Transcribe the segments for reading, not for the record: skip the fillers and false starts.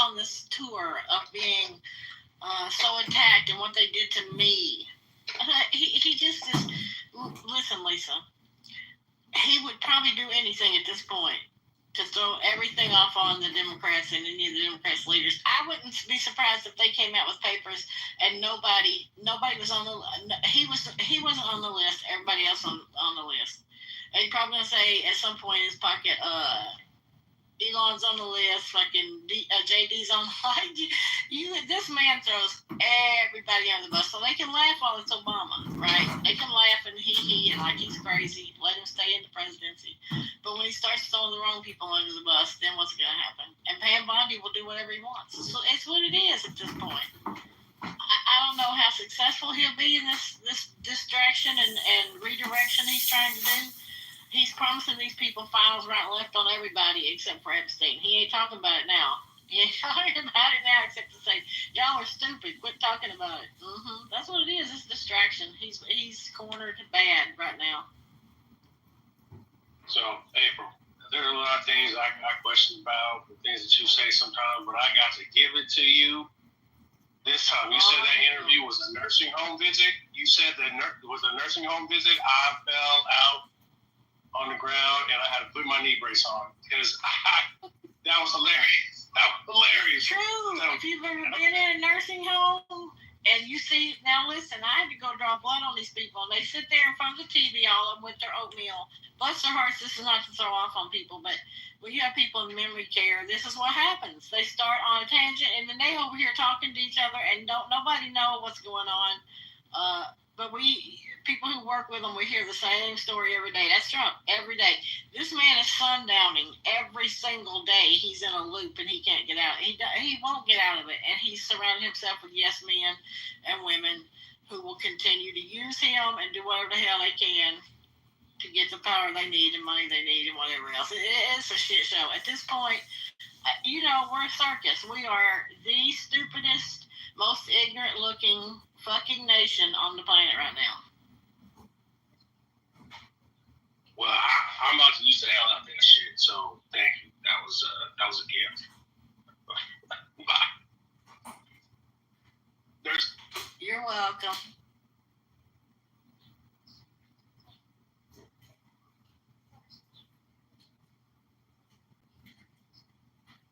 on this tour of being so attacked and what they did to me. He just is. Listen, Lisa. He would probably do anything at this point to throw everything off on the Democrats and any of the Democrats leaders. I wouldn't be surprised if they came out with papers and nobody was on the. He wasn't on the list. Everybody else on the list. And he's probably gonna say at some point in his pocket, Elon's on the list, fucking JD's on the list. This man throws everybody under the bus, so they can laugh while it's Obama, right? They can laugh and he and like he's crazy. Let him stay in the presidency. But when he starts throwing the wrong people under the bus, then what's going to happen? And Pam Bondi will do whatever he wants. So it's what it is at this point. I don't know how successful he'll be in this distraction and redirection he's trying to do. He's promising these people files right and left on everybody except for Epstein. He ain't talking about it now. He ain't talking about it now except to say, y'all are stupid. Quit talking about it. That's what it is. It's distraction. He's cornered bad right now. So, April, there are a lot of things I question about, the things that you say sometimes, but I got to give it to you. This time, you said that interview was a nursing home visit. You said that it was a nursing home visit. I fell out on the ground and I had to put my knee brace on because that was hilarious. That was hilarious. True. If you've ever been in a nursing home and you see, now listen, I had to go draw blood on these people and they sit there in front of the TV, all of them with their oatmeal. Bless their hearts, this is not to throw off on people, but when you have people in memory care, this is what happens. They start on a tangent and then they over here talking to each other and nobody know what's going on. But people who work with him, we hear the same story every day. That's Trump, every day. This man is sundowning every single day. He's in a loop and he can't get out. He won't get out of it. And he's surrounded himself with yes men and women who will continue to use him and do whatever the hell they can to get the power they need and money they need and whatever else. It's a shit show. At this point, we're a circus. We are the stupidest, most ignorant looking fucking nation on the planet right now. Well, I'm about to use the hell out of that shit, so thank you. That was a gift. Bye. You're welcome.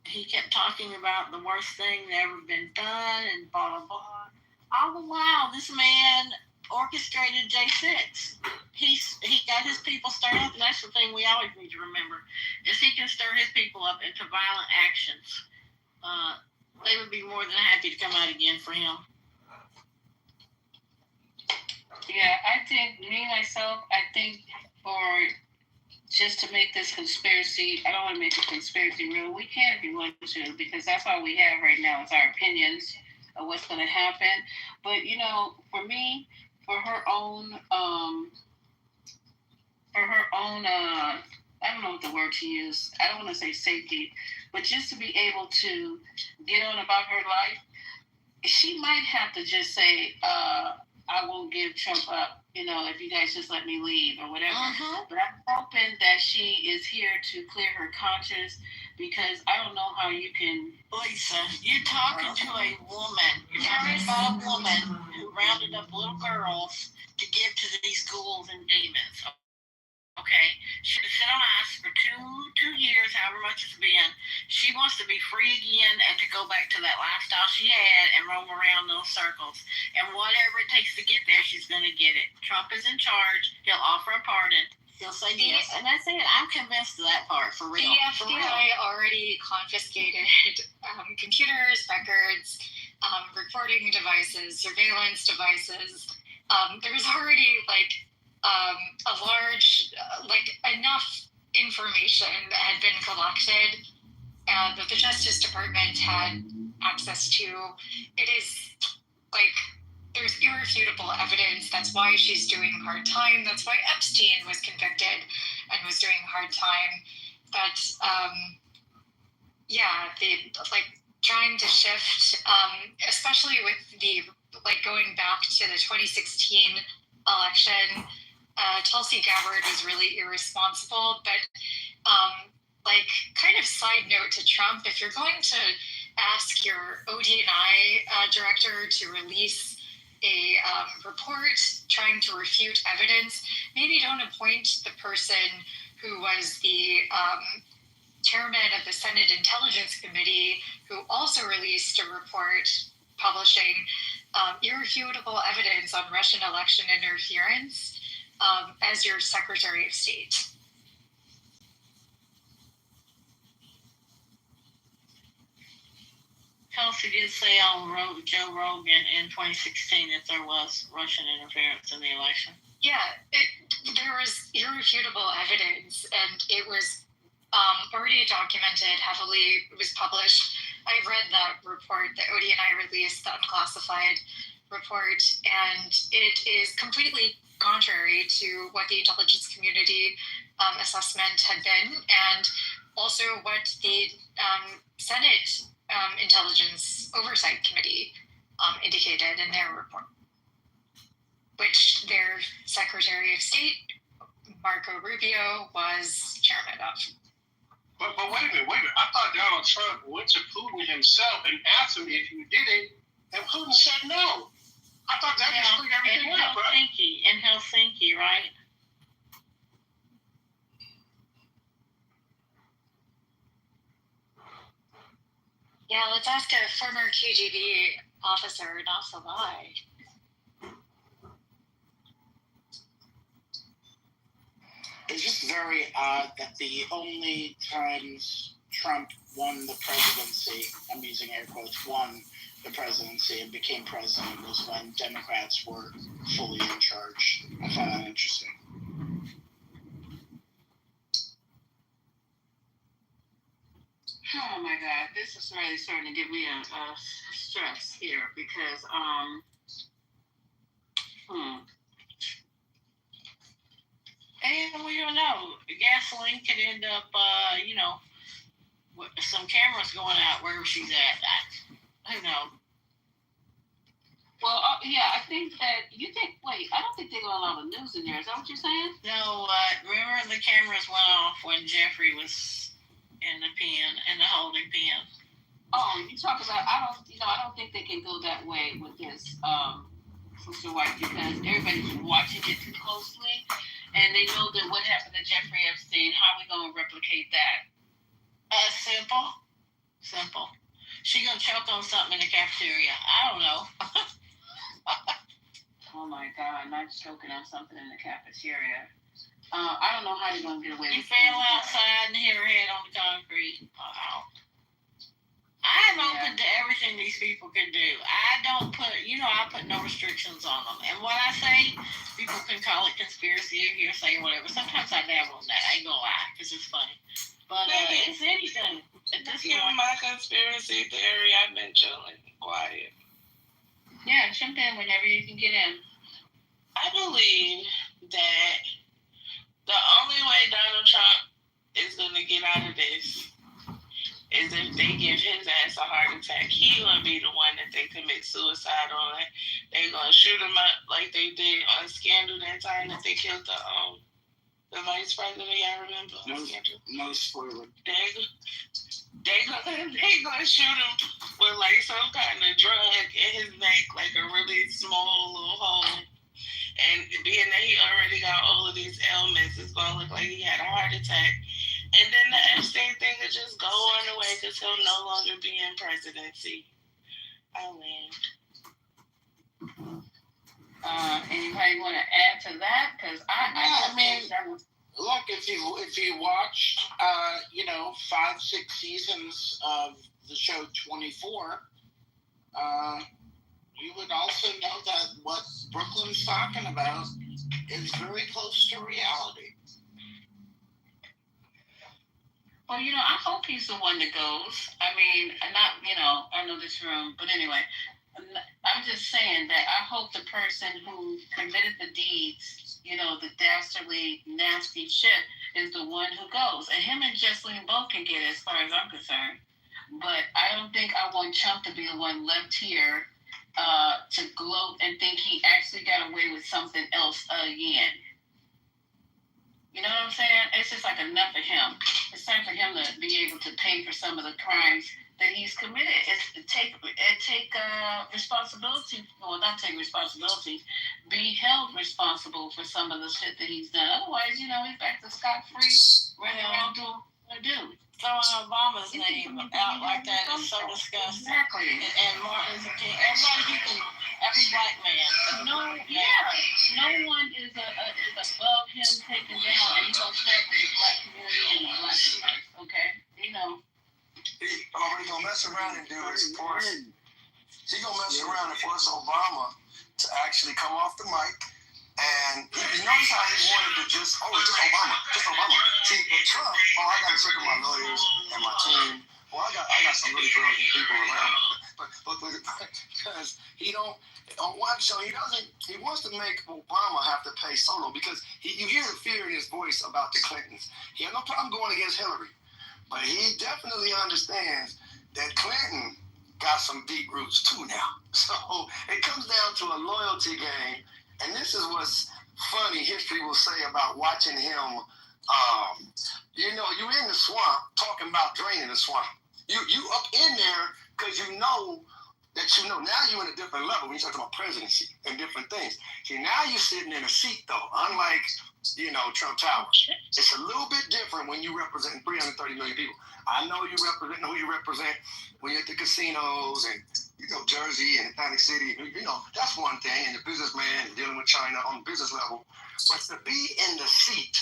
He kept talking about the worst thing that ever been done and blah, blah, blah. All the while, this man orchestrated J6. He got his people stirred up, and that's the thing we always need to remember, is he can stir his people up into violent actions. They would be more than happy to come out again for him. Yeah, I think for just to make this conspiracy, I don't want to make a conspiracy real. We can if you want to, because that's all we have right now is our opinions of what's going to happen. But, for me, for her own, I don't know what the word to use. I don't want to say safety, but just to be able to get on about her life, she might have to just say, I won't give Trump up, if you guys just let me leave or whatever. But I'm hoping that she is here to clear her conscience, because I don't know how you can... Lisa, you're talking to a woman. You're talking about a woman who rounded up little girls to give to these ghouls and demons. Okay? She had to sit on ice for two years, however much it's been. She wants to be free again and to go back to that lifestyle she had and roam around those circles. And whatever it takes to get there, she's going to get it. Trump is in charge. He'll offer a pardon. He'll say yes. And that's it. I'm convinced of that part, for real. The FBI already confiscated computers, records, recording devices, surveillance devices. There's already, a large, enough information that had been collected that the Justice Department had access to. It is, there's irrefutable evidence. That's why she's doing hard time. That's why Epstein was convicted and was doing hard time. That, trying to shift, especially with the, going back to the 2016 election, Tulsi Gabbard was really irresponsible, but like kind of side note to Trump, if you're going to ask your ODNI director to release a report trying to refute evidence, maybe don't appoint the person who was the chairman of the Senate Intelligence Committee, who also released a report publishing irrefutable evidence on Russian election interference as your Secretary of State. Kelsey did say on Joe Rogan in 2016 that there was Russian interference in the election. Yeah, there was irrefutable evidence, and it was already documented heavily. It was published. I read that report that ODNI released, the unclassified report, and it is completely contrary to what the intelligence community assessment had been, and also what the Senate Intelligence Oversight Committee indicated in their report, which their Secretary of State, Marco Rubio, was chairman of. But wait a minute. I thought Donald Trump went to Putin himself and asked him if he did it, and Putin said no. I thought that just cleared everything up, right? In Helsinki, right? Yeah, let's ask a former KGB officer not to lie. It's just very odd that the only times Trump won the presidency, I'm using air quotes, won the presidency and became president was when Democrats were fully in charge. I find that interesting. Oh my God, this is really starting to give me a stress here because And we don't know. Gasoline could end up, with some cameras going out wherever she's at. Who knows? Well, yeah, I think that I don't think they're going to allow the news in there. Is that what you're saying? No, remember the cameras went off when Jeffrey was in the pen, in the holding pen. Oh, you talk about, I don't think they can go that way with this, Sister White, because everybody's watching it too closely, and they know that what happened to Jeffrey Epstein, how are we going to replicate that? Simple. She gonna choke on something in the cafeteria. I don't know. Oh my God, not choking on something in the cafeteria. I don't know how they're gonna get away You with it. fell outside and hit her head on the concrete. Wow. I'm open to everything these people can do. I don't put, I put no restrictions on them. And what I say, people can call it conspiracy or hearsay or whatever. Sometimes I dabble in that. I ain't gonna lie, because it's funny. But it's anything. At this Give point. my conspiracy theory. I've been chilling, quiet. Yeah, jump in whenever you can get in. I believe that the only way Donald Trump is going to get out of this is if they give his ass a heart attack. He's going to be the one that they commit suicide on. They're going to shoot him up like they did on Scandal that time that they killed the vice president. Y'all remember? No spoiler. They gonna shoot him with like some kind of drug in his neck, like a really small little hole. And being that he already got all of these ailments, it's gonna look like he had a heart attack. And then the Epstein thing could just go on away because he'll no longer be in presidency. I win. Anybody want to add to that? Because I mean, look, if you watched, 5-6 seasons of the show 24, you would also know that what Brooklyn's talking about is very close to reality. Well, I hope he's the one that goes. I mean, I know this room, but anyway, I'm just saying that I hope the person who committed the deeds, the dastardly, nasty shit, is the one who goes. And him and Jesselyn both can get it as far as I'm concerned. But I don't think I want Trump to be the one left here to gloat and think he actually got away with something else again. You know what I'm saying? It's just like enough of him. It's time for him to be able to pay for some of the crimes that he's committed. Take responsibility. Well, not take responsibility. Be held responsible for some of the shit that he's done. Otherwise, he's back to scot free, running around doing what I do. Throwing Obama's name out like that is so disgusting. Exactly. And Martin Luther King. Every black man. No one is above him taken down, and he's gonna start with the black community and the black community. Okay, He already gonna mess around and do is force. He gonna mess around and force Obama to actually come off the mic. And you notice how he wanted to just Obama. See, but Trump, I gotta check with my lawyers and my team. Well, I got some really brilliant people around me. But because he wants to make Obama have to pay solo because you hear the fear in his voice about the Clintons. He had no problem going against Hillary, but he definitely understands that Clinton got some deep roots too now. So it comes down to a loyalty game. And this is what's funny, history will say about watching him. You're in the swamp talking about draining the swamp. You up in there because you know that now you're in a different level when you talk about presidency and different things. See, now you're sitting in a seat though, unlike Trump Tower. It's a little bit different when you represent 330 million people. I know you represent who you represent when you're at the casinos and Jersey and Atlantic City. That's one thing. And the businessman dealing with China on the business level, but to be in the seat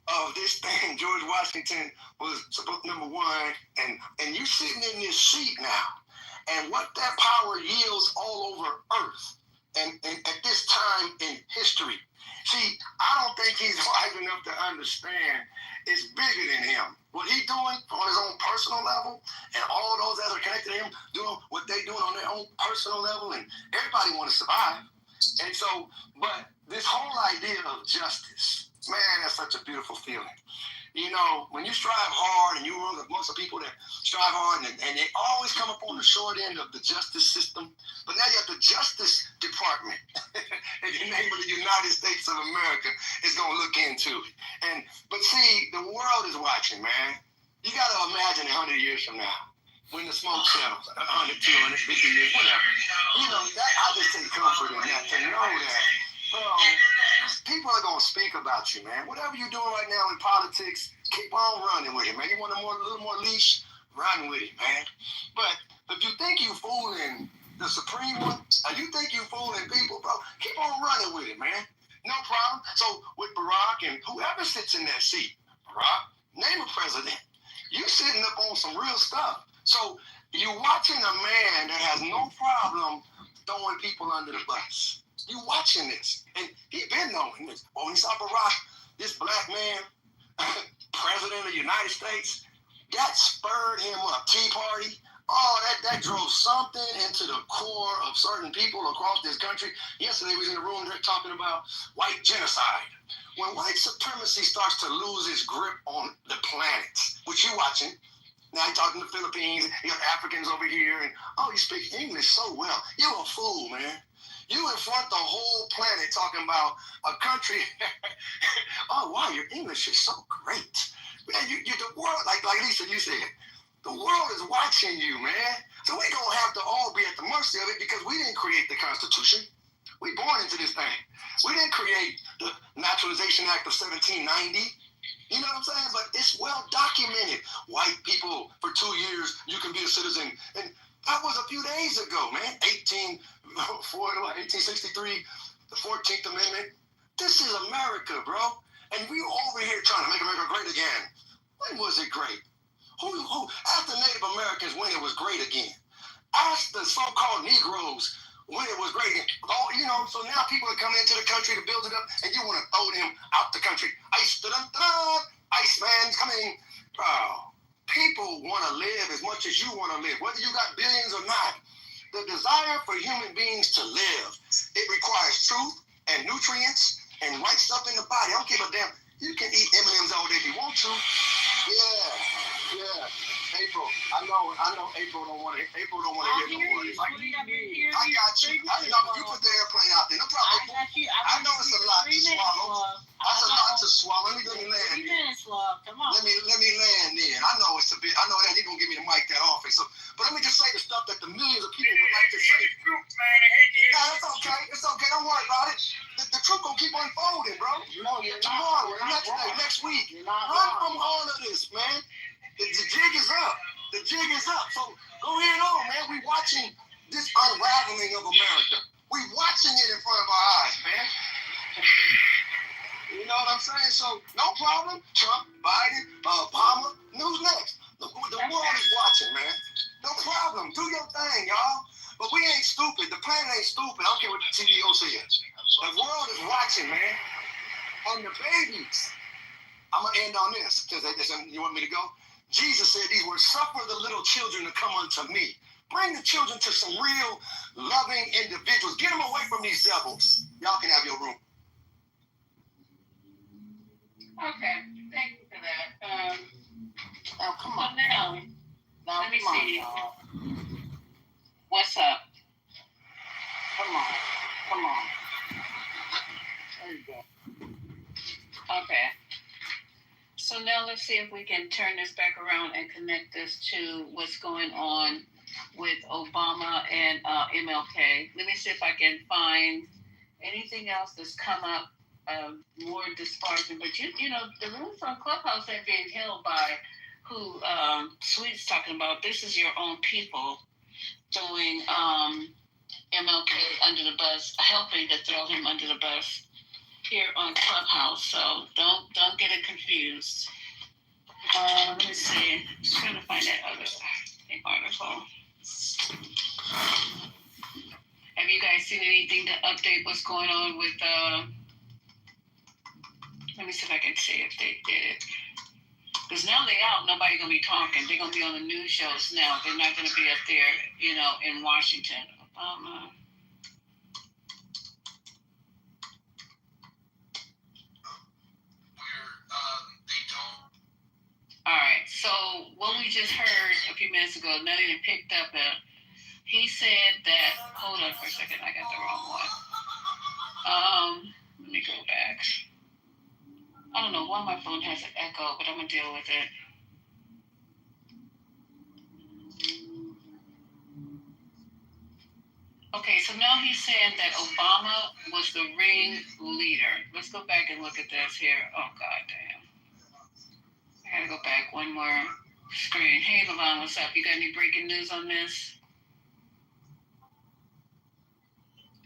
of this thing, George Washington was number one, and you sitting in this seat now, and what that power yields all over Earth, and at this time in history. See, I don't think he's wise enough to understand it's bigger than him. What he's doing on his own personal level, and all those that are connected to him doing what they're doing on their own personal level, and everybody want to survive. And so, but this whole idea of justice, man, that's such a beautiful feeling. When you strive hard, and you're amongst the people that strive hard, and they always come up on the short end of the justice system. But now you have the Justice Department, in the name of the United States of America, is going to look into it. But see, the world is watching, man. You got to imagine 100 years from now, when the smoke settles, 100, 200, 50 years, whatever. I just take comfort in that, to know that, people are going to speak about you, man. Whatever you're doing right now in politics, keep on running with it, man. You want a little more leash? Run with it, man. But if you think you fooling the Supreme One, or you think you fooling people, bro, keep on running with it, man. No problem. So with Barack and whoever sits in that seat, Barack, name a president. You sitting up on some real stuff. So you're watching a man that has no problem throwing people under the bus. You watching this, and he been knowing this. But when he saw Barack, this black man, president of the United States, that spurred him up. Tea Party, that drove something into the core of certain people across this country. Yesterday we was in the room talking about white genocide. When white supremacy starts to lose its grip on the planet, which you watching. Now you're talking to the Philippines, you have Africans over here, and you speak English so well. You're a fool, man. You in front the whole planet talking about a country. Oh, wow, your English is so great. Man, the world, like Lisa, you said, the world is watching you, man. So we're going to have to all be at the mercy of it because we didn't create the Constitution. We born into this thing. We didn't create the Naturalization Act of 1790. You know what I'm saying? But it's well documented. White people, for 2 years, you can be a citizen. And that was a few days ago, man. 1863, the 14th Amendment. This is America, bro. And we over here trying to make America great again. When was it great? Who ask the Native Americans when it was great again. Ask the so-called Negroes when it was great again. So now people are coming into the country to build it up, and you want to throw them out the country. Iceman's coming. Bro, people want to live as much as you want to live, whether you got billions or not. The desire for human beings to live, it requires truth and nutrients and right stuff in the body. I don't give a damn. You can eat M&Ms all day if you want to. Yeah. April. I know. April don't want to hear no more. I got you. You put the airplane out there. No problem. I know it's a lot to swallow. That's a lot to swallow. Let me land. 3 minutes, love. Come on. Let me land in. I know it's a bit. I know that you're gonna give me the mic that often. So, but let me just say the stuff that the millions of people would like to say. No, it's okay. It's okay. Don't worry about it. The truth gonna keep unfolding, bro. No, you're Tomorrow, not next week. You're not Run wrong. from all of this, man. The jig is up. The jig is up. So go ahead on, man. We watching this unraveling of America. We watching it in front of our eyes, man. You know what I'm saying? So no problem. Trump, Biden, Obama. Who's next? The world is watching, man. No problem. Do your thing, y'all. But we ain't stupid. The planet ain't stupid. I don't care what the CEO says. The world is watching, man. And the babies. I'm going to end on this because you want me to go? Jesus said these words, suffer the little children to come unto me. Bring the children to some real loving individuals. Get them away from these devils. Y'all can have your room. Okay, thank you for that. Oh, come So on. now, Now, let me come on, see. y'all. What's up? Come on. Come on. There you go. Okay. So now let's see if we can turn this back around and connect this to what's going on with Obama and MLK. Let me see if I can find anything else that's come up more disparaging. But you know, the rooms on Clubhouse are being held by who Sweet's talking about. This is your own people throwing MLK under the bus, helping to throw him under the bus here on Clubhouse, so don't get it confused. Let me see. I'm just trying to find that other article. Have you guys seen anything to update what's going on with let me see if I can see if they did it. Because now they out, nobody gonna be talking. They're gonna be on the news shows now. They're not gonna be up there, you know, in Washington. All right, so what we just heard a few minutes ago, Nelly picked up he said that, hold on for a second, I got the wrong one. Let me go back. I don't know why my phone has an echo, but I'm gonna deal with it. Okay, so now he's saying that Obama was the ringleader. Let's go back and look at this here. Oh, God damn. I gotta go back one more screen. Hey, Lavon, what's up? You got any breaking news on this?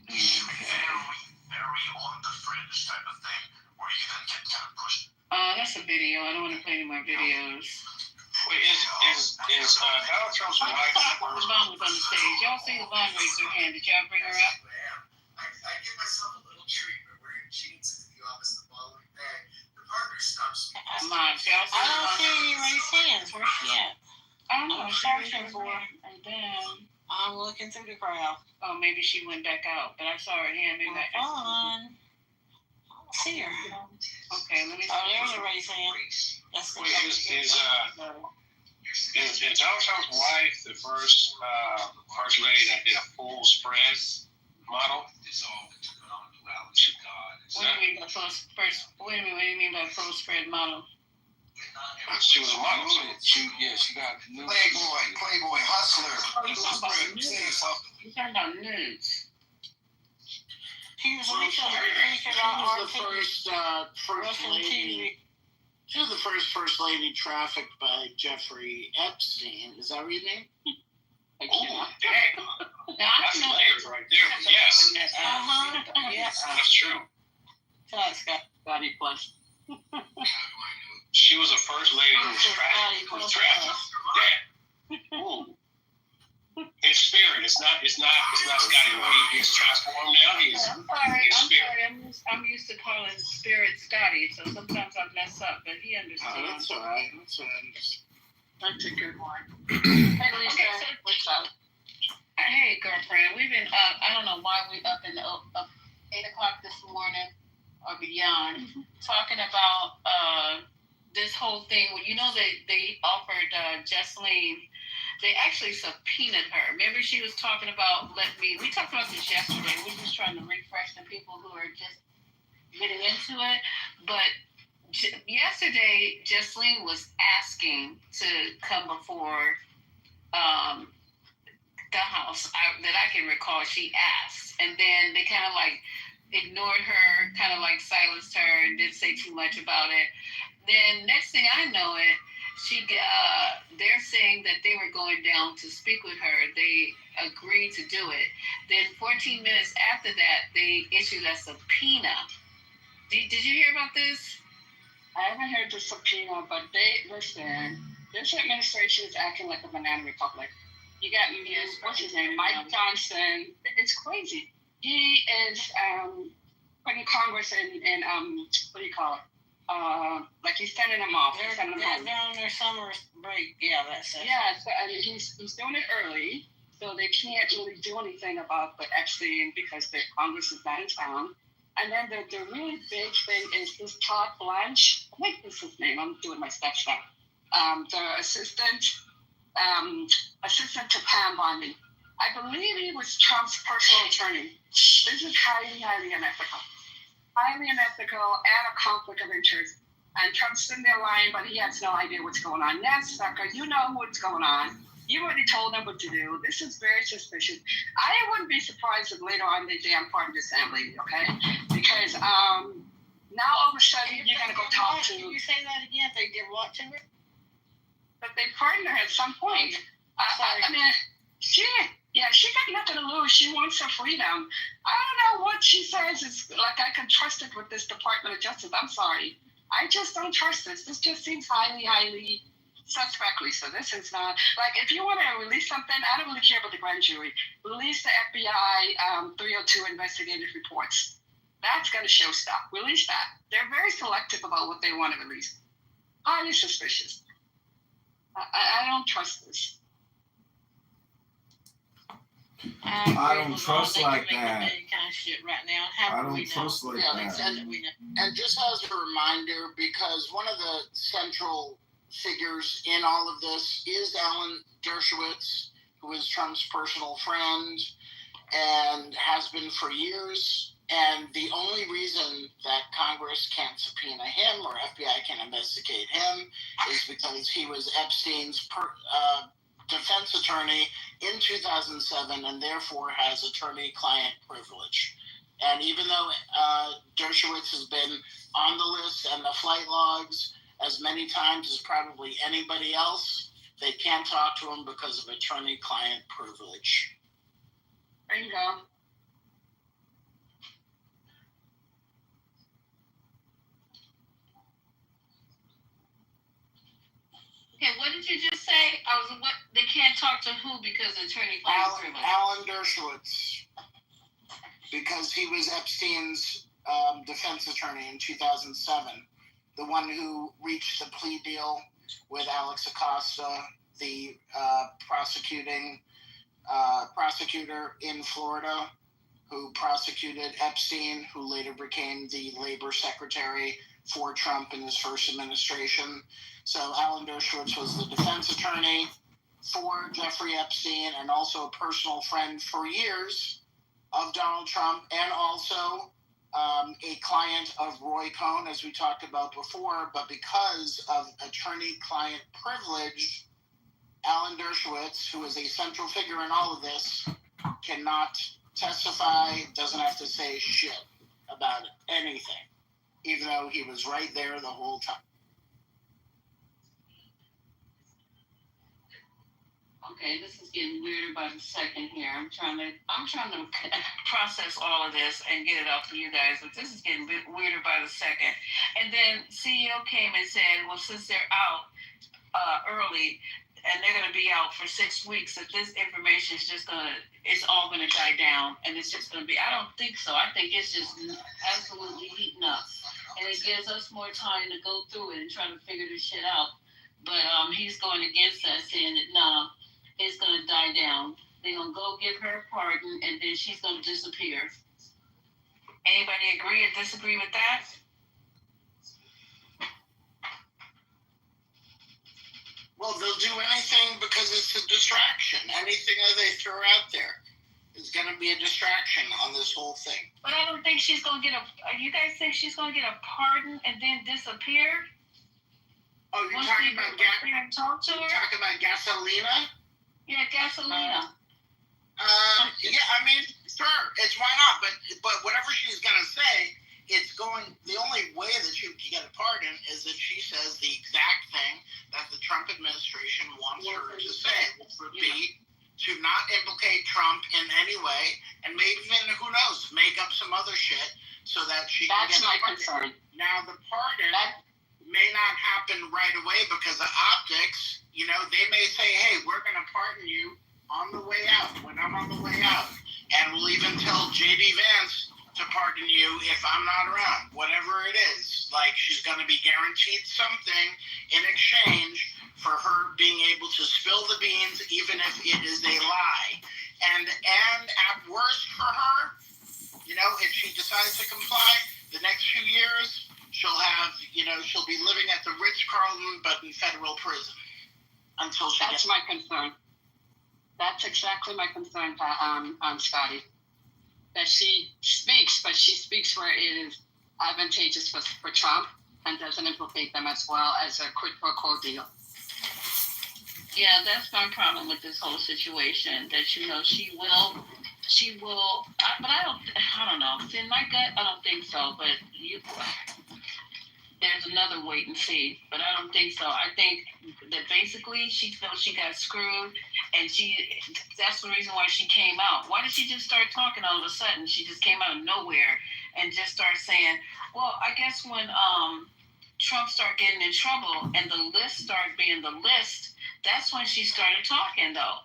Very on the fringe type of thing, where you then get kind of pushed. That's a video. I don't want to play any more videos. Wait, is Donald Trump's wife? Lavon was on the stage. Y'all see Lavon raise her hand. Did y'all bring her up? I give myself a little treat by wearing jeans into the office the following day. The partner stops. Come on, y'all see I don't Lavon? see any raised hands. Where's she at? I don't know. She raised her hand. And then, I'm looking through the crowd. oh, maybe she went back out. But I saw her hand. Maybe I I don't see her. Okay, let me see. Oh, there's a raised hand. That's the Wait, is Donald Trump's wife the first lady that did a full spread model? What do you mean by full spread model? She was a model. So she got Playboy, hustler. Oh, you're talking about nudes. You're talking about nudes. She was featured She on was the RT, first Russian lady. TV. She was the first lady trafficked by Jeffrey Epstein. Is that what you mean? Oh, damn. Now, I That's know layers right there. Yes. Yeah. That's true. Tell us, Scotty Plus. She was the first lady who was trafficked. Yeah. Ooh. In spirit, it's not Scotty Williams. He's transformed now. I'm used to calling Spirit Scotty, so sometimes I mess up, but he understands. That's all right. That's a good one. Hey, Lisa, what's up? Hey, girlfriend, we've been up. I don't know why we up 8 o'clock this morning or beyond, talking about this whole thing. Well, they offered Jesseline. They actually subpoenaed her. Remember, she was talking about we talked about this yesterday. We're just trying to refresh the people who are just getting into it. But yesterday, Jesseline was asking to come before the house that I can recall. She asked, and then they kind of like ignored her, kind of like silenced her, and didn't say too much about it. Then next thing I know it, they're saying that they were going down to speak with her. They agreed to do it. Then 14 minutes after that, they issued a subpoena. Did you hear about this? I haven't heard the subpoena, but this administration is acting like a banana republic. You got what's his name, Mike Johnson. It's crazy. He is putting Congress in what do you call it? Like he's sending them off. They're on their summer break. Yeah, that's it. Yeah, so, and he's doing it early, so they can't really do anything about the Epstein because the Congress is not in town. And then the really big thing is this Todd Blanche. I think this is his name. I'm doing my steps now. The assistant to Pam Bondi. I believe he was Trump's personal attorney. This is highly, highly unethical. Highly unethical and a conflict of interest. And Trump's sitting there lying, but he has no idea what's going on. Yes, sucker, you know what's going on. You already told them what to do. This is very suspicious. I wouldn't be surprised if later on they damn pardon this damn lady, okay? Because now all of a sudden you're going to go talk to... Can you say that again? They did what to her? But they pardoned her at some point. I mean, she got nothing to lose. She wants her freedom. I don't know what she says. It's like I can trust it with this Department of Justice. I'm sorry. I just don't trust this. This just seems highly, highly suspect, Lisa. This is not, like, if you want to release something, I don't really care about the grand jury. Release the FBI 302 investigative reports. That's going to show stuff. Release that. They're very selective about what they want to release. Highly suspicious. I don't trust this. I don't trust like that. Kind of shit right now. I don't trust like that. And just as a reminder, because one of the central figures in all of this is Alan Dershowitz, who is Trump's personal friend and has been for years. And the only reason that Congress can't subpoena him or FBI can investigate him is because he was Epstein's defense attorney in 2007 and therefore has attorney-client privilege. And even though Dershowitz has been on the list and the flight logs as many times as probably anybody else, they can't talk to him because of attorney-client privilege. There you go. Okay, what did you just say? What they can't talk to who because of attorney-client privilege? Alan Dershowitz, because he was Epstein's defense attorney in 2007, the one who reached the plea deal with Alex Acosta, the prosecutor in Florida, who prosecuted Epstein, who later became the labor secretary for Trump in his first administration. So Alan Dershowitz was the defense attorney for Jeffrey Epstein and also a personal friend for years of Donald Trump, and also a client of Roy Cohn, as we talked about before. But because of attorney-client privilege, Alan Dershowitz, who is a central figure in all of this, cannot testify, doesn't have to say shit about anything, even though he was right there the whole time. Okay, this is getting weirder by the second here. I'm trying to process all of this and get it out for you guys, but this is getting weirder by the second. And then CEO came and said, well, since they're out early and they're going to be out for 6 weeks, that this information is just it's all going to die down, and it's just going to be, I don't think so. I think it's just absolutely heating up, and it gives us more time to go through it and try to figure this shit out. But he's going against that, saying that, no, it's going to die down. They're going to go give her a pardon, and then she's going to disappear. Anybody agree or disagree with that? Well, they'll do anything because it's a distraction. Anything that they throw out there is going to be a distraction on this whole thing. But I don't think she's going to get you guys think she's going to get a pardon and then disappear? Oh, you're Once talking they about go up there and talk to her? talking about Gasolina? Yeah, Gasolina. Yeah, I mean, sure, it's why not? But whatever she's gonna say, it's going. The only way that she can get a pardon is if she says the exact thing that the Trump administration wants her to say, which would be to not implicate Trump in any way, and maybe even, who knows, make up some other shit so that she can That's get my a pardon. concern. Now, the pardon may not happen right away because of optics. You know, they may say, hey, we're going to pardon you on the way out, when I'm on the way out. And we'll even tell J.D. Vance to pardon you if I'm not around, whatever it is. Like, she's going to be guaranteed something in exchange for her being able to spill the beans, even if it is a lie. And at worst for her, you know, if she decides to comply, the next few years, she'll be living at the Ritz-Carlton, but in federal prison until she That's my concern. That's exactly my concern, Scotty. That she speaks, but she speaks where it is advantageous for Trump and doesn't implicate them as well as a quid pro quo deal. Yeah, that's my problem with this whole situation. That she will. But I don't know. See, in my gut, I don't think so. But there's another wait and see. But I don't think so. I think that basically she feels she got screwed, and that's the reason why she came out. Why did she just start talking all of a sudden? She just came out of nowhere and just started saying, well, I guess when Trump started getting in trouble and the list started being the list, that's when she started talking, though.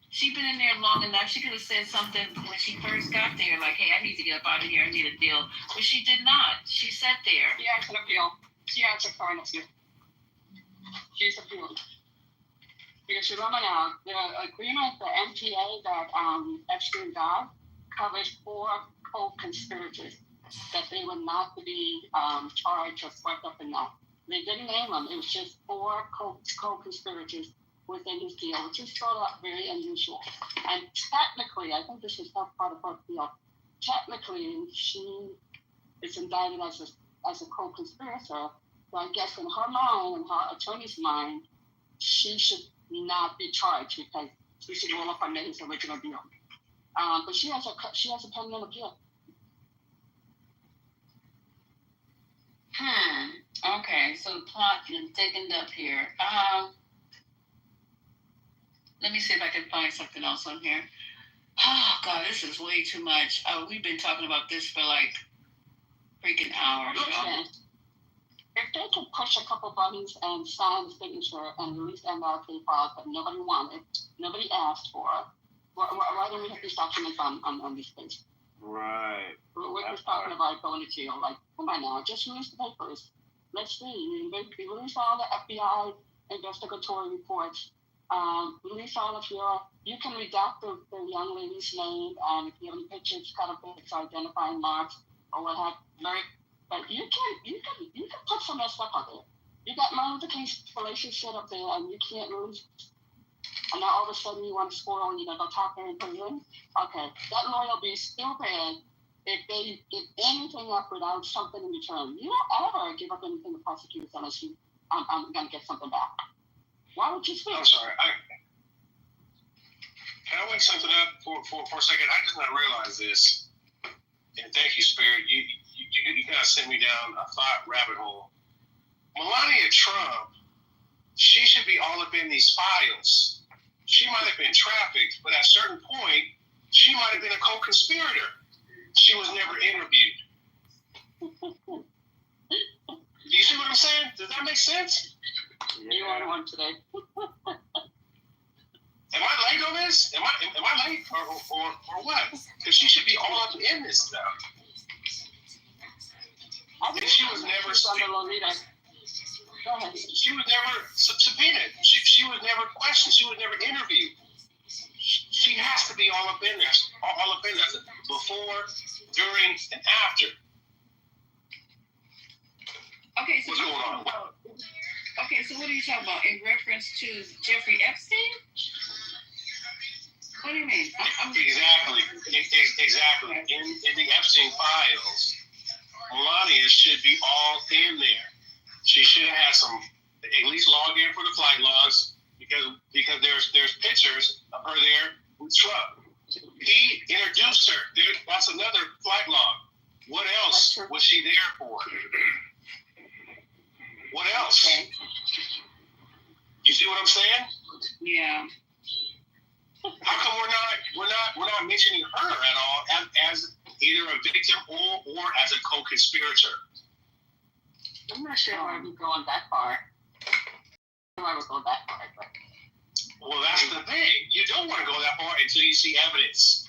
She'd been in there long enough. She could have said something when she first got there, like, hey, I need to get up out of here. I need a deal. But she did not. She sat there. She has an appeal. She has a foreign appeal. She's appealed. Because remember now, the agreement, the MTA that Epstein got covers 4 co-conspirators that they would not be charged or swept up in that. They didn't name them. It was just 4 co-conspirators within his deal, which is sort of very unusual. And technically, I think this is not part of her deal. Technically, she is indicted as a co-conspirator. So I guess in her mind, in her attorney's mind, she should not be charged because she should roll up under his original deal. But she has a pending appeal. Okay, so the plot is thickened up here. Let me see if I can find something else on here. Oh, God, this is way too much. We've been talking about this for like freaking hours. Listen, if they could push a couple buttons and sign the signature and release MLK files that nobody wanted, nobody asked for, why don't we have these documents on these things? Right. We're just talking about going to jail. Like, come on now, just release the papers. Let's see. They release all the FBI investigatory reports. Release all of you can redact the young lady's name, and if you have any pictures, cut up its identifying marks, or what have you. But you can put some of that stuff out there. You got Martin Luther King's salacious shit up there, and you can't release it. And now all of a sudden you want to spoil and you're going to go talk there in prison? Okay, that lawyer will be stupid if they give anything up without something in return. You don't ever give up anything to prosecutors unless I'm going to get something back. Why would you speak? I'm sorry. Can I wake something up for a second? I did not realize this. And thank you, Spirit. You kind of sent me down a thought rabbit hole. Melania Trump, she should be all up in these files. She might have been trafficked, but at a certain point, she might have been a co-conspirator. She was never interviewed. Do you see what I'm saying? Does that make sense? You are one today. Am I late on this? Am I late or what? Because she should be all up in this stuff. I think she was never Go ahead. She was never subpoenaed. She was never questioned. She was never interviewed. She has to be all up in this. All up in this. Before, during, and after. Okay, so Okay, so what are you talking about in reference to Jeffrey Epstein? What do you mean? Exactly. In the Epstein files, Melania should be all in there. She should have had some, at least log in for the flight logs, because there's pictures of her there with Trump. He introduced her. That's another flight log. What else was she there for? What else? You see what I'm saying? Yeah. How come we're not mentioning her at all as either a victim or as a co-conspirator? I'm not sure why we're going that far. Why we're going that far, but. Well, that's the thing. You don't want to go that far until you see evidence.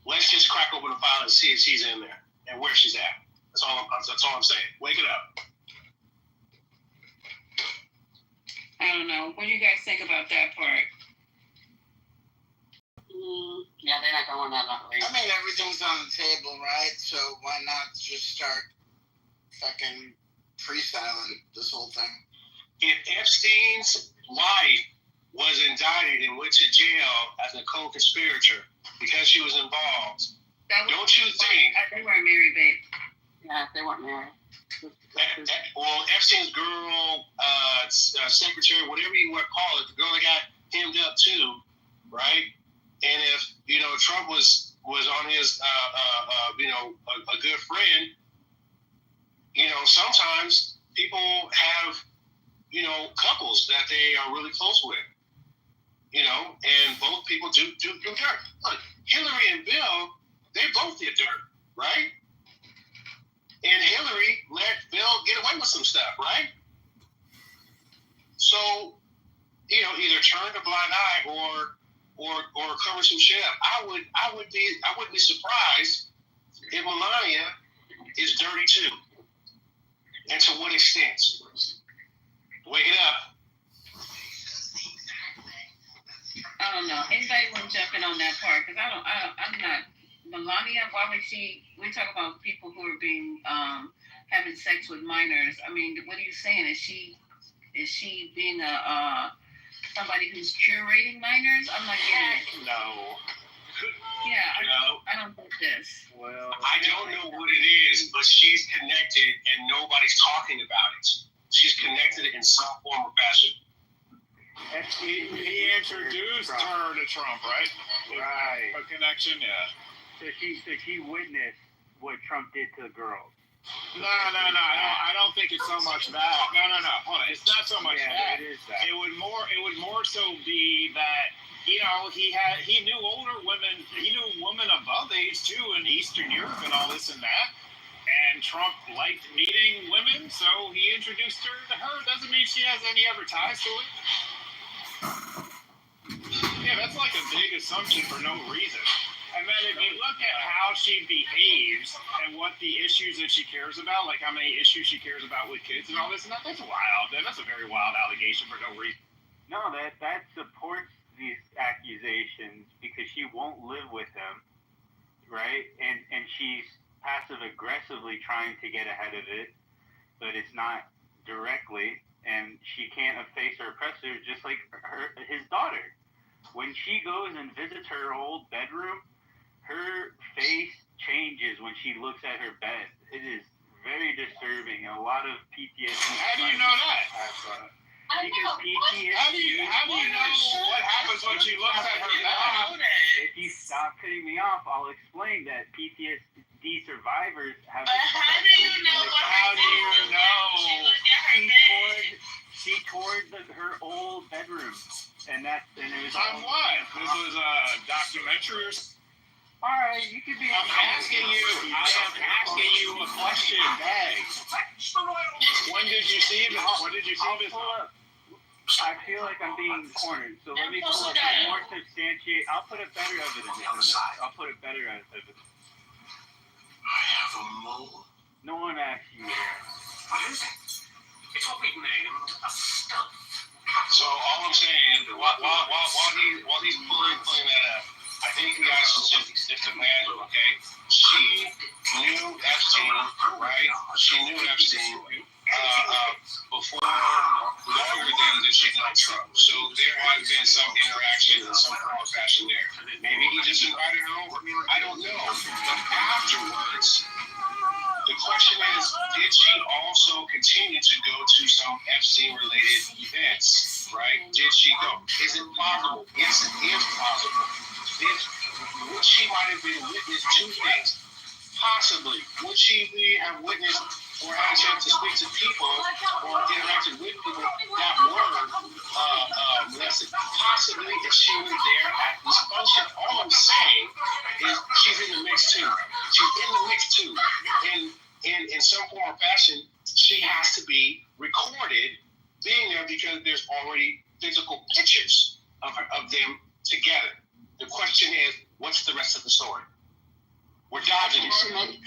Let's just crack open the file and see if she's in there and where she's at. That's all I'm saying. Wake it up. I don't know. What do you guys think about that part? Yeah, they're not going that long. I mean, everything's on the table, right? So why not just start fucking freestyling this whole thing? If Epstein's wife was indicted and went to jail as a co-conspirator because she was involved, don't you think? They weren't married, babe. Yeah, they weren't married. Well, Epstein's girl, secretary, whatever you want to call it, the girl that got hemmed up too, right? And if Trump was on his a good friend, sometimes people have couples that they are really close with, and both people do dirt. Look, Hillary and Bill, they both did dirt, right? And Hillary let Bill get away with some stuff, right? So, either turn a blind eye or cover some shit up. I wouldn't be surprised if Melania is dirty too. And to what extent? Wake it up. I don't know. Anybody want to jump in on that part? Because I'm not. Melania, why would she? We talk about people who are being having sex with minors. I mean, what are you saying? Is she being somebody who's curating minors? I'm not getting it. No. Yeah, I don't get this. Well, I don't know what it is, but she's connected and nobody's talking about it. She's connected in some form or fashion. He introduced her to Trump, right? Right. A connection, yeah. So she witnessed what Trump did to the girls. No. I don't think it's so much that. No. Hold on. It's not so much that. It is that. It would more so be that he knew older women. He knew women above age too in Eastern Europe and all this and that. And Trump liked meeting women, so he introduced her to her. Doesn't mean she has any other ties to it. Yeah, that's like a big assumption for no reason. And then if you look at how she behaves and what the issues that she cares about, like how many issues she cares about with kids and all this and that, that's wild. That's a very wild allegation for no reason. No, that supports these accusations because she won't live with them, right? And she's passive aggressively trying to get ahead of it, but it's not directly, and she can't efface her oppressor just like his daughter. When she goes and visits her old bedroom, her face changes when she looks at her bed. It is very disturbing. A lot of PTSD. How do you know that? Because PTSD. How do you know what happens when she looks at her bed? If you stop cutting me off, I'll explain that PTSD survivors have. But how do you know what How do you know? She toured her old bedroom, and it was On what? This was a documentary. All right, you could be. I am asking you a question, Dag. When did you see this? What did you see this? I feel like I'm being cornered, so let me pull up a more substantiate. I'll put a better evidence in this. I'll put a better evidence. I have a mole. No one asked you. What is it? It's what we've named a stuff. So all I'm saying, while he's pulling that up, I think you guys should just imagine, okay? She knew Epstein, right? She knew Epstein before longer than she known Trump. So there has been some interaction in some form or fashion there. Maybe he just invited her over. I don't know. But afterwards, the question is, did she also continue to go to some Epstein-related events, right? Did she go? Is it possible? Yes, it is possible. Would she might have been witness to things? Possibly. Would she have witnessed or had a chance to speak to people or interacted with people that were molested? Possibly if she was there at this function. All I'm saying is she's in the mix too. She's in the mix too. And in some form or fashion, she has to be recorded being there because there's already physical pictures of them together. The question is, what's the rest of the story? We're dodging it.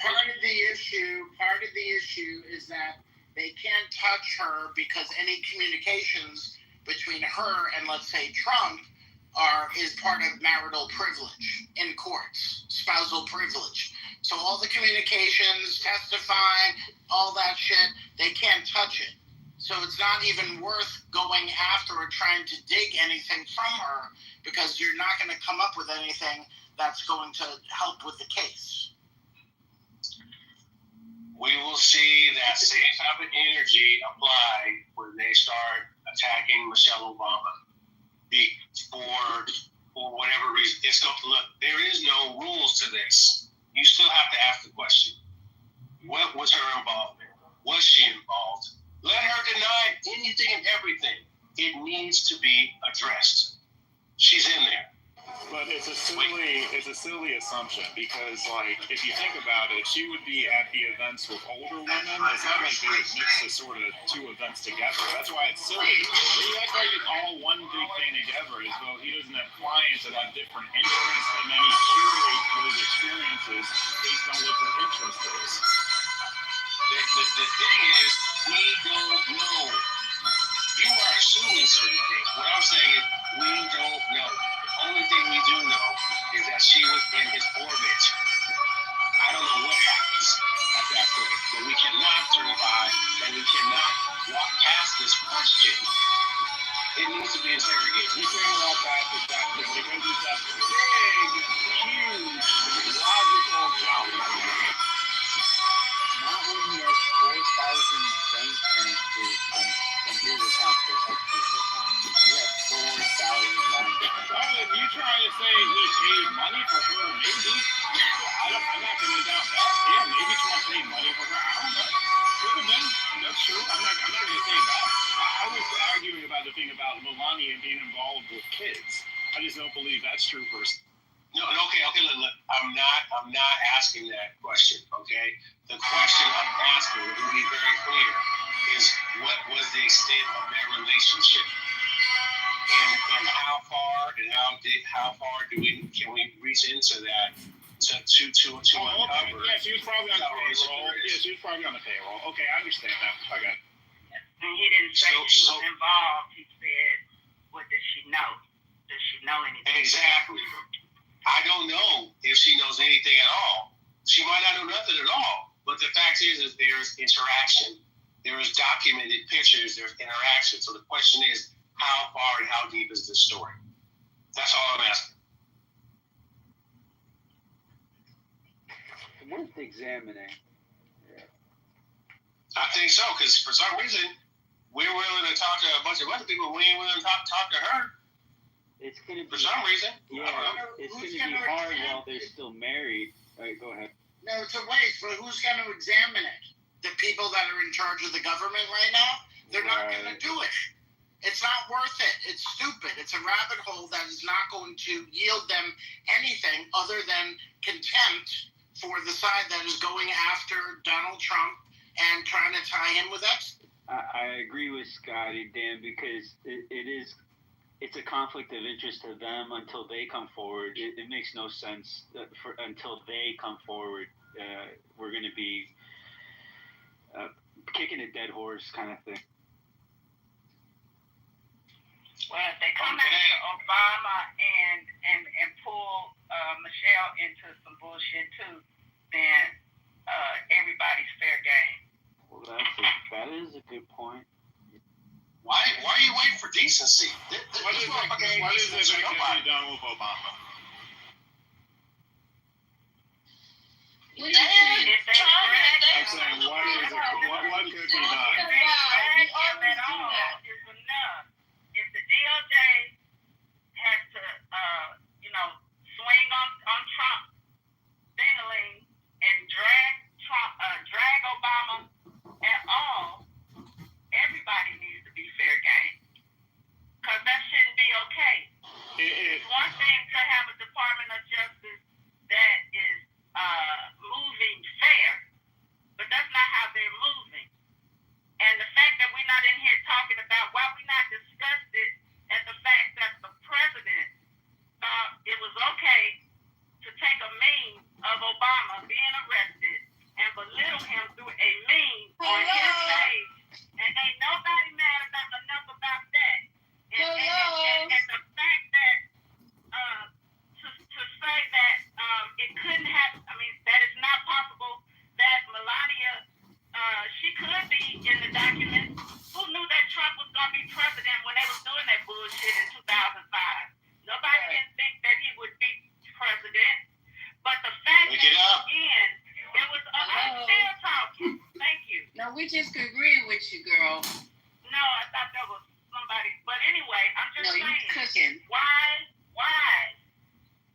Part of the issue is that they can't touch her because any communications between her and, let's say, Trump is part of marital privilege in courts, spousal privilege. So all the communications, testifying, all that shit, they can't touch it. So it's not even worth going after or trying to dig anything from her because you're not going to come up with anything that's going to help with the case. We will see that same type of energy apply when they start attacking Michelle Obama for whatever reason. It's going to look, there is no rules to this. You still have to ask the question. What was her involvement? Was she involved? Let her deny anything and everything. It needs to be addressed. She's in there. But it's a silly assumption because, like, if you think about it, she would be at the events with older women. It's not like they would mix the sort of two events together. That's why it's silly. You act like it's all one big thing together, as though he doesn't have clients that have different interests, and then he curates those experiences based on what their interest is. The thing is, we don't know. You are assuming certain things. What I'm saying is, we don't know. The only thing we do know is that she was in his orbit. I don't know what happens at that point, but we cannot turn by and we cannot walk past this question. It needs to be interrogated. You can't walk past it because it's a big, huge, logical jump. Not when there's 4,000 bank transfers from his account to Epstein's account. You have 4,000 lines. Well, if you try to say he paid money for her, maybe. I'm not going to doubt that. Yeah, maybe Trump paid money for her. I don't know. Could have been. That's true. I'm not going to say that. I was arguing about the thing about Melania being involved with kids. I just don't believe that's true for her. No, okay, look, I'm not asking that question, okay? The question I'm asking, to be very clear, is what was the extent of their relationship? And how far can we reach into that to uncover? Yeah, she was probably on the payroll. Yeah, she was probably on the payroll. Okay, I understand that. I got it. And he didn't say she was involved. He said, what does she know? Does she know anything? Exactly. I don't know if she knows anything at all. She might not know nothing at all. But the fact is there is interaction. There is documented pictures. There's interaction. So the question is, how far and how deep is this story? That's all I'm asking. Worth examining. Yeah. I think so, because for some reason, we're willing to talk to a bunch of other people. We ain't willing to talk to her. It's going to be, for some reason. Yeah, it's going to be hard while they're still married. All right, go ahead. No, it's a waste, but who's going to examine it? The people that are in charge of the government right now? They're not going to do it. It's not worth it. It's stupid. It's a rabbit hole that is not going to yield them anything other than contempt for the side that is going after Donald Trump and trying to tie him with Epstein. I agree with Scotty, Dan, because it's a conflict of interest to them until they come forward. It makes no sense until they come forward. We're going to be kicking a dead horse kind of thing. Well, if they come after Obama and pull Michelle into some bullshit too, then everybody's fair game. Well, that is a good point. Why are you waiting for decency? What is it that can be done with Obama? If they I'm saying, what could be done? is enough. If the DOJ has to, swing on Trump, dingling, and drag Obama at all, everybody needs to be fair game. Because that shouldn't be okay. It's one thing to have a Department of Justice that is moving fair, but that's not how they're moving. And the fact that we're not in here talking about why we not discussed it, and the fact that the president thought it was okay to take a meme of Obama being arrested and belittle him through a meme on his page, and ain't nobody mad enough about that. And the fact that to say that it couldn't happen, that it's not possible that Melania, she could be in the document. Who knew that Trump was going to be president when they was doing that bullshit in 2005? Nobody didn't think that he would be president. But the fact that, again, it was, I'm still talking. Thank you. No, we just agreeing with you, girl. No, I thought that was somebody. But anyway, I'm just saying. You cooking. Why?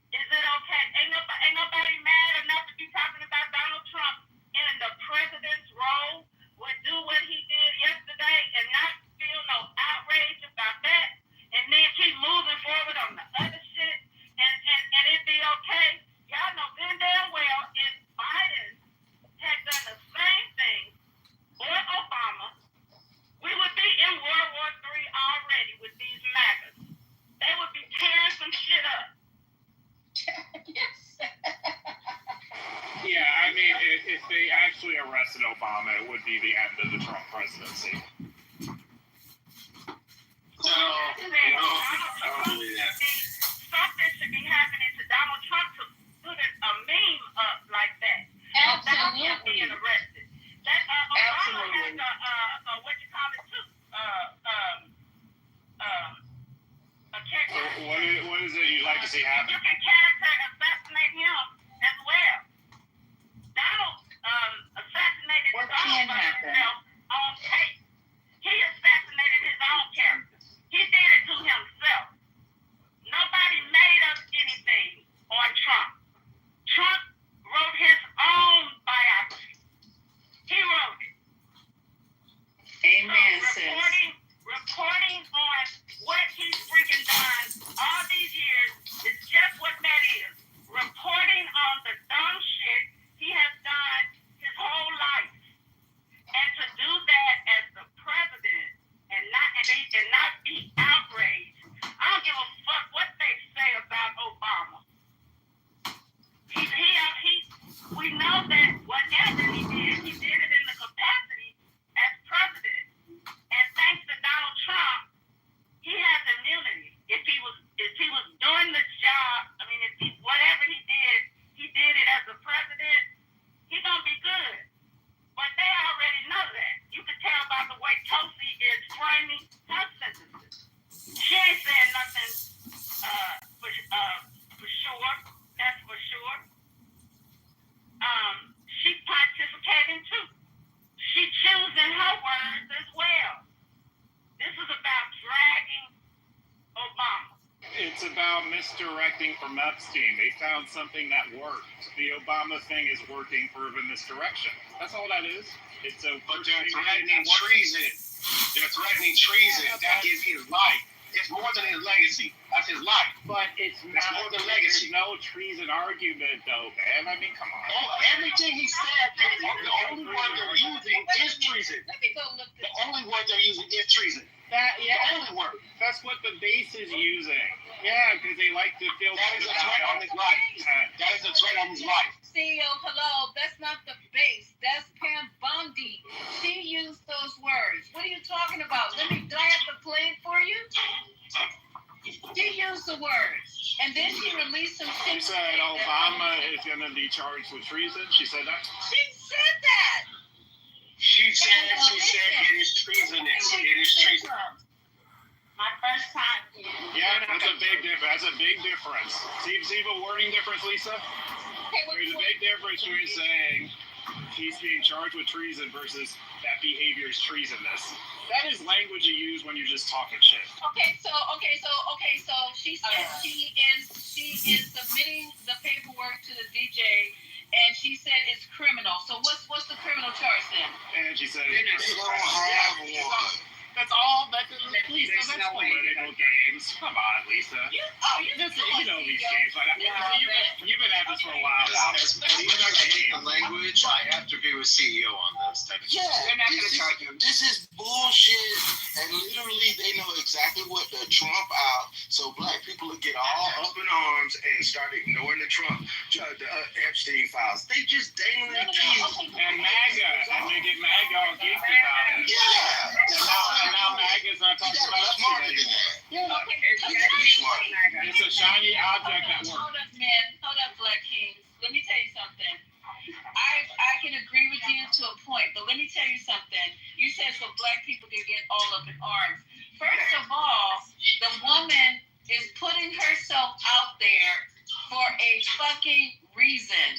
Is it okay? Ain't nobody mad enough to be talking about Donald Trump in the president's role, would do what he did yesterday and not feel no outrage about that, and then keep moving forward on the other shit, and it be okay. Y'all know good damn well if Biden had done the same thing or Obama, we would be in World War III already with these MAGAs. They would be tearing some shit up. Yes. Yeah, if they actually arrested Obama, it would be the end of the Trump presidency. No, I don't believe that. Something should be happening to Donald Trump to put a meme up like that. About him being arrested. That Obama has what you call it too? A character. What is it you'd like to see happen? You can character assassinate him as well. Donald assassinated his own himself on tape. He assassinated his own character. He did it to himself. Nobody made up anything on Trump. Trump wrote his own biography. He wrote it. Amen, so reporting on what he's freaking done all these years is just what that is. Reporting on the dumb shit he has done his whole life. And to do that as the president and not be outraged. I don't give a fuck what they say about Obama. We know that whatever he did it in the capacity as president. And thanks to Donald Trump, he has immunity. If he was doing the job, whatever he did it as a president, he's gonna be good. But they already know that. You can tell by the way Tulsi is framing her sentences. She ain't said nothing for sure. That's for sure. She's participating too. She choosing her words as well. This is about dragging Obama. It's about misdirecting from Epstein. They found something that worked. The Obama thing is working for the misdirection. That's all that is. But they're threatening treason. They're threatening treason. That is his life. It's more than his legacy. That's his life. But it's more than legacy. There's no treason argument, though, man. Come on. Everything he said, the only word they're using is treason. Let me go look this The only word they're using is treason. The only word. That's what the base is using. Yeah, because they like to feel. That is a threat on his life. That is a threat on his life. CEO, hello. That's not the base. That's Pam Bondi. She used those words. What are you talking about? Do I have to play it for you? She used the words. And then she released some shit. She said Obama is going to be charged with treason. She said that? She said that. She said it is treasonous. It is treasonous. My first time here. Yeah, that's a big difference. That's a big difference. See the wording difference, Lisa? There's a big difference between saying he's being charged with treason versus that behavior is treasonous. That is language you use when you're just talking shit. Okay, so she said she is submitting the paperwork to the DJ, and she said it's criminal. So what's the criminal charge then? And she said, They don't have one. that's all. That's Lisa. There's That's no way political games. Come on, Lisa. You know these games. You've been at this for a while now. Even though I hate the language, I have to agree with CEO on this. Yeah, They're not going to charge him. this is bullshit, and literally they know exactly what the Trump out, so black people will get all up in arms and start ignoring the Trump, the Epstein files. They just dangling keys. And MAGA, and they get MAGA all geeked about it. Yeah. And now MAGA's not You talking gotta be about smarter it than anymore. that. Okay, You gotta be smart. It's a shiny object that works. Hold up, man. Hold up, Black Kings. Let me tell you something. I can agree with you to a point, but let me tell you something. You said so black people can get all up in arms. First of all, the woman is putting herself out there for a fucking reason.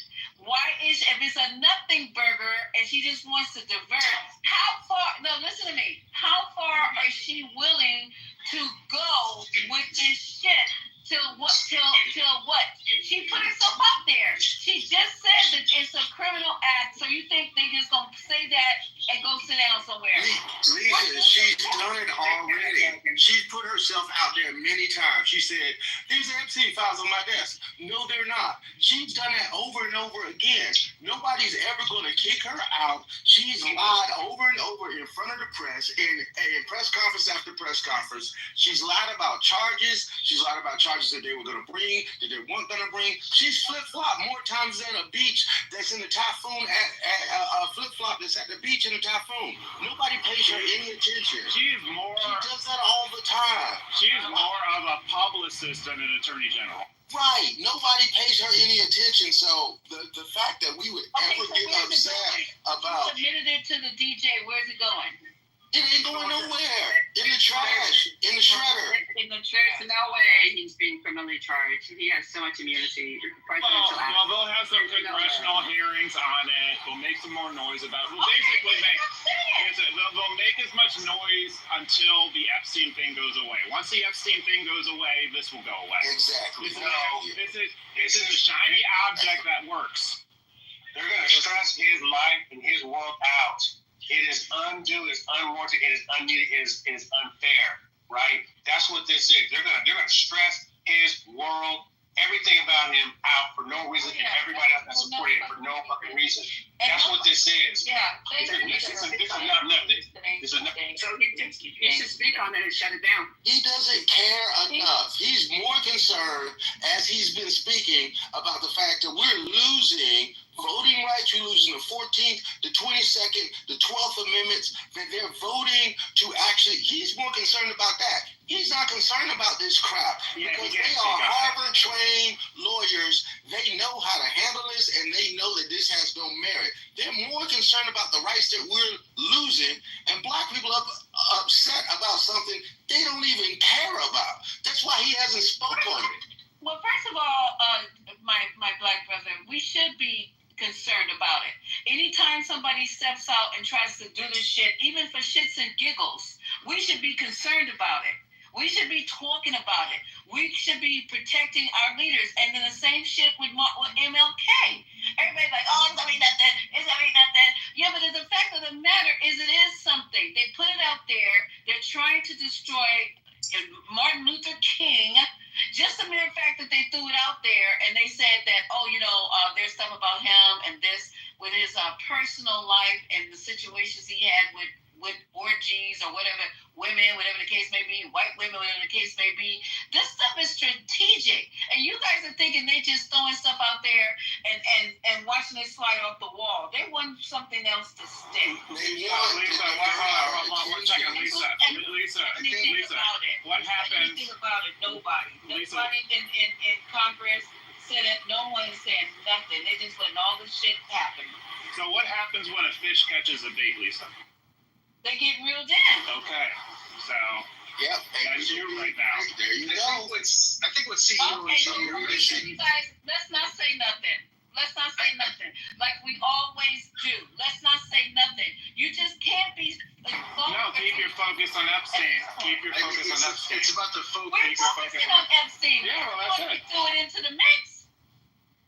Why is if it's a nothing burger and she just wants to divert? How far? No, listen to me. How far is she willing to go with this shit? Till what? She put herself out there. She just said that it's a criminal act. So you think they just gonna say that and go sit down somewhere? Lisa, she's done it already. She's put herself out there many times. She said, "These Epstein files on my desk." No, they're not. She's done that over and over again. Nobody's ever going to kick her out. She's lied over and over in front of the press, in press conference after press conference. She's lied about charges. She's lied about charges that they were going to bring, that they weren't going to bring. She's flip-flopped more times than a beach that's in the typhoon, a flip-flop that's at the beach in the typhoon. Nobody pays her any attention. She does that all the time. She's more of a publicist than an attorney general. Right. Nobody pays her any attention. So the fact that we would ever get upset about Submitted it to the DJ. Where's it going? it ain't going nowhere. In the trash. In the shredder. There's no way he's being criminally charged. He has so much immunity. Presidential act. Well, they'll have some congressional hearings on it. They'll make some more noise about it. They'll basically they'll make as much noise until the Epstein thing goes away. Once the Epstein thing goes away, this will go away. Exactly. This is a shiny object that works. They're going to stress his life and his world out. It is undue, it's unwarranted, it is unneeded, it is unfair, right? That's what this is. They're gonna stress his world, everything about him out for no reason, and everybody else that supported it for no fucking reason. That's what this is. Yeah. This is not nothing. This is nothing. So he should speak on it and shut it down. He doesn't care enough. He's more concerned, as he's been speaking, about the fact that we're losing voting rights. We're losing the 14th, the 22nd, the 12th Amendments, that they're voting to actually, he's more concerned about that. He's not concerned about this crap because they are Harvard-trained lawyers. They know how to handle this, and they know that this has no merit. They're more concerned about the rights that we're losing, and black people are upset about something they don't even care about. That's why he hasn't spoken on it. Well, first of all, my black brother, we should be concerned about it. Anytime somebody steps out and tries to do this shit, even for shits and giggles, we should be concerned about it. We should be talking about it. We should be protecting our leaders. And then the same shit with MLK. Everybody's like, oh, it's gonna be nothing. It's gonna be nothing. Yeah, but the fact of the matter is, it is something. They put it out there. They're trying to destroy Martin Luther King. Just the mere fact that they threw it out there and they said that, there's stuff about him and this with his personal life and the situations he had with orgies or whatever, women, whatever the case may be, white women, whatever the case may be. This stuff is strategic. And you guys are thinking they just throwing stuff out there and watching it slide off the wall. They want something else to stick. Lisa, what happened? Anything about it, nobody. Lisa. Nobody in Congress, Senate, no one wasn't saying nothing. They just letting all this shit happen. So what happens when a fish catches a bait, Lisa? They get reeled in. Okay, so Yep. that's you right now. There you go. I think what CEO Okay, and you guys, let's not say nothing. Let's not say nothing. Like we always do. Let's not say nothing. You just can't be. No, keep your focus on Epstein. Keep your focus on Epstein. It's about the focus. We're focusing on Epstein. Yeah, well, that's it. Throw it into the mix.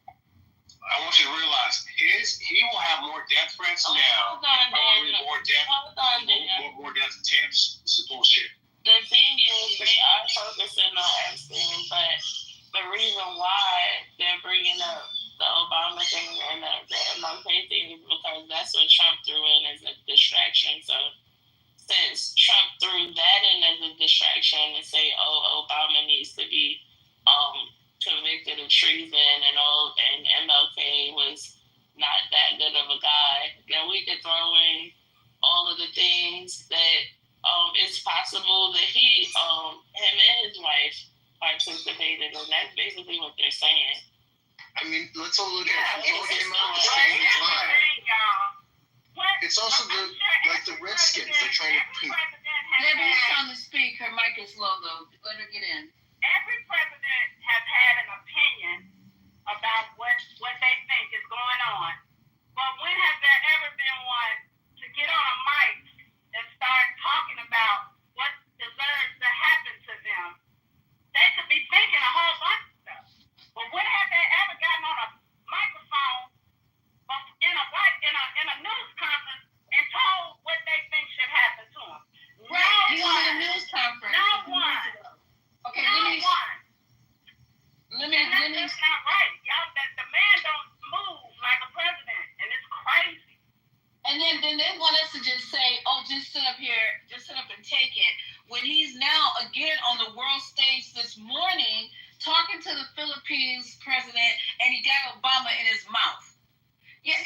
I want you to realize he will have more death threats now. Hold on, Probably Dan. more death. Hold on, Dan. More death attempts. This is bullshit. The thing is, they are focusing on Epstein, but the reason why they're bringing up the Obama thing and the MLK thing is because that's what Trump threw in as a distraction. So since Trump threw that in as a distraction and say, oh, Obama needs to be convicted of treason and MLK was not that good of a guy, then we could throw in all of the things that it's possible that him and his wife participated, and that's basically what they're saying. I mean, let's all look at it. All came out the same time. It's also like the Redskins. They're trying to. Debbie's trying to speak. Her mic is low though. Let her get in. Every president has had an opinion about what they think is going on. But when has there ever been one to get on a mic and start talking about what deserves to happen to them? They could be thinking a whole bunch of stuff. But when have they ever gotten on a microphone in a news conference and told what they think should happen to them? Right. He's in a news conference. No one. Okay, let me. That's not right. Y'all, the man don't move like a president, and it's crazy. And then they want us to just say, oh, just sit up here, just sit up and take it. When he's now again on the world stage this morning talking to the Philippines president, and he got Obama in his mouth. Yeah.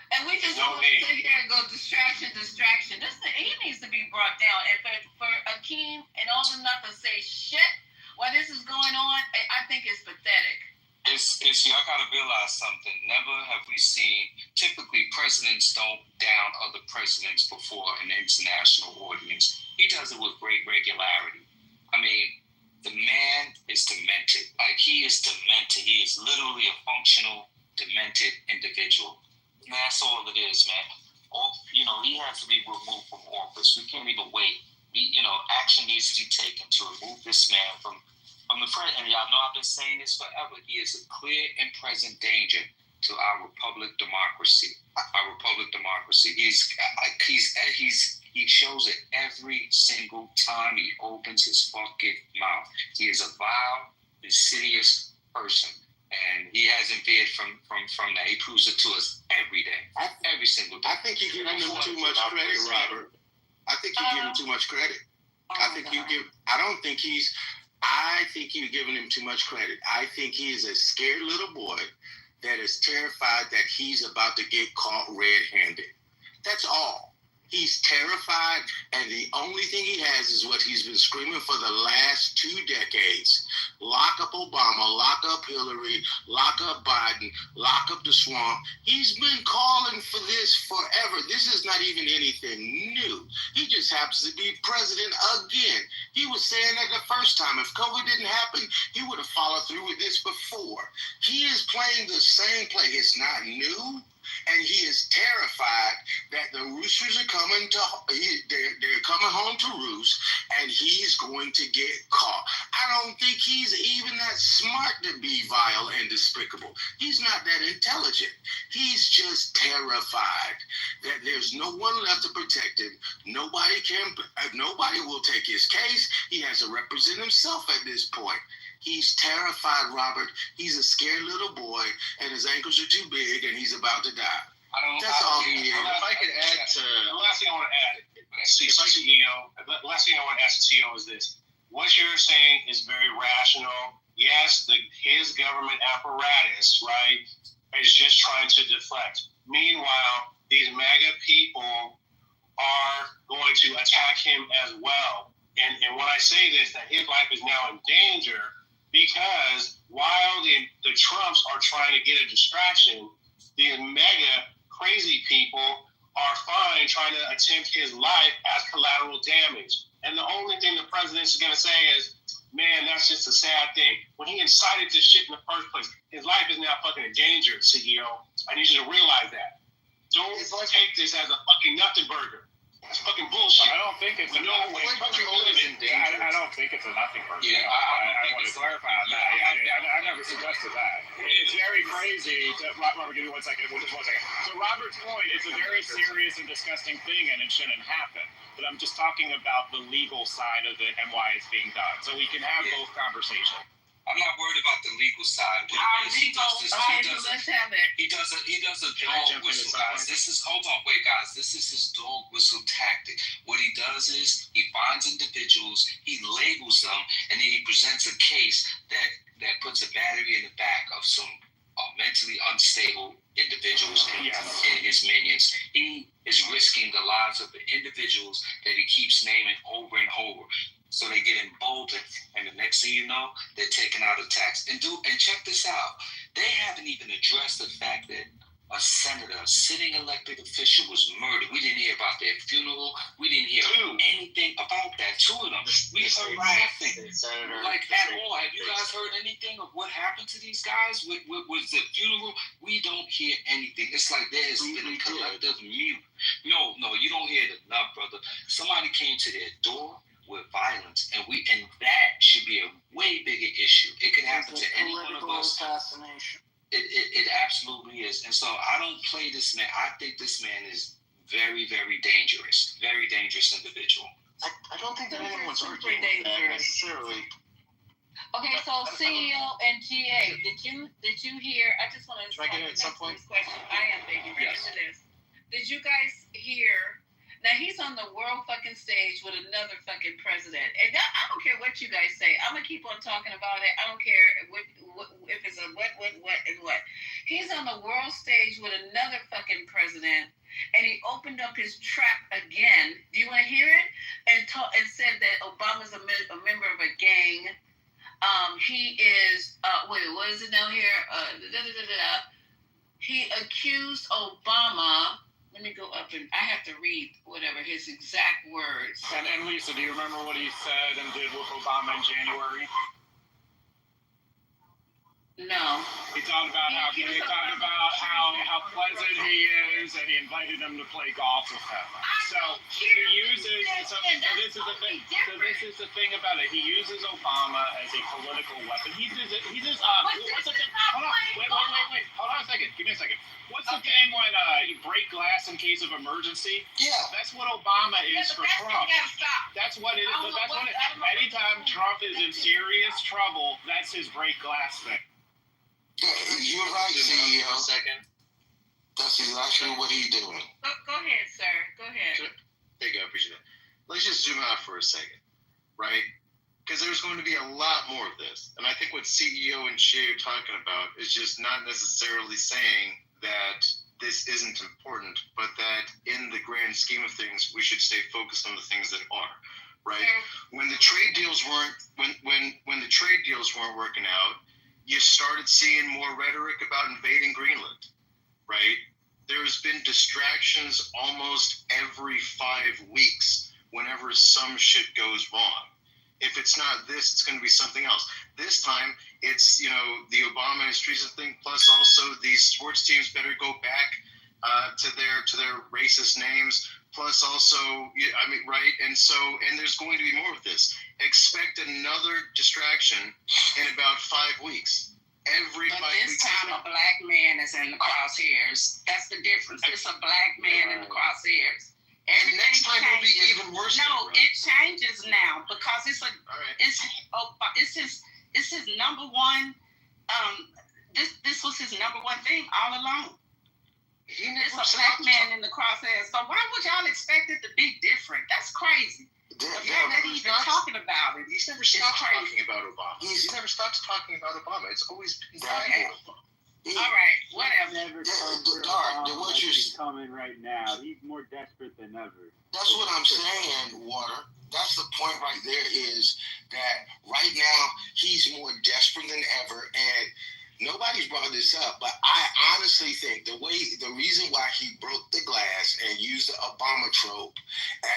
And we just want to sit here and go distraction. He needs to be brought down. And for Akeem and all them not to say shit while this is going on, I think it's pathetic. It's y'all gotta realize something. Never have we seen. Typically, presidents don't down other presidents before an international audience. He does it with great regularity. I mean, the man is demented. Like, he is demented. He is literally a functional, demented individual. And that's all it is, man. He has to be removed from office. We can't even wait. Action needs to be taken to remove this man from the president. And y'all know I've been saying this forever. He is a clear and present danger to our republic democracy. He shows it every single time he opens his fucking mouth. He is a vile, insidious person. And he hasn't veered from that. He proves it to us every day. Every single day. I think you're giving him too much credit, Robert. I think you're giving him too much credit. I think you're giving him too much credit. I think he is a scared little boy that is terrified that he's about to get caught red-handed. That's all. He's terrified, and the only thing he has is what he's been screaming for the last 2 decades. Lock up Obama, lock up Hillary, lock up Biden, lock up the swamp. He's been calling for this forever. This is not even anything new. He just happens to be president again. He was saying that the first time. If COVID didn't happen, he would have followed through with this before. He is playing the same play. It's not new. And he is terrified that the roosters are coming they're coming home to roost, and he's going to get caught. I don't think he's even that smart to be vile and despicable. He's not that intelligent. He's just terrified that there's no one left to protect him. Nobody will take his case. He has to represent himself at this point. He's terrified, Robert. He's a scared little boy, and his ankles are too big, and he's about to die. That's all he is. If I could add to the last thing I want to add, the last thing I want to ask the CEO is this: what you're saying is very rational. Yes, his government apparatus, right, is just trying to deflect. Meanwhile, these MAGA people are going to attack him as well. And when I say this, that his life is now in danger, because while the Trumps are trying to get a distraction, the mega crazy people are fine trying to attempt his life as collateral damage. And the only thing the president's going to say is, man, that's just a sad thing. When he incited this shit in the first place, his life is now fucking in danger, CEO. I need you to realize that. Don't take this as a fucking nothing burger. It's fucking bullshit. I don't think it's a nothing. I don't think it's a nothing burger. Yeah, I want to clarify on that. I never suggested that. It's very crazy. Robert, give me 1 second. Just 1 second. So Robert's point, it's a very serious and disgusting thing, and it shouldn't happen. But I'm just talking about the legal side of it and why it's being done. So we can have both conversations. I'm not worried about the legal side. Let's have it. He does a dog whistle, guys. Hold on, wait, guys. This is his dog whistle tactic. What he does is he finds individuals, he labels them, and then he presents a case that puts a battery in the back of some mentally unstable individuals in his minions. He is risking the lives of the individuals that he keeps naming over and over. So they get emboldened, and the next thing you know, they're taking out attacks. And check this out. They haven't even addressed the fact that a senator, a sitting elected official was murdered. We didn't hear about their funeral. We didn't hear anything about that. 2 of them. We heard nothing. Like at all. Have you guys heard anything of what happened to these guys? With the funeral? We don't hear anything. It's like there has been a collective mute. No, you don't hear it enough, brother. Somebody came to their door with violence, and that should be a way bigger issue. It can happen to any one of us. Assassination. It absolutely is. And so I don't play this man. I think this man is very, very dangerous. Very dangerous individual. I don't think that anyone's arguing with that necessarily. Okay, so CEO and GA, did you hear? I just want to Should I get it at some point? Question. I am thinking right into this. Did you guys hear? Now he's on the world fucking stage with another fucking president, and I don't care what you guys say. I'm gonna keep on talking about it. I don't care if it's a what and what. He's on the world stage with another fucking president, and he opened up his trap again. Do you want to hear it? And said that Obama's a member of a gang. He is. What is it now here? He accused Obama. Let me go up and I have to read whatever his exact words. And Lisa, do you remember what he said and did with Obama in January? No. He talked about how pleasant he is, and he invited him to play golf with him. So he uses. So this is the thing. So this is the thing about it. He uses Obama as a political weapon. What's the thing? Hold on. Wait. Hold on a second. Give me a second. What's the thing when you break glass in case of emergency? Yeah. That's what Obama is for Trump. That's what it is. That's what it is. Anytime Trump is in serious trouble, that's his break glass thing. You're right, CEO. That's exactly what he's doing. Go ahead, sir. Go ahead. Thank you, I appreciate that. Let's just zoom out for a second, right? Because there's going to be a lot more of this. And I think what CEO and Shay are talking about is just not necessarily saying that this isn't important, but that in the grand scheme of things, we should stay focused on the things that are, right? When the trade deals weren't working out, you started seeing more rhetoric about invading Greenland, right? There's been distractions almost every 5 weeks whenever some shit goes wrong. If it's not this, it's going to be something else. This time, it's, the Obama administration thing, plus also these sports teams better go back to their racist names, plus also, right? And there's going to be more of this. Expect another distraction in about 5 weeks. Every 5 weeks. This time a black man is in the crosshairs. That's the difference. It's a black man in the crosshairs. And next time will be even worse. No, it changes now because it's his number one. This was his number one thing all along. It's a black man in the crosshairs. So why would y'all expect it to be different? That's crazy. The fact that he's even talking about it. He's never stopped talking about Obama. He never stops talking about Obama. It's always been all right, whatever. What you're coming right now, he's more desperate than ever. That's what I'm saying, Water. That's the point right there is that right now he's more desperate than ever, and nobody's brought this up, but I honestly think the reason why he broke the glass and used the Obama trope,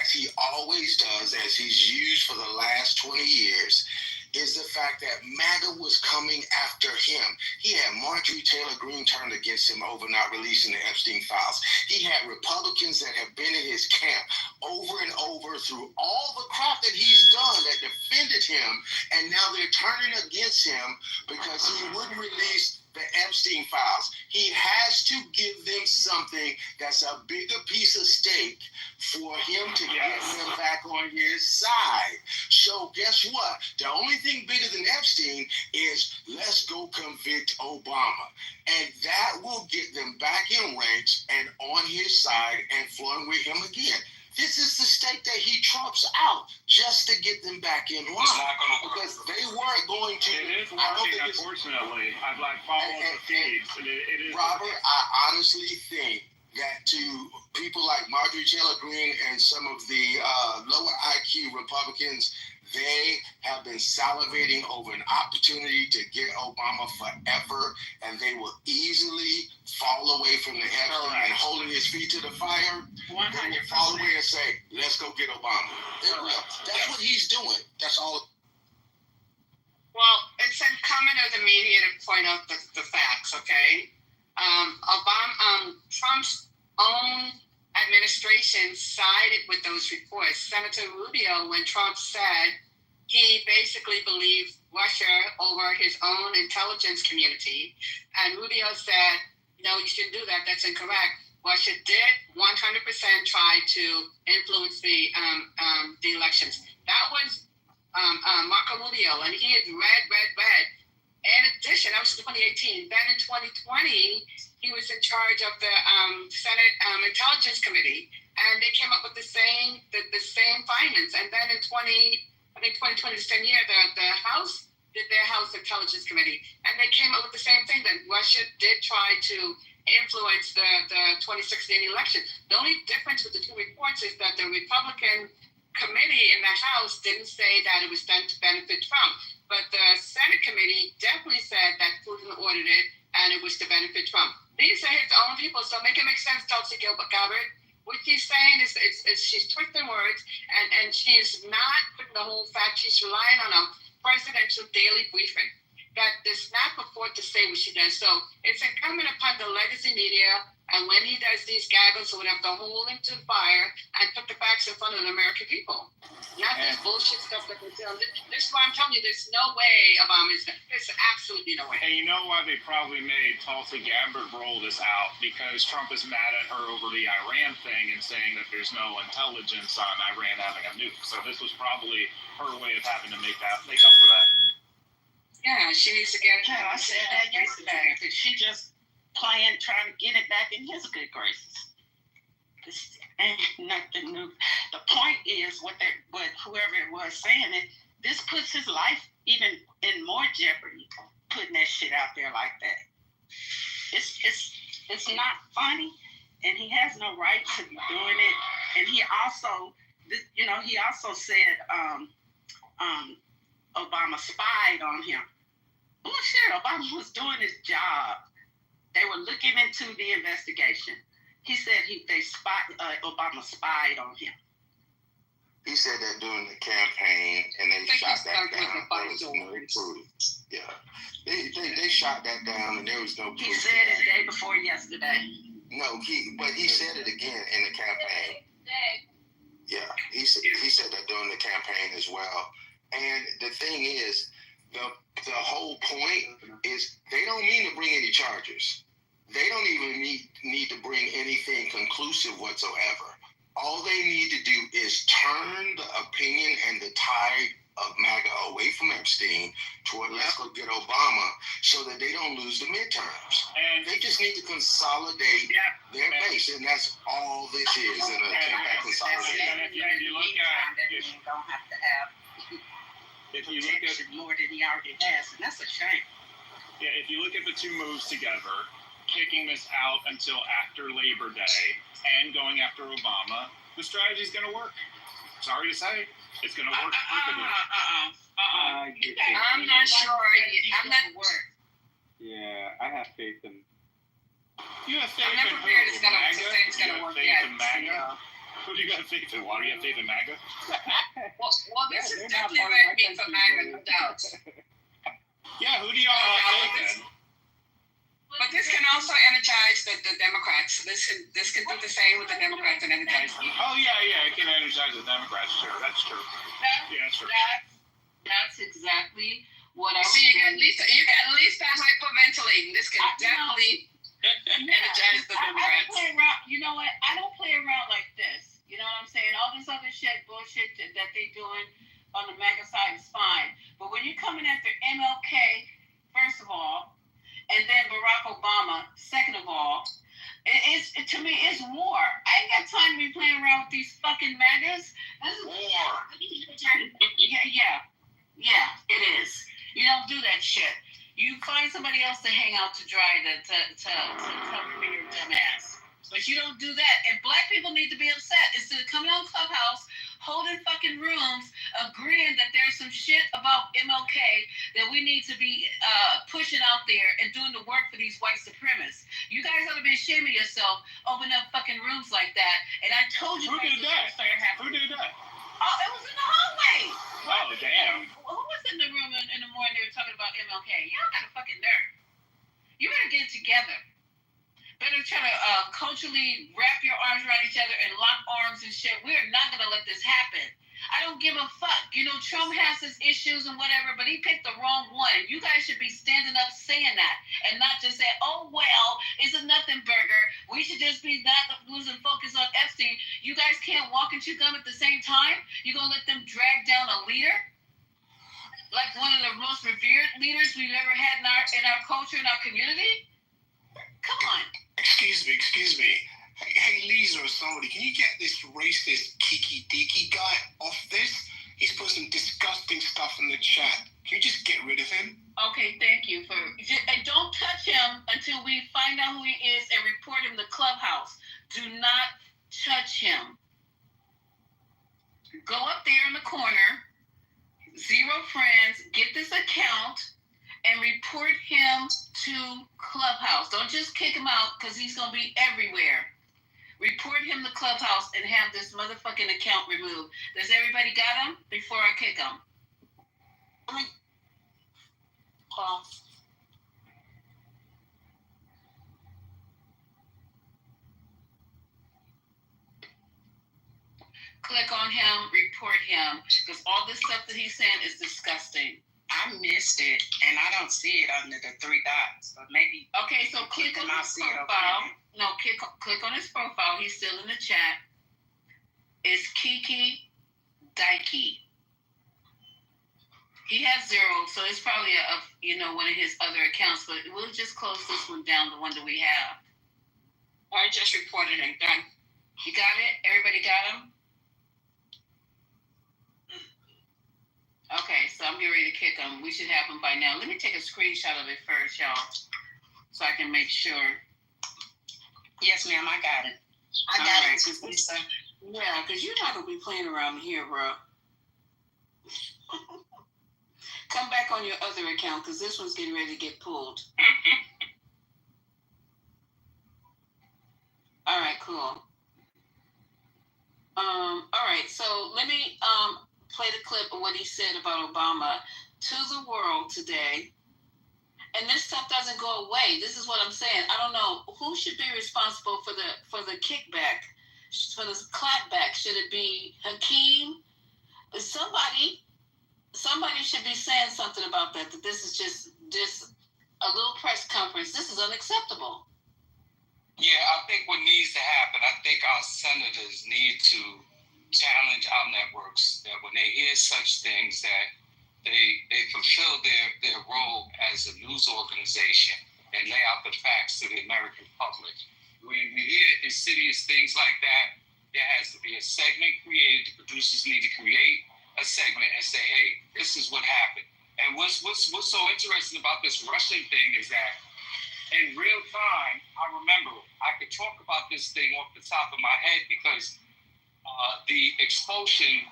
as he always does, as he's used for the last 20 years, is the fact that MAGA was coming after him. He had Marjorie Taylor Greene turned against him over not releasing the Epstein files. He had Republicans that have been in his camp over and over through all the crap that he's done that defended him, and now they're turning against him because he wouldn't release the Epstein files. He has to give them something that's a bigger piece of steak for him to get them back on his side. So guess what? The only thing bigger than Epstein is let's go convict Obama. And that will get them back in ranks and on his side and flowing with him again. This is the steak that he trumps out just to get them back in line. It's not going to work. Because they weren't going to. It is working, unfortunately. I've followed the feeds. It is. Robert, I honestly think that to people like Marjorie Taylor Greene and some of the lower IQ Republicans, they have been salivating over an opportunity to get Obama forever, and they will easily fall away from the Epstein and holding his feet to the fire. 100%. They will fall away and say, let's go get Obama. That's what he's doing. That's all. Well, it's incumbent of the media to point out the facts, okay? Trump's own administration sided with those reports. Senator Rubio, when Trump said he basically believed Russia over his own intelligence community, and Rubio said, no, you shouldn't do that, that's incorrect. Russia did 100% try to influence the elections. That was Marco Rubio, and he had read. In addition, that was 2018. Then in 2020, he was in charge of the Senate Intelligence Committee, and they came up with the same findings. And then in 2020, the same year, the House did their House Intelligence Committee, and they came up with the same thing, that Russia did try to influence the 2016 election. The only difference with the two reports is that the Republican committee in the House didn't say that it was done to benefit Trump, but the Senate committee definitely said that Putin ordered it and it was to benefit Trump. These are his own people, so make it make sense, Tulsi Gabbard. What she's saying is she's twisting words, and she's not putting the whole fact. She's relying on a presidential daily briefing that does not purport to say what she does. So it's incumbent upon the legacy media, and when he does these gaggles, we have to hold him to the fire and put the facts in front of the American people. Not this bullshit stuff that they're telling. This is why I'm telling you, there's no way Obama is. There's absolutely no way. And you know why they probably made Tulsi Gabbard roll this out? Because Trump is mad at her over the Iran thing and saying that there's no intelligence on Iran having a nuke. So this was probably her way of having to make up for that. Yeah, she needs to get it. I said that yesterday. She just trying to get it back in his good graces. This ain't nothing new. The point is what whoever it was saying it. This puts his life even in more jeopardy. Putting that shit out there like that. It's not funny, and he has no right to be doing it. And he also said Obama spied on him. Bullshit. Obama was doing his job. They were looking into the investigation. He said Obama spied on him. He said that during the campaign, and they shot that down. There was no proof. Yeah, they shot that down, and there was no proof. He said it the day before yesterday. No, but he said it again in the campaign. Yeah, he said that during the campaign as well. And the thing is, the whole point is they don't mean to bring any charges. They don't even need to bring anything conclusive whatsoever. All they need to do is turn the opinion and the tide of MAGA away from Epstein toward let's go get Obama so that they don't lose the midterms. And they just need to consolidate their base, and that's all this is in a consolidation. If you look at more than he already has, and that's a shame. Yeah, if you look at the two moves together, kicking this out until after Labor Day and going after Obama, the strategy's going to work. Sorry to say, it's going to work. I'm not sure. I'm not work. Yeah, I have faith in. You have faith I'm not in prepared. who? It's gonna MAGA? work. You have faith in MAGA? Who do you got faith in? Why do you have faith in MAGA? Well, this is definitely red meat for MAGA, no doubt. Yeah, who do y'all have faith in? But this can also energize the Democrats. This can do the same with the Democrats and energize them. Oh yeah, it can energize the Democrats. Sure, that's true. Yeah, that's true. That's exactly what I See, you got at least that hyperventilating. This can definitely energize the Democrats. I don't play around. You know what? I don't play around like this. You know what I'm saying? All this other bullshit that they doing on the MAGA side is fine. But when you're coming after MLK, first of all, and then Barack Obama, second of all, to me, it's war. I ain't got time to be playing around with these fucking MAGAs. This is war. Yeah, it is. You don't do that shit. You find somebody else to hang out to dry to cover for your dumb ass. But you don't do that. And black people need to be upset. Instead of coming on Clubhouse, holding fucking rooms, agreeing that there's some shit about MLK that we need to be pushing out there and doing the work for these white supremacists. You guys ought to be ashamed of yourself, opening up fucking rooms like that. And I told you. Who did that? Who did that? Oh, it was in the hallway. Oh, damn. Who was in the room in the morning? They were talking about MLK. Y'all got a fucking nerve. You better get it together. Better try to culturally wrap your arms around each other and lock arms and shit. We are not going to let this happen. I don't give a fuck. You know, Trump has his issues and whatever, but he picked the wrong one. You guys should be standing up saying that and not just say, oh, well, it's a nothing burger. We should just be not losing focus on Epstein. You guys can't walk and chew gum at the same time? You're going to let them drag down a leader? Like one of the most revered leaders we've ever had in our culture, in our community? Come on. Excuse me. Hey, Lisa or somebody, can you get this racist Kiki Diki guy off this? He's put some disgusting stuff in the chat. Can you just get rid of him? Okay, thank you. And don't touch him until we find out who he is and report him to Clubhouse. Do not touch him. Go up there in the corner, 0 friends, get this account, and report him to Clubhouse. Don't just kick him out because he's going to be everywhere. Report him to Clubhouse and have this motherfucking account removed. Does everybody got him before I kick him? Click on him, report him, because all this stuff that he's saying is disgusting. I missed it, and I don't see it under the 3 dots. But maybe. Okay, so click on his profile. No, click on his profile. He's still in the chat. It's Kiki Daiki. He has 0, so it's probably one of his other accounts. But we'll just close this one down, the one that we have. I just reported it. Done. You got it? Everybody got him? Okay, so I'm getting ready to kick him. We should have him by now. Let me take a screenshot of it first, y'all, so I can make sure. Yes, ma'am, I got it. I got it, Lisa. Yeah, because you're not going to be playing around here, bro. Come back on your other account, because this one's getting ready to get pulled. All right, cool. All right, so let me play the clip of what he said about Obama to the world today. And this stuff doesn't go away. This is what I'm saying. I don't know who should be responsible for the kickback, for this clapback. Should it be Hakeem? Somebody should be saying something about that. That this is just a little press conference. This is unacceptable. Yeah, I think what needs to happen, I think our senators need to challenge our networks that when they hear such things that they fulfill their role as a news organization and lay out the facts to the American public. When we hear insidious things like that, there has to be a segment created. The producers need to create a segment and say, hey, this is what happened. And what's so interesting about this Russian thing is that in real time, I remember I could talk about this thing off the top of my head because the expulsion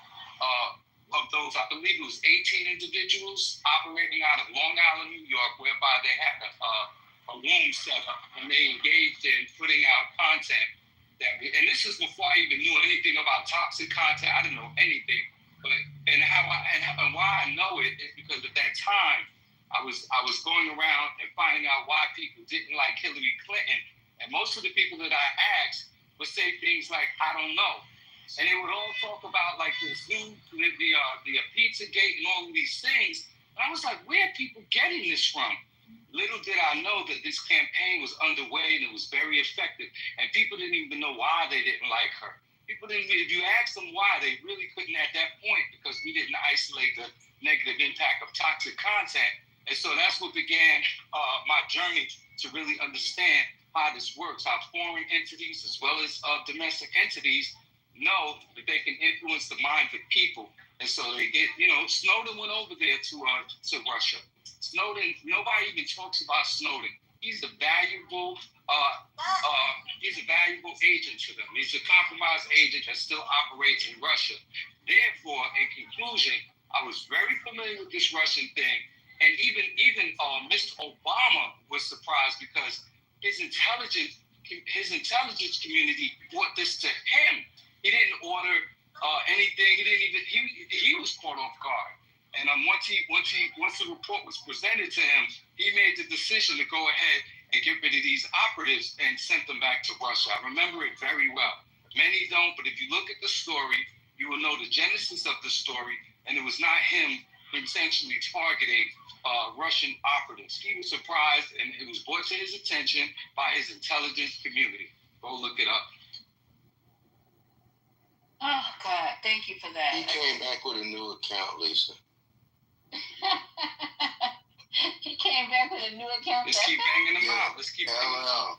of those, I believe it was 18 individuals operating out of Long Island, New York, whereby they had a room set up and they engaged in putting out content and this is before I even knew anything about toxic content. I didn't know anything, and why I know it is because at that time I was going around and finding out why people didn't like Hillary Clinton, and most of the people that I asked would say things like, "I don't know," and they would all talk about like the Pizzagate and all of these things. And I was like, where are people getting this from? Little did I know that this campaign was underway and it was very effective. And people didn't even know why they didn't like her. People didn't, if you asked them why, they really couldn't at that point because we didn't isolate the negative impact of toxic content. And so that's what began my journey to really understand how this works, how foreign entities as well as domestic entities know that they can influence the minds of people. And so they get, Snowden went over there to Russia. Snowden, nobody even talks about Snowden. He's a valuable agent to them. He's a compromised agent that still operates in Russia. Therefore, in conclusion, I was very familiar with this Russian thing, and even Mr. Obama was surprised because his intelligence community brought this to him. He didn't order anything. He was caught off guard. And once the report was presented to him, he made the decision to go ahead and get rid of these operatives and sent them back to Russia. I remember it very well. Many don't, but if you look at the story, you will know the genesis of the story, and it was not him intentionally targeting Russian operatives. He was surprised, and it was brought to his attention by his intelligence community. Go look it up. Oh, God, thank you for that. He came back with a new account, Lisa. He came back with a new account. Let's keep banging them out. Let's keep LL.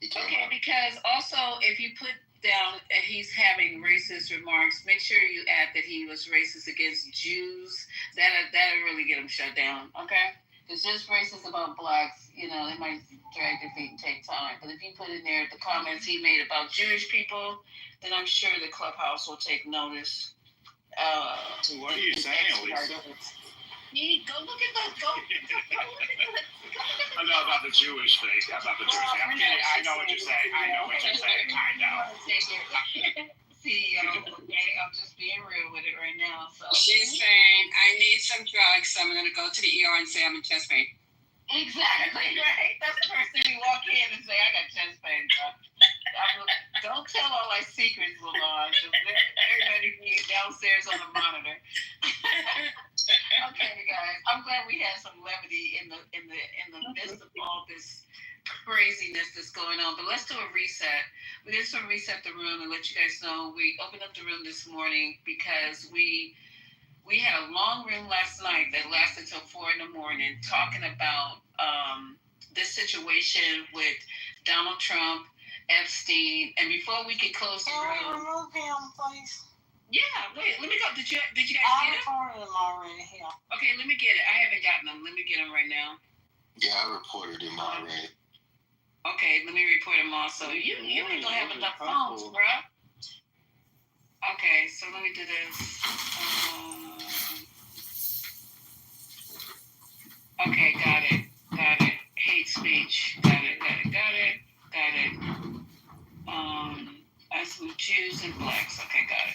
Okay, because also if you put down he's having racist remarks, make sure you add that he was racist against Jews. That'll really get him shut down. Okay, because just racist about blacks, they might drag their feet and take time. But if you put in there the comments he made about Jewish people, then I'm sure the Clubhouse will take notice. What are you saying, Lisa? Go look at the. I know about the Jewish thing. I'm kidding. I know what you're saying. I know. CEO, okay? I'm just being real with it right now. So she's saying, I need some drugs, so I'm going to go to the ER and say I'm in chest pain. Exactly, right? That's the first thing you walk in and say, I got chest pain, bro. Don't tell all our secrets, Lalon. Everybody be downstairs on the monitor. Okay, guys. I'm glad we had some levity in the midst of all this craziness that's going on. But let's do a reset. We just want to reset the room and let you guys know we opened up the room this morning because we had a long room last night that lasted till 4 a.m. talking about this situation with Donald Trump, Epstein, and before we could close the room, remove him, please. Yeah, wait, let me go. Did you guys get it? I reported him already. Yeah. Okay, let me get it. I haven't gotten them. Let me get them right now. Yeah, I reported him already. Okay, let me report him also. You ain't gonna have enough phones, bro. Okay, so let me do this. Okay, got it. Hate speech. Got it. As with Jews and blacks. Okay, got it.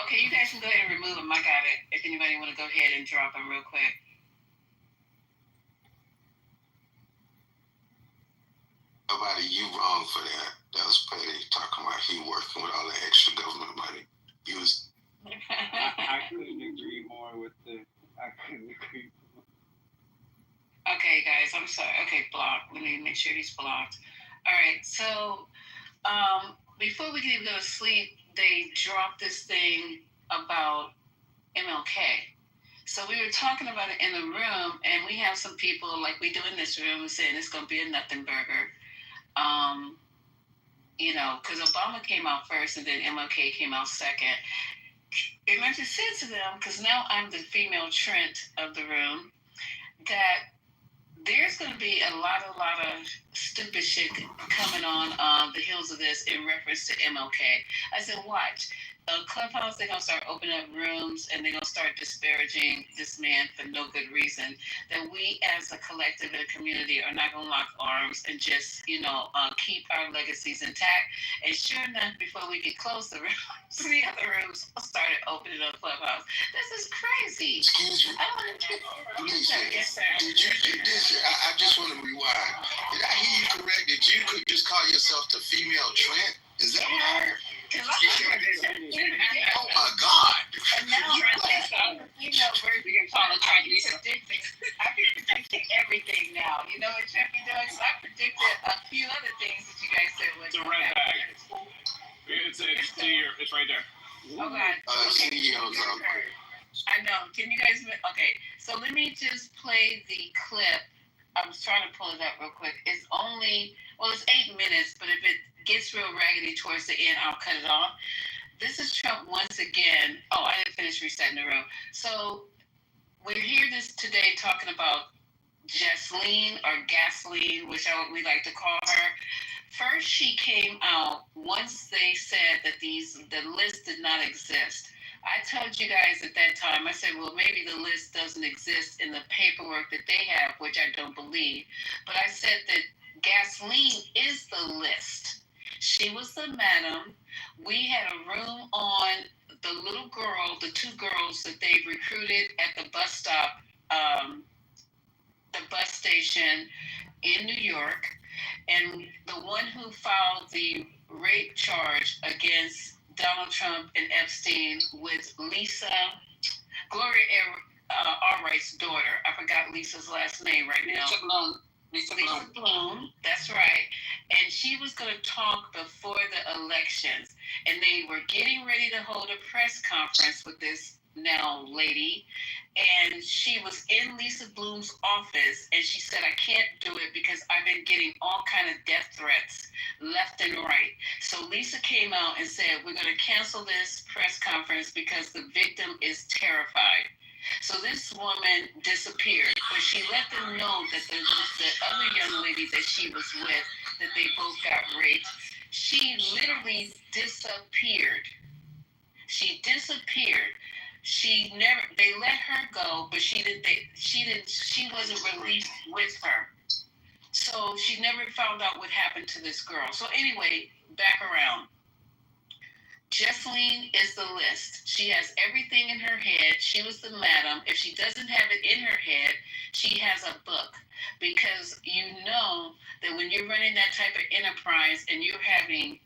Okay, you guys can go ahead and remove them. I got it. If anybody want to go ahead and drop them real quick. Nobody, you wrong for that. That was petty. Talking about he working with all the extra government money. He was. I couldn't agree more with Okay, guys, I'm sorry. Okay, blocked. Let me make sure he's blocked. All right, so before we can even go to sleep, they dropped this thing about MLK. So we were talking about it in the room, and we have some people, like we do in this room, saying it's going to be a nothing burger. Because Obama came out first, and then MLK came out second. It makes sense to them, because now I'm the female Trent of the room, that there's going to be a lot of stupid shit coming on the heels of this in reference to MLK. I said, watch. Clubhouse, they're going to start opening up rooms and they're going to start disparaging this man for no good reason. That we as a collective and a community are not going to lock arms and just, keep our legacies intact. And sure enough, before we get close, the other rooms started opening up Clubhouse. This is crazy. Excuse me. I don't want to I just want to rewind. Did I hear you correct? Did you could just call yourself the female Trent? Is that what I heard? Oh my God! And now we can call it I be predicting everything now. You know what Trent be doing? So I predicted a few other things that you guys said was It's a red bag. It's right there. Oh God. CEO's I know. Can you guys? Okay. So let me just play the clip. I was trying to pull it up real quick. It's 8 minutes, but if it gets real raggedy towards the end, I'll cut it off. This is Trump once again. Oh, I didn't finish resetting the room. So we're here today talking about Jesseline or Gasoline, which we like to call her. First, she came out once they said that the list did not exist. I told you guys at that time, I said, well, maybe the list doesn't exist in the paperwork that they have, which I don't believe. But I said that Gasoline is the list. She was the madam. We had a room on the little girl, the two girls that they recruited at the bus stop, the bus station in New York. And the one who filed the rape charge against Donald Trump and Epstein was Gloria Allright's daughter. I forgot Lisa's last name right now. Lisa Bloom, that's right. And she was going to talk before the elections. And they were getting ready to hold a press conference with this now lady. And she was in Lisa Bloom's office. And she said, I can't do it because I've been getting all kind of death threats left and right. So Lisa came out and said, we're going to cancel this press conference because the victim is terrified. So this woman disappeared, but she let them know that the other young lady that she was with, that they both got raped, she literally disappeared. She let her go, but she wasn't released with her. So she never found out what happened to this girl. So anyway, back around. Jesseline is the list. She has everything in her head. She was the madam. If she doesn't have it in her head, she has a book. Because you know that when you're running that type of enterprise and you're having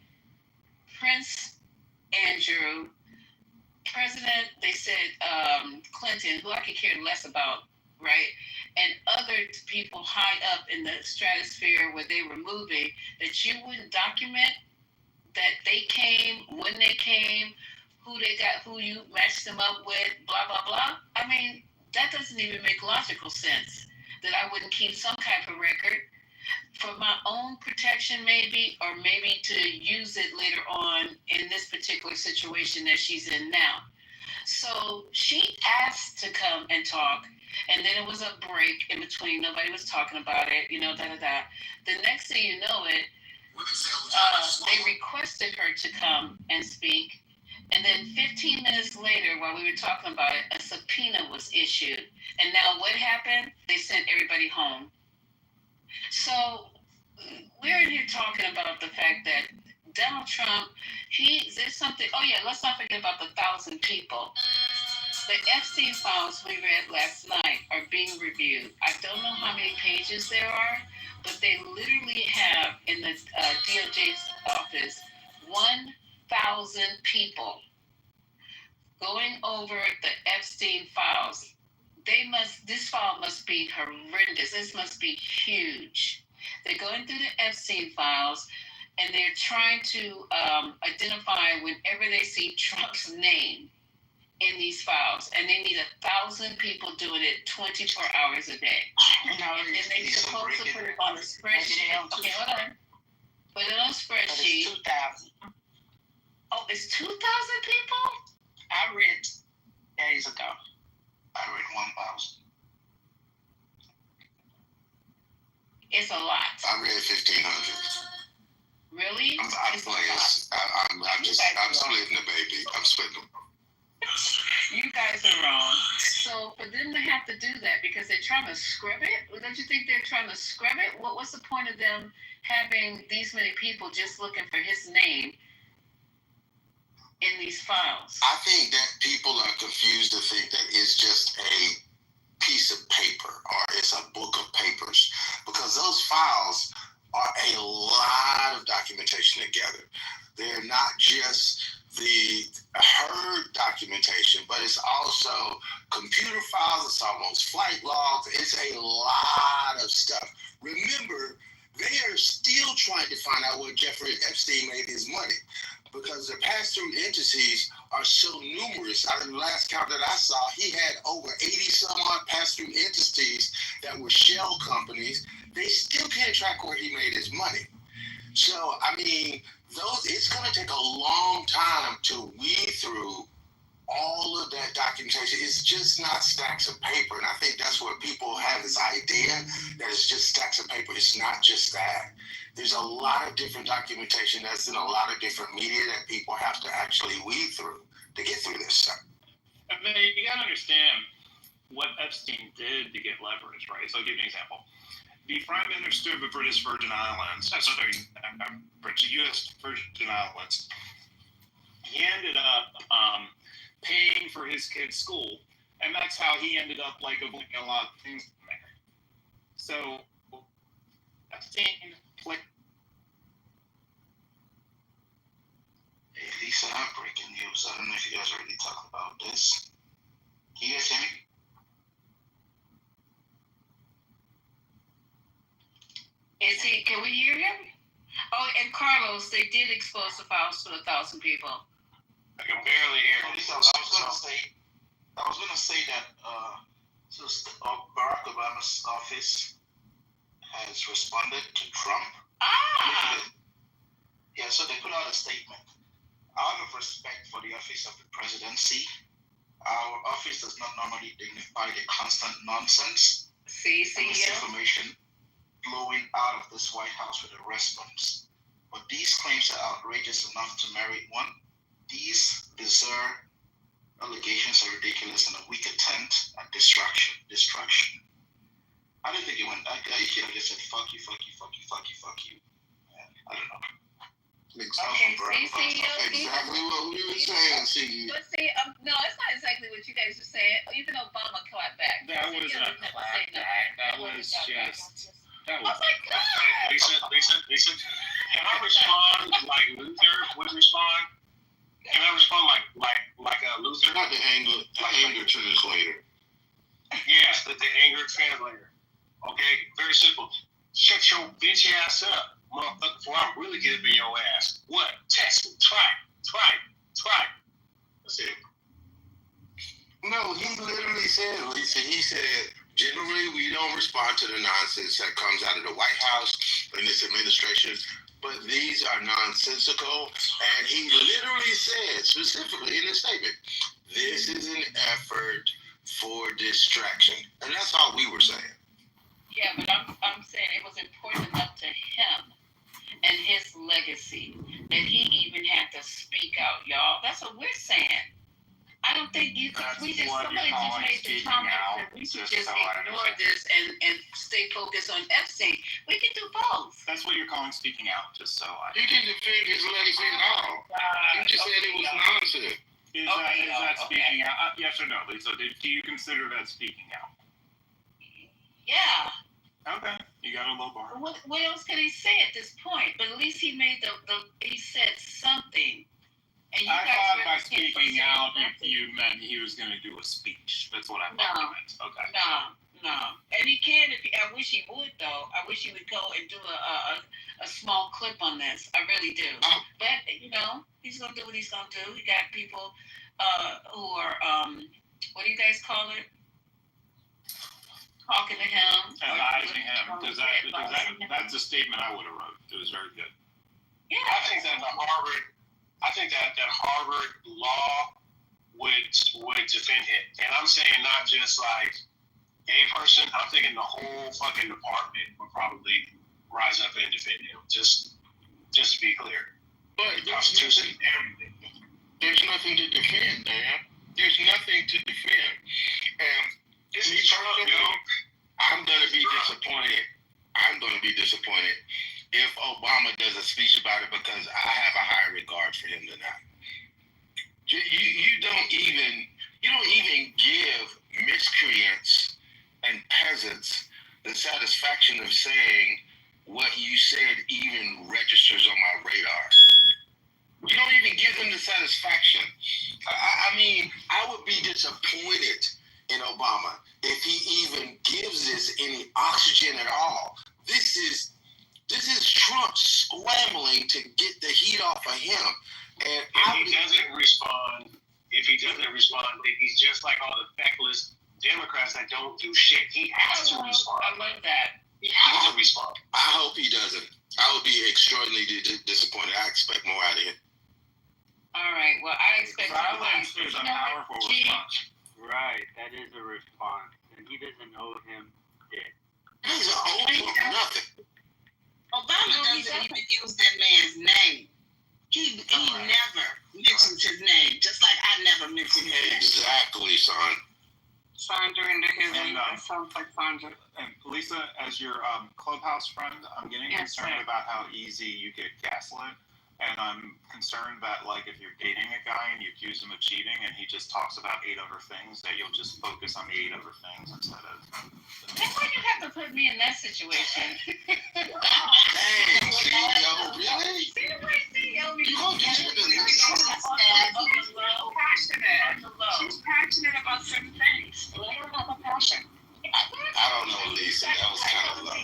Prince Andrew, President, they said Clinton, who I could care less about, right? And other people high up in the stratosphere where they were moving, that you wouldn't document that they came, when they came, who you matched them up with, blah, blah, blah. I mean, that doesn't even make logical sense, that I wouldn't keep some type of record for my own protection maybe, or maybe to use it later on in this particular situation that she's in now. So she asked to come and talk, and then it was a break in between. Nobody was talking about it, The next thing you know it, they requested her to come and speak. And then 15 minutes later, while we were talking about it, a subpoena was issued. And now what happened? They sent everybody home. So we're in here talking about the fact that Donald Trump, there's something, let's not forget about the 1,000 people. The Epstein files we read last night are being reviewed. I don't know how many pages there are, but they literally have in the DOJ's office 1,000 people going over the Epstein files. This file must be horrendous. This must be huge. They're going through the Epstein files, and they're trying to identify whenever they see Trump's name in these files, and they need 1,000 people doing it 24 hours a day. And then they're supposed to put it on a spreadsheet. Okay, hold on. Put it on a spreadsheet. It's 2,000. Oh, it's 2,000 people? I read days ago. I read 1,000. It's a lot. I read 1,500. Really? I'm playing. I'm splitting the baby. I'm splitting them. You guys are wrong. So for them to have to do that because they're trying to scrub it, don't you think they're trying to scrub it? What's the point of them having these many people just looking for his name in these files? I think that people are confused to think that it's just a piece of paper or it's a book of papers, because those files are a lot of documentation together. They're not just her documentation, but it's also computer files, it's almost flight logs, it's a lot of stuff. Remember, they are still trying to find out where Jeffrey Epstein made his money, because the pass-through entities are so numerous. Out of the last count that I saw, he had over 80 some odd pass-through entities that were shell companies. They still can't track where he made his money. So, I mean, it's going to take a long time to weed through all of that documentation. It's just not stacks of paper. And I think that's where people have this idea that it's just stacks of paper. It's not just that. There's a lot of different documentation that's in a lot of different media that people have to actually weed through to get through this stuff. I mean, you got to understand what Epstein did to get leverage, right? So I'll give you an example. The Prime Minister of the British Virgin Islands, U.S. Virgin Islands, he ended up paying for his kid's school, and that's how he ended up avoiding a lot of things there. So Epstein Hey, Lisa, I have breaking news. I don't know if you guys already talked about this. Can you guys hear me? Can we hear him? Oh, and Carlos, they did expose the files to 1,000 people. I can barely hear you. I was gonna say that Barack Obama's office has responded to Trump. Yeah, so they put out a statement. Out of respect for the office of the presidency, our office does not normally dignify the constant nonsense and misinformation flowing out of this White House with a response. But these claims are outrageous enough to merit one. These bizarre allegations are ridiculous and a weak attempt at distraction. I don't think it went. I should have just said fuck you. I don't know. Okay, exactly what we were saying. See, but no, it's not exactly what you guys are saying. Even Obama clapped back. That was not a clap back. That was just. Oh my God! Lisa, can I respond like Luther would respond? Can I respond like Luther? Not the anger translator. Yes, the anger translator. Okay, very simple. Shut your bitch ass up, motherfucker, before I really get up in your ass. What? Test me. Try. That's it. No, he literally said, Lisa, he said, generally we don't respond to the nonsense that comes out of the White House and this administration, but these are nonsensical. And he literally said, specifically in the statement, this is an effort for distraction. And that's all we were saying. Yeah, but I'm saying it was important enough to him and his legacy that he even had to speak out, y'all. That's what we're saying. I don't think somebody just made the comment that we should just ignore this and stay focused on Epstein. We can do both. That's what you're calling speaking out, just so I. He didn't defend his legacy at all. He just said it was nonsense. Is that speaking out? Yes or no, Lisa? Do you consider that speaking out? Yeah. Okay, you got a low bar. What else can he say at this point? But at least he made he said something. And you I guys thought really by can't speaking say out, nothing. you meant he was going to do a speech. That's what I thought you meant. Okay. No. And he can. I wish he would, though. I wish he would go and do a small clip on this. I really do. But he's gonna do what he's gonna do. He got people who are what do you guys call it? Talking to him, advising him, because that's a statement I would have wrote. It was very good. Yeah, I think that Harvard law would defend him, and I'm saying not just like gay person, I'm thinking the whole fucking department would probably rise up and defend him. Just to be clear. But the Constitution, everything. There's nothing to defend, man. There's nothing to defend. And me personally, I'm gonna be disappointed. I'm gonna be disappointed if Obama does a speech about it because I have a high regard for him tonight. You don't even give miscreants and peasants the satisfaction of saying what you said even registers on my radar. You don't even give them the satisfaction. I mean, I would be disappointed in Obama if he even gives this any oxygen at all. This is Trump scrambling to get the heat off of him. And if he doesn't respond, then he's just like all the feckless Democrats that don't do shit. He has to respond. I love that. He has to respond. I hope he doesn't. I would be extraordinarily disappointed. I expect more out of him. All right. Well, I expect violence is a powerful response. Right. That is a response, and he doesn't owe him dick. He's an old for nothing. Obama doesn't even use that man's name. He never mentions his name, just like I never mentioned his name. Exactly, son. Sandra into his name. That sounds like Sandra. And Lisa, as your clubhouse friend, I'm getting concerned about how easy you get gaslit. And I'm concerned that, like, if you're dating a guy and you accuse him of cheating and he just talks about 8 other things, that you'll just focus on the 8 other things instead of... Then why you have to put me in that situation? Dang, CEO, really? See the way CEO You gonna do something? She's passionate about certain things. Let her have a passion. I don't know, Lisa. That was kind of low.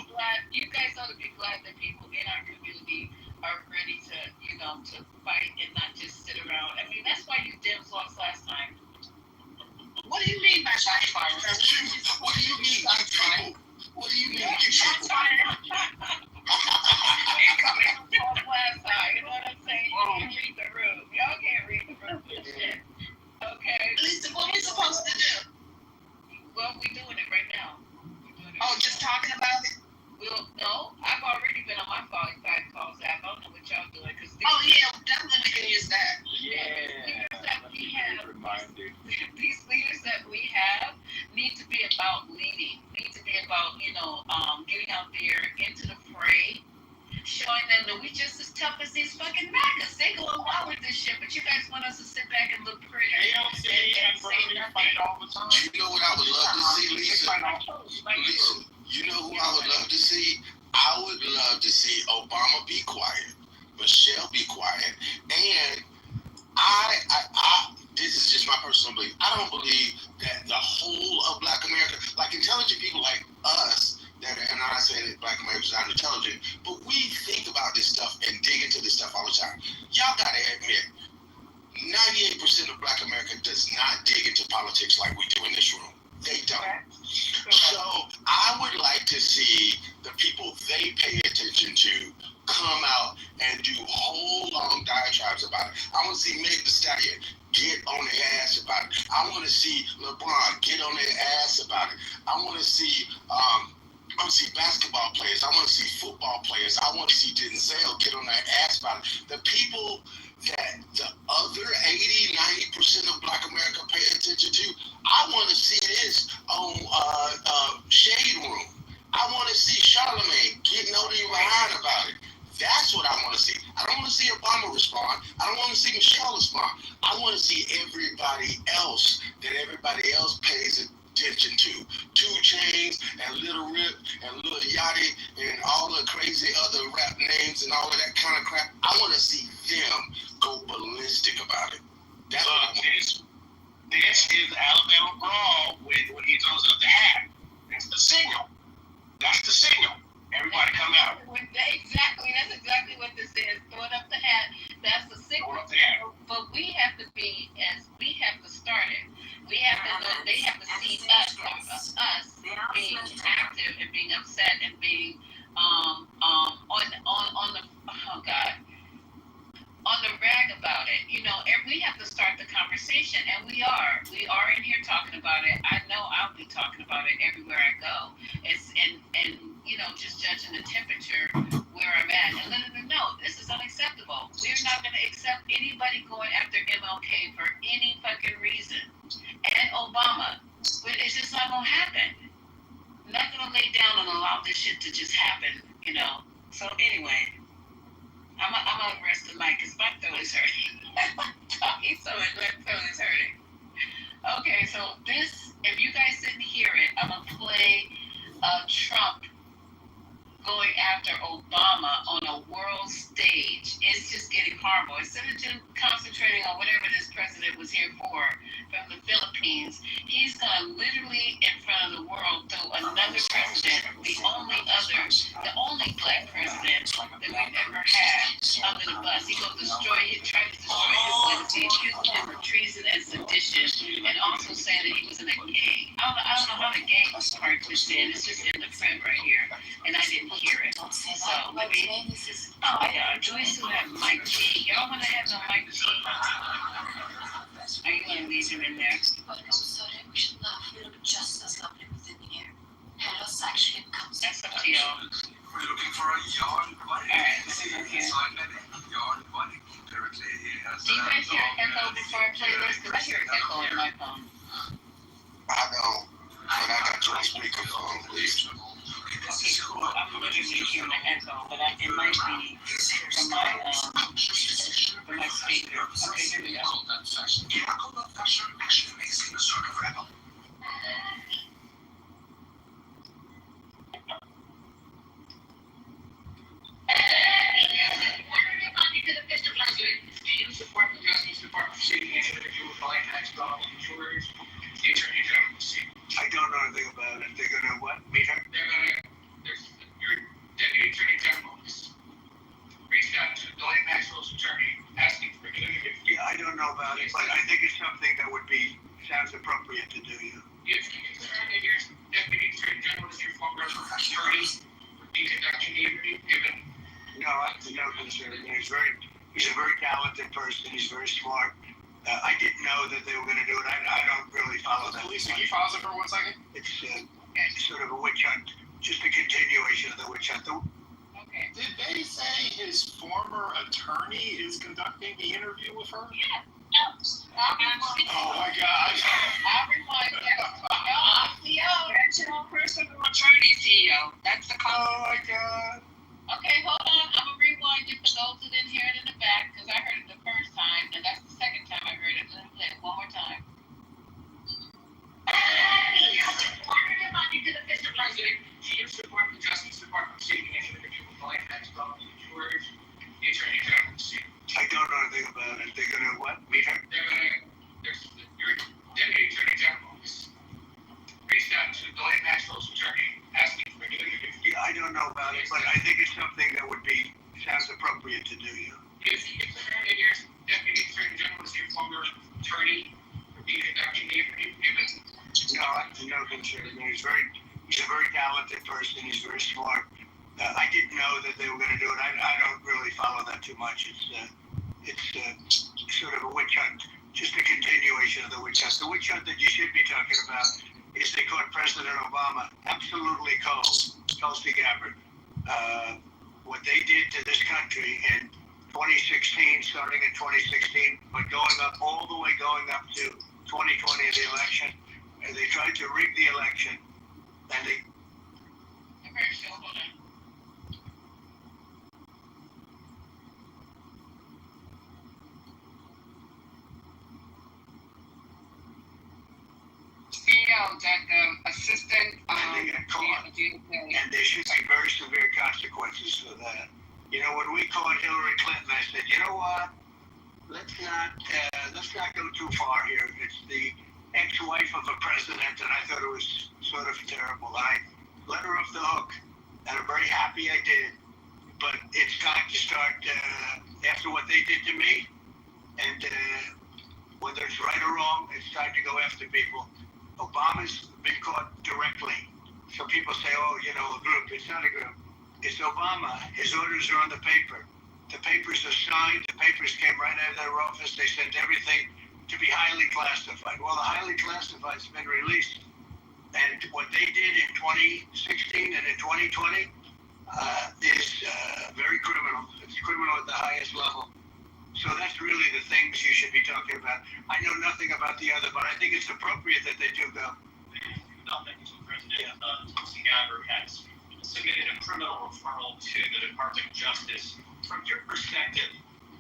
You guys ought to be glad that people in our community are ready to, to fight and not just sit around. I mean, that's why you Dems lost last time. What do you mean by shots fired? What do you mean, you people? What do you mean, you people? Last time, you know what I'm saying? You can't read the room. Y'all can't read the room and shit. Okay? Lisa, what we supposed to do? Well, we're doing it right now. Oh, just talking about it? Well, no, I've already been on my phone 5 calls app. I don't know what y'all doing. Oh, yeah, definitely we can use that. Yeah. These leaders that we have need to be about leading, need to be about, getting out there into the fray, showing them that we just as tough as these fucking MAGAs. They go along with this shit, but you guys want us to sit back and look pretty. and say nothing all the time. You know what I would love to see, Lisa? Lisa, you know who I would love to see? I would love to see Obama be quiet, Michelle be quiet, and I this is just my personal belief. I don't believe that the whole of Black America, like intelligent people like us, and I'm not saying that Black Americans are not intelligent, but we think about this stuff and dig into this stuff all the time. Y'all gotta admit, 98% of Black America does not dig into politics like we do in this room. They don't. So I would like to see the people they pay attention to come out and do whole long diatribes about it. I want to see Meg Thee Stallion get on their ass about it. I want to see LeBron get on their ass about it. I want to see basketball players. I want to see football players. I want to see Denzel get on their ass about it. The people that the other 80-90% of Black America pay attention to, I want to see this on Shade Room. I want to see Charlamagne getting on their behind about it. That's what I want to see. I don't want to see Obama respond. I don't want to see Michelle respond. I want to see everybody else that everybody else pays attention to. 2 Chainz and Little Rip and Lil Yachty and all the crazy other rap names and all of that kind of crap. I want to see them go ballistic about it. That's what I want. This is Alabama brawl when he throws up the hat. That's the signal. That's the signal. Everybody come out. Exactly. That's exactly what this is. Throwing up the hat. That's the signal. But we have to start it. We have to know. They have to see us being active and being upset and being on the want to brag about it. And we have to start the conversation, and we are in here talking about it. I know I'll be talking about it everywhere I go. It's and just judging the temperature where I'm at and letting them know this is unacceptable. We're not going to accept anybody going after MLK for any fucking reason. And Obama, it's just not going to happen. I'm not going to lay down and allow this shit to just happen. So anyway. I'm gonna rest the mic because my throat is hurting. Talking so much, my throat is hurting. Okay, so if you guys didn't hear it, I'm gonna play Trump going after Obama on a world stage. It's just getting horrible. Instead of just concentrating on whatever this president was here for from the Philippines, he's gonna literally in front of the world throw another president, the only black president that we've ever had, under the bus. He gonna try to destroy his legacy, accusing him of treason and sedition, and also saying that he was in a gang. I don't know how the gang part was in. It's just in the print right here, and I didn't hear it. So let me. Oh yeah, Joyce will have Mike G. Y'all want to have no Mike G? Are you gonna leave him in there? We should love a little bit just as lovely within here. Hellos actually becomes. That's up to y'all. We're looking for a yarn bunny. Alright, this is okay. Yarn bunny. Apparently, he has. Do you guys hear an echo before I play this? Because I hear an echo on my phone. I don't. But I got your speakerphone, please. Okay, cool. I'm literally hearing the echo, but it might be from my speaker. Okay, here we go. I don't know anything about it. They're gonna what? Meet her? Your deputy attorney general reached out to Ghislaine Maxwell's attorney asking for Yeah, I don't know about it, but I think it's something that sounds appropriate to do. You. If you consider that your deputy attorney general is your former attorney, would you conduct an interview given? No, I have no concern. He's a very talented person. He's very smart. I didn't know that they were going to do it. I don't really follow that. Lisa, can you pause it for 1 second? It's sort of a witch hunt, just a continuation of the witch hunt. Okay. Did they say his former attorney is conducting the interview with her? Yeah. Oh my God. I'll rewind that. That's your personal attorney, CEO. That's the call. Oh my God. Okay, hold on. I'm going to rewind it for those who didn't hear it in the back because I heard it the first time, and that's the second time I heard it. Let me play it one more time. Mr. President, do you support the Justice Department seeking an interview with Ghislaine Maxwell and George, the attorney general? I don't know anything about it. They're going to what? Meet her? Your deputy attorney general reached out to Ghislaine Maxwell's attorney asking for an interview. Yeah, I don't know about it, but I think it's something that sounds appropriate to do. You. If you consider that your deputy attorney general is your former attorney, would you conduct an interview given? No, I have no concern. He's a very talented person. He's very smart. I didn't know that they were going to do it. I don't really follow that too much. It's sort of a witch hunt, just a continuation of the witch hunt. The witch hunt that you should be talking about is they caught President Obama absolutely Tulsi Gabbard. What they did to this country in 2016, starting in 2016, but going up to 2020 of the election, and they tried to rig the election, and they. That the assistant and they got caught. And there should be very severe consequences for that. When we called Hillary Clinton, I said, you know what? Let's not go too far here. It's the ex-wife of a president, and I thought it was sort of terrible. I let her off the hook, and I'm very happy I did. But it's time to start after what they did to me, and whether it's right or wrong, it's time to go after people. Obama's been caught directly. So people say, a group. It's not a group. It's Obama. His orders are on the paper. The papers are signed. The papers came right out of their office. They sent everything to be highly classified. Well, the highly classified's been released. And what they did in 2016 and in 2020 is very criminal. It's criminal at the highest level. So that's really the things you should be talking about. I know nothing about the other, but I think it's appropriate that they do go. President Kitover has submitted a criminal referral to the Department of Justice. From your perspective,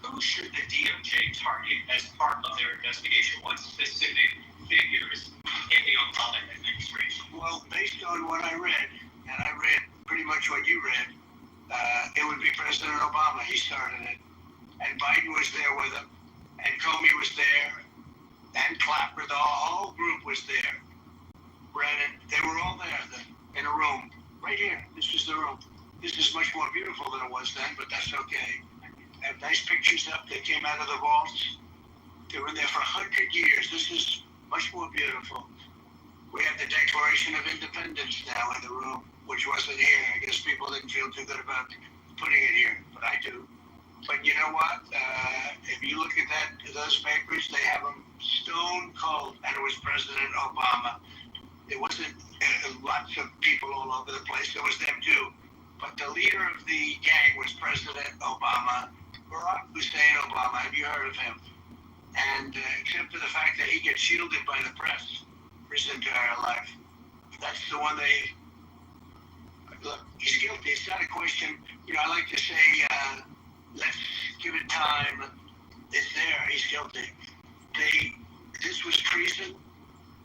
who should the DOJ target as part of their investigation? What specific figures in the Obama administration? Well, based on what I read, and I read pretty much what you read, it would be President Obama. He started it. And Biden was there with him. And Comey was there. And Clapper, the whole group was there. Brennan, they were all there in a room. Right here. This is the room. This is much more beautiful than it was then, but that's okay. They have nice pictures up. They came out of the vaults. They were there for 100 years. This is much more beautiful. We have the Declaration of Independence now in the room, which wasn't here. I guess people didn't feel too good about putting it here, but I do. But you know what? If you look at those papers, they have them stone cold, and it was President Obama. It wasn't lots of people all over the place. It was them too. But the leader of the gang was President Obama, Barack Hussein Obama. Have you heard of him? And except for the fact that he gets shielded by the press for his entire life. That's the one they... Look, he's guilty. It's not a question... You know, I like to say, let's give it time. It's there. He's guilty. This was treason.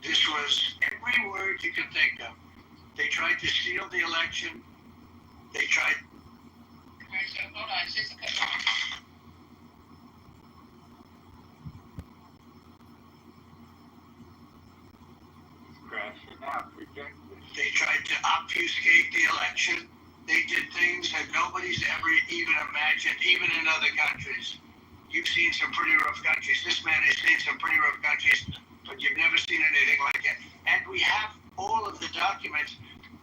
This was every word you could think of. They tried to steal the election. They tried... Hold on, just a couple. They tried to obfuscate the election. They did things that nobody's ever even imagined, even in other countries. You've seen some pretty rough countries. This man has seen some pretty rough countries, but you've never seen anything like it. And we have all of the documents.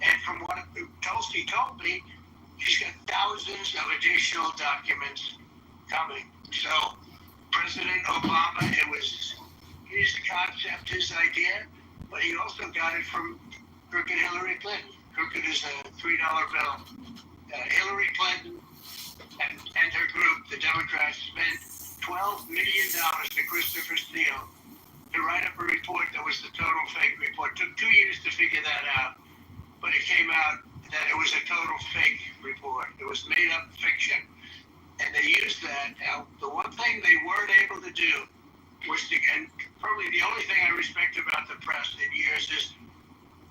And from what Tulsi told me, she's got thousands of additional documents coming. So President Obama, it was his concept, his idea, but he also got it from crooked Hillary Clinton. Crooked is a $3 bill. Hillary Clinton and her group, the Democrats, spent $12 million to Christopher Steele to write up a report that was the total fake report. Took 2 years to figure that out, but it came out that it was a total fake report. It was made up fiction. And they used that. Now, the one thing they weren't able to do was to, and probably the only thing I respect about the press in years is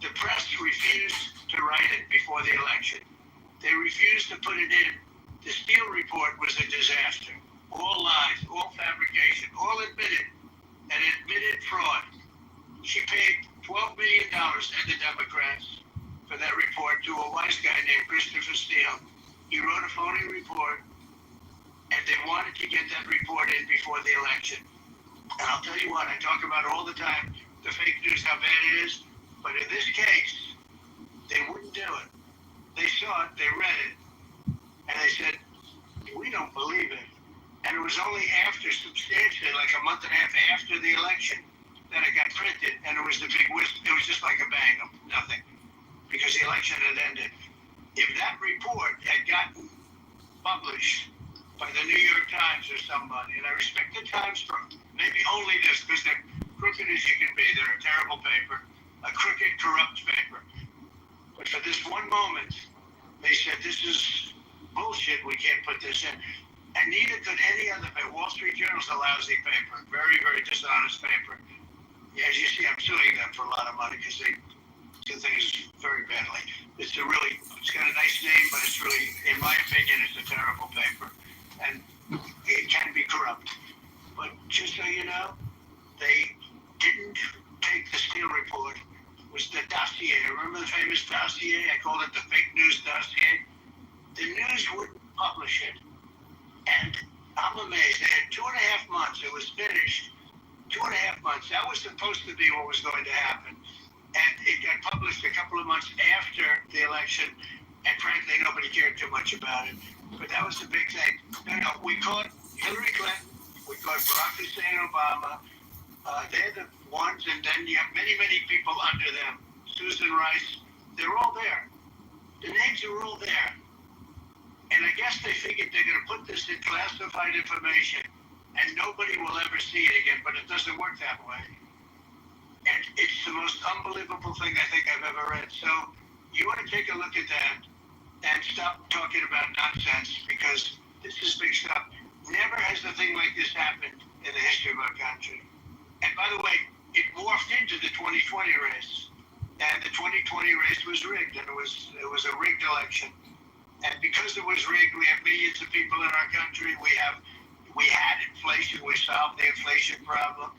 the press refused to write it before the election. They refused to put it in. The Steele report was a disaster. All lies, all fabrication, all admitted, and admitted fraud. She paid $12 million at the Democrats for that report to a wise guy named Christopher Steele. He wrote a phony report, and they wanted to get that report in before the election. And I'll tell you what, I talk about all the time, the fake news, how bad it is. But in this case, they wouldn't do it. They saw it, they read it, and they said, we don't believe it. And it was only after, substantially, like a month and a half after the election, that it got printed, and it was the big whistle. It was just like a bang of nothing, because the election had ended. If that report had gotten published by the New York Times or somebody, and I respect the Times for maybe only this, because they're crooked as you can be. They're a terrible paper, a crooked, corrupt paper. But for this one moment, they said, this is bullshit, we can't put this in. And neither could any other paper. Wall Street Journal's a lousy paper, very, very dishonest paper. As you see, I'm suing them for a lot of money because they do things very badly. It's got a nice name, but it's really, in my opinion, it's a terrible paper. And it can be corrupt. But just so you know, they didn't take the Steele report. It was the dossier. Remember the famous dossier? I called it the fake news dossier. The news wouldn't publish it. And I'm amazed. They had 2.5 months. It was finished. 2.5 months. That was supposed to be what was going to happen. And it got published a couple of months after the election. And frankly, nobody cared too much about it. But that was the big thing. Then we caught Hillary Clinton, we caught Barack Hussein Obama. They're the ones, and then you have many, many people under them. Susan Rice, they're all there. The names are all there. And I guess they figured they're going to put this in classified information, and nobody will ever see it again, but it doesn't work that way. And it's the most unbelievable thing I think I've ever read. So you want to take a look at that and stop talking about nonsense, because this is big stuff. Never has a thing like this happened in the history of our country. And by the way, it morphed into the 2020 race. And the 2020 race was rigged, and it was a rigged election. And because it was rigged, we have millions of people in our country. We had inflation. We solved the inflation problem.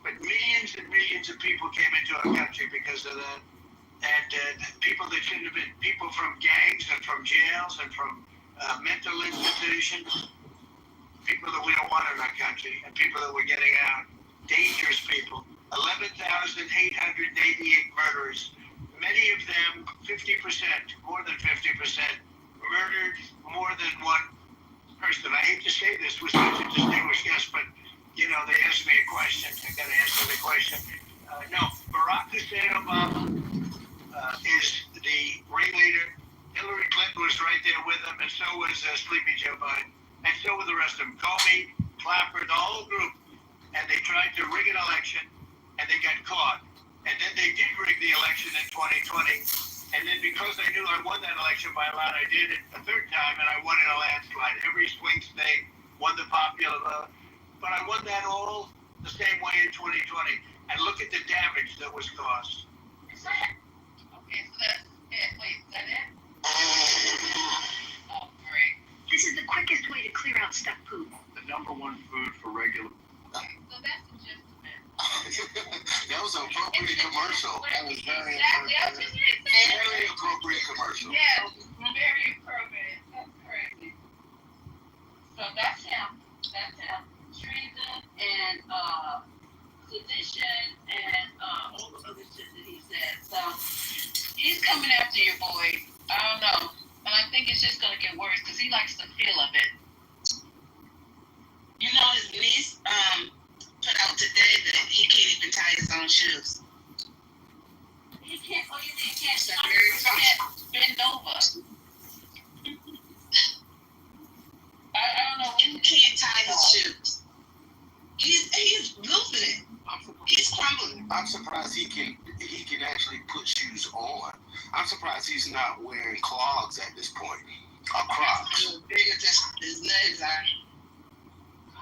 But millions and millions of people came into our country because of that. And people that shouldn't have been, people from gangs and from jails and from mental institutions, people that we don't want in our country, and people that we're getting out, dangerous people. 11,888 murderers. Many of them, 50%, more than 50%, murdered more than one person. I hate to say this with such a distinguished guest, but, you know, they asked me a question. I got to answer the question. No, Barack Hussein Obama is the ringleader. Hillary Clinton was right there with him, and so was Sleepy Joe Biden. And so were the rest of them. Comey, Clapper, the whole group. And they tried to rig an election, and they got caught. And then they did rig the election in 2020. And then because I knew I won that election by a lot, I did it a third time, and I won in a landslide. Every swing state won the popular vote. But I won that all the same way in 2020. And look at the damage that was caused. Okay, so that's it. Wait, is that it? Oh, great. This is the quickest way to clear out stuck poop. The number one food for regular. Okay, so that's the gist of it. That was an appropriate commercial. That was very very appropriate commercial. Yes, very appropriate. That's crazy. So that's him. That's him. Treason and sedition and all the other shit that he said. So he's coming after your boy. I don't know. And I think it's just going to get worse because he likes the feel of it. You know, his niece put out today that he can't even tie his own shoes. He can't. Oh, you can't bend over. I don't know. He can't tie his shoes. He's losing it. He's crumbling. I'm surprised he can actually put shoes on. I'm surprised he's not wearing clogs at this point. Or Crocs. As big as his legs are.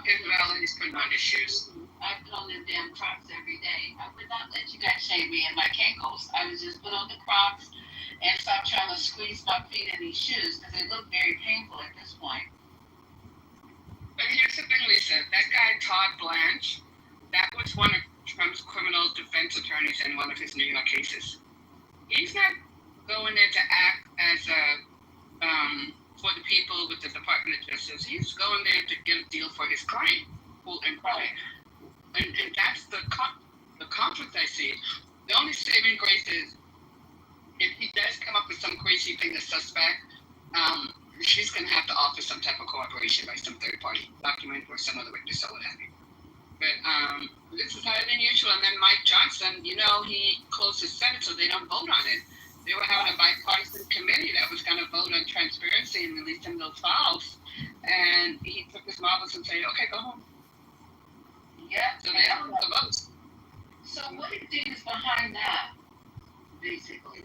Here's what He's putting on his shoes. I put on them damn Crocs every day. I would not let you guys shame me in my cankles. I would just put on the Crocs and stop trying to squeeze my feet in these shoes because they look very painful at this point. But here's the thing, Lisa. That guy, Todd Blanche, that was one of Trump's criminal defense attorneys in one of his New York cases. He's not going there to act as a for the people with the Department of Justice. He's going there to get a deal for his client. And that's the conflict I see. The only saving grace is if he does come up with some crazy thing that's suspect, she's going to have to offer some type of cooperation by some third-party document or some other witness or what have you. But this is highly unusual. And then Mike Johnson, you know, he closed his Senate so they don't vote on it. They were having a bipartisan committee that was going to vote on transparency and release some of those files. And he took his marbles and said, okay, go home. Yeah. So they don't have the votes. So what do you think is behind that, basically?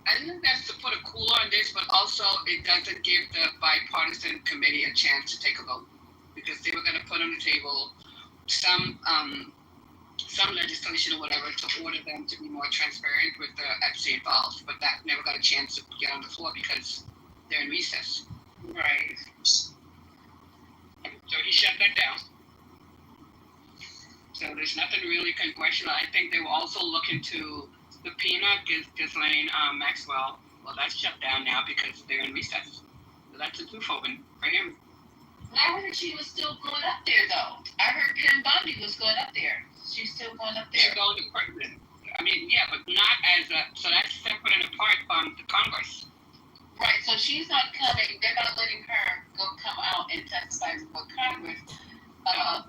I think that's to put a cool on this, but also it doesn't give the bipartisan committee a chance to take a vote because they were going to put on the table some legislation or whatever to order them to be more transparent with the Epstein files, but that never got a chance to get on the floor because they're in recess. Right. So he shut that down. So there's nothing really congressional. I think they were also looking to subpoena Ghislaine Maxwell. Well, that's shut down now because they're in recess. So that's a twofold for him. I heard she was still going up there, though. I heard Ken Bundy was going up there. She's still going up there. She's going to prison. I mean, yeah, but not as a... So that's separate and apart from the Congress. Right, so she's not coming. They're not letting her go come out and testify before Congress.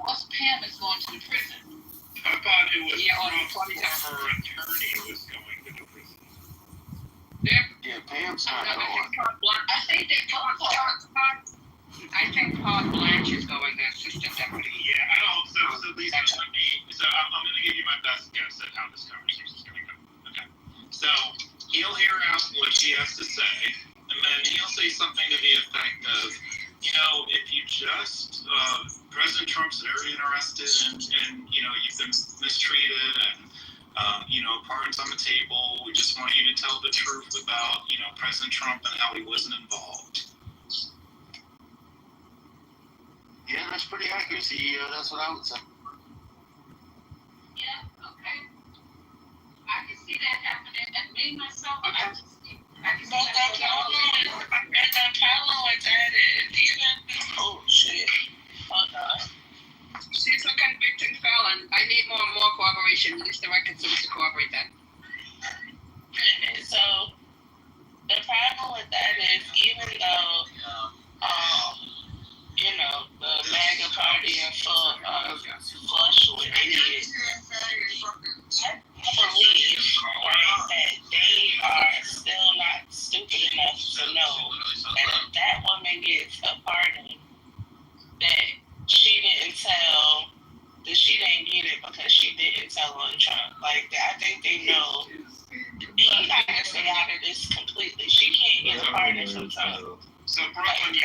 What's Pam is going to the prison? I thought it was Trump's former attorney was going to the prison. Yeah, Pam's not going. I think they told I think Todd Blanche is going to assistant deputy. Yeah, I don't. So Lisa, let me. So I'm going to give you my best guess at how this conversation is going to go. Okay. So he'll hear out what she has to say, and then he'll say something to the effect of, you know, if you just President Trump's very interested in you know, you've been mistreated and you know, pardons on the table. We just want you to tell the truth about, you know, President Trump and how he wasn't involved. Yeah, that's pretty accurate, CEO. That's what I would say. Yeah, okay. I can see that happening, and me myself, I can see that happening. Oh shit. Hold on. She's a convicted felon. I need more cooperation. Release the records so we can cooperate that. So the problem with that is, even though you know, the MAGA party are flush with idiots, I believe, right, that they are still not stupid enough to know that if that woman gets a pardon, that she didn't get it because she didn't tell on Trump. Like, I think they know he's not going to stay out of this completely. She can't get a pardon from Trump. So Brooklyn, you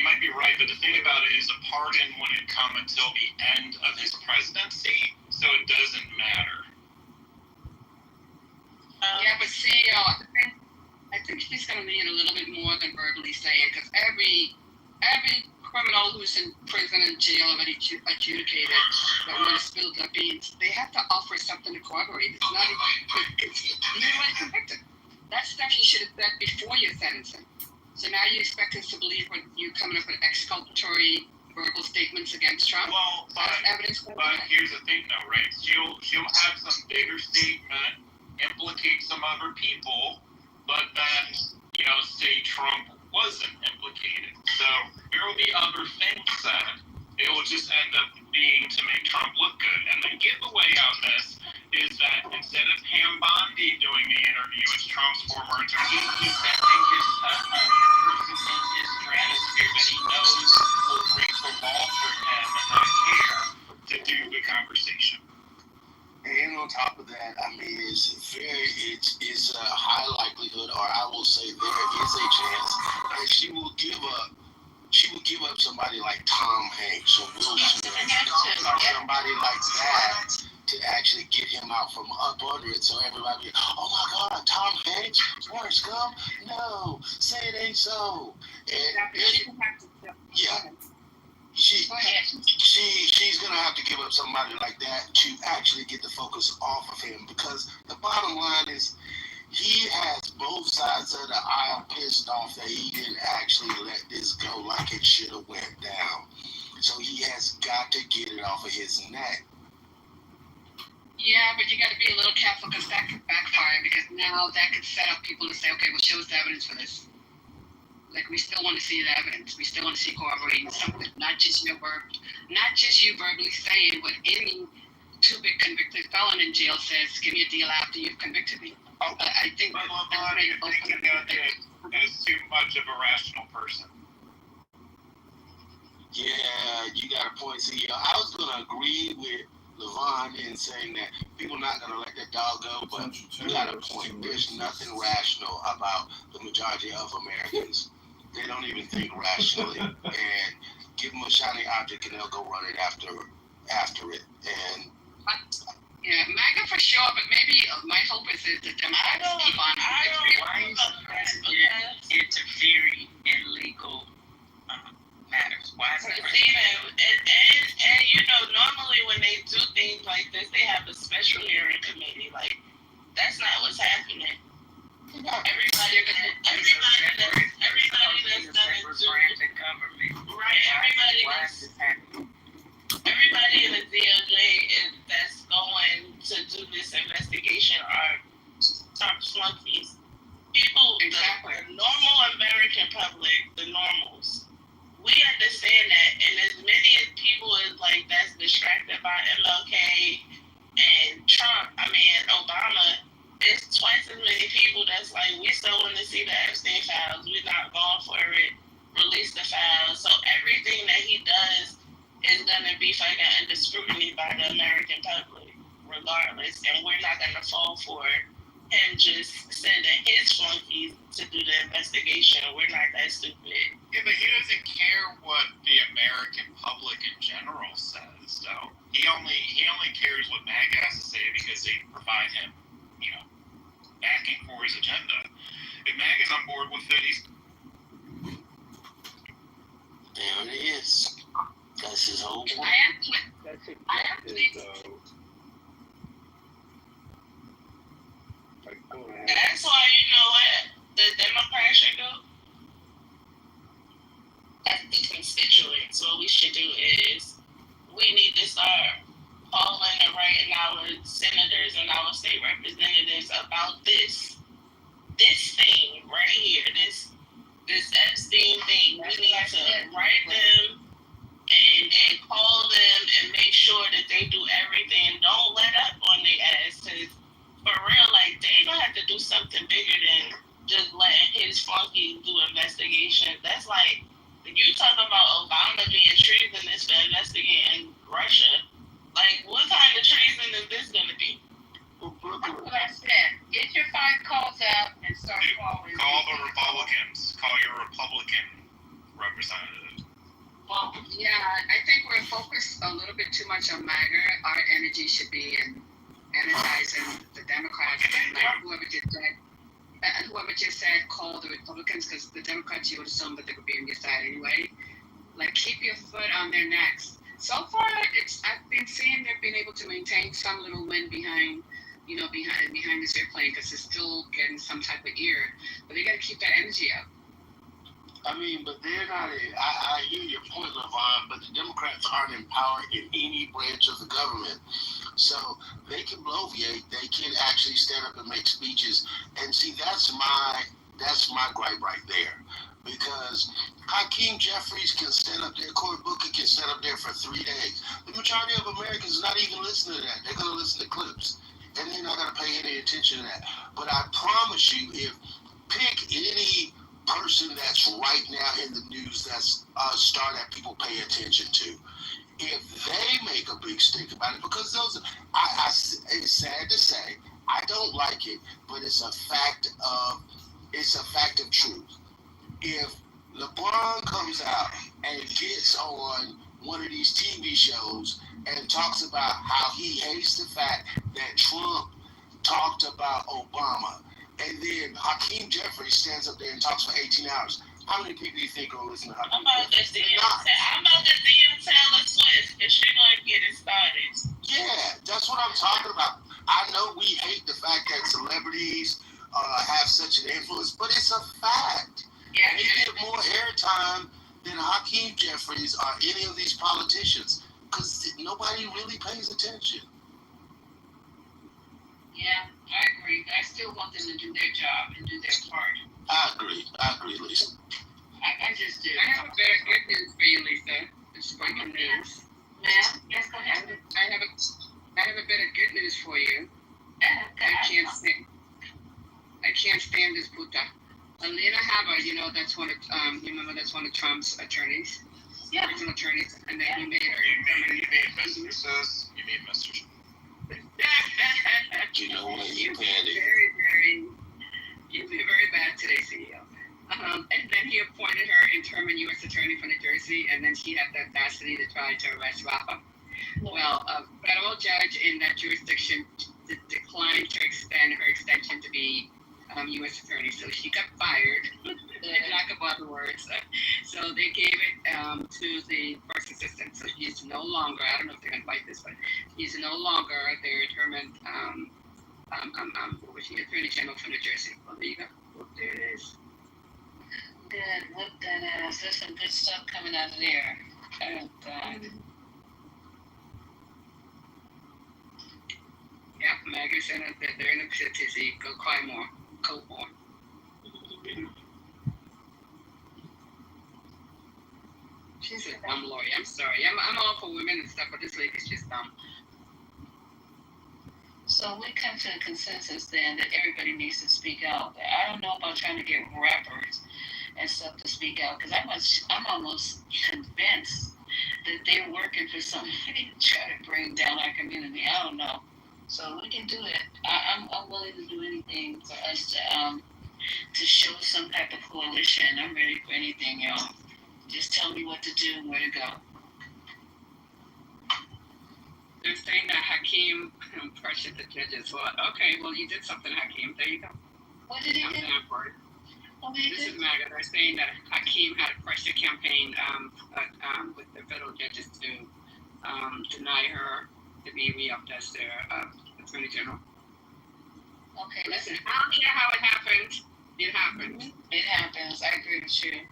might be right, but the thing about it is a pardon wouldn't come until the end of his presidency, so it doesn't matter. Yeah, but see, I think she's going to need a little bit more than verbally saying, because every criminal who's in prison and jail already adjudicated, that when it spills their beans, they have to offer something to corroborate. It's not, you're already convicted. That stuff you should have said before your sentencing. So now you expect us to believe when you coming up with exculpatory verbal statements against Trump? Well, but here's the thing, though, right? She'll have some bigger statement, implicate some other people, but then, you know, say Trump wasn't implicated. So there will be other things said. It will just end up being to make Trump look good. And the giveaway on this is that instead of Pam Bondi doing the interview as Trump's former attorney, he's sending his person in his stratosphere that he knows will break the law for him and not care to do the conversation. And on top of that, I mean, it's a high likelihood, or I will say there is a chance that she will give up somebody like Tom Hanks or Will Smith or somebody like that to actually get him out from up under it. So everybody be, oh my God, Tom Hanks, Forrest Gump, no, say it ain't so. And yeah. She's gonna have to give up somebody like that to actually get the focus off of him, because the bottom line is he has both sides of the aisle pissed off that he didn't actually let this go like it should have went down. So he has got to get it off of his neck. Yeah, but you got to be a little careful because that could backfire, because now that could set up people to say, okay, well, show us the evidence for this. Like, we still want to see the evidence. We still want to see corroborating something, not just you verbally saying what any two-big convicted felon in jail says, give me a deal after you've convicted me. I think that's thinking of it as too much of a rational person. Yeah, you got a point, CEO. I was going to agree with Levon in saying that people are not going to let that dog go, but you got a point. There's nothing rational about the majority of Americans. They don't even think rationally, and give them a shiny object and they'll go run it after it. And yeah, MAGA for sure, but maybe my hope is that the Democrats keep on. Why is the president interfering in legal matters? Why is it? And you know, normally when they do things like this, they have a special hearing committee. Like, that's not what's happening. Everybody that's everybody in the DOJ that's going to do this investigation are top flunkies. People, the normal American public understand that. And as many people as like that's distracted by MLK and Trump, Obama, it's twice as many people that's like, we still want to see the Epstein files. We're not going for it. Release the files. So everything that he does is going to be fucking under scrutiny by the American public, regardless. And we're not going to fall for him just sending his flunkies to do the investigation. We're not that stupid. Yeah, but he doesn't care what the American public in general says, though. He only cares what MAGA has to say because they provide him, backing for his agenda. If MAGA's on board with it, he's... There it is. That's his whole point. That's exactly though. Go ahead. That's why, you know what, the Democrats should do, as the constituents, what we should do is we need to start calling and writing our senators and our state representatives about this thing right here, this Epstein thing. We need to write them and call them and make sure that they do everything. Don't let up on their ass, because for real, like, they gonna have to do something bigger than just letting his flunky do investigations. That's like, you talking about Obama being treasonous for investigating Russia. Like, what kind of treason is this gonna be? That's what I said. Get your 5 calls out and start calling. Call the Republicans. Call your Republican representative. Well, yeah, I think we're focused a little bit too much on MAGA. Our energy should be in energizing the Democrats and whoever just said call the Republicans, because the Democrats, you would assume that they would be on your side anyway. Like, keep your foot on their necks. So far, I've been seeing they've been able to maintain some little wind behind this airplane, because it's still getting some type of ear. But they got to keep that energy up. I mean, but they're not. I hear your point, LaVon, but the Democrats aren't in power in any branch of the government, so they can bloviate. They can actually stand up and make speeches. And see, that's my gripe right there, because Hakeem Jeffries can stand up there, Cory Booker can stand up there for 3 days. The majority of Americans are not even listening to that. They're going to listen to clips, and they're not going to pay any attention to that. But I promise you, if pick any person that's right now in the news that's a star that people pay attention to, if they make a big stink about it, because it's sad to say, I don't like it, but it's a fact of truth. If LeBron comes out and gets on one of these TV shows and talks about how he hates the fact that Trump talked about Obama, and then Hakeem Jeffries stands up there and talks for 18 hours, how many people do you think are listening to Hakeem Jeffries? I'm about to DM Taylor Swift, and she's going to get it started. Yeah, that's what I'm talking about. I know we hate the fact that celebrities have such an influence, but it's a fact. Yeah. They get more airtime than Hakeem Jeffries or any of these politicians, because nobody really pays attention. Yeah, I agree. I still want them to do their job and do their part. I agree, Lisa. I just do. I have a bit of good news for you, Lisa. It's breaking news. Ma'am? Yes, go ahead. I have a bit of good news for you. I can't stand this puta. Alina Habba, that's one of that's one of Trump's attorneys. Yeah. Original attorneys, and then he made her. You mean Mr. Sis? You mean Mr. You know what? You've been very bad today, CEO. And then he appointed her interim U.S. Attorney for New Jersey, and then she had the audacity to try to arrest Rafa. Well, a federal judge in that jurisdiction declined to extend her extension to be U.S. Attorney, so she got fired, lack of other words. So they gave it to the first assistant, so she's no longer, I don't know if they're going to fight this, but she's no longer their determined, what was she, Attorney General for New Jersey. Well, there you go. Well, there it is. Good, whoop that ass. There's some good stuff coming out of there. Oh, God. Yeah, Maggie said that they're in a tizzy. Go cry more. Cope more. She's a dumb lawyer. I'm sorry. I'm all for women and stuff, but this lady's just dumb. So we come to a consensus then that everybody needs to speak out. I don't know about trying to get rappers and stuff to speak out because I'm almost convinced that they're working for somebody to try to bring down our community. I don't know. So we can do it. I'm willing to do anything for us to show some type of coalition. I'm ready for anything, y'all. Just tell me what to do and where to go. They're saying that Hakeem pressured the judges. Well, okay, well, you did something, Hakeem. There you go. What did he do? This is MAGA. They're saying that Hakeem had a pressure campaign with the federal judges to deny her to be re-upped as their attorney general. Okay, listen, I don't care how it happens. It happens. It happens. I agree with you.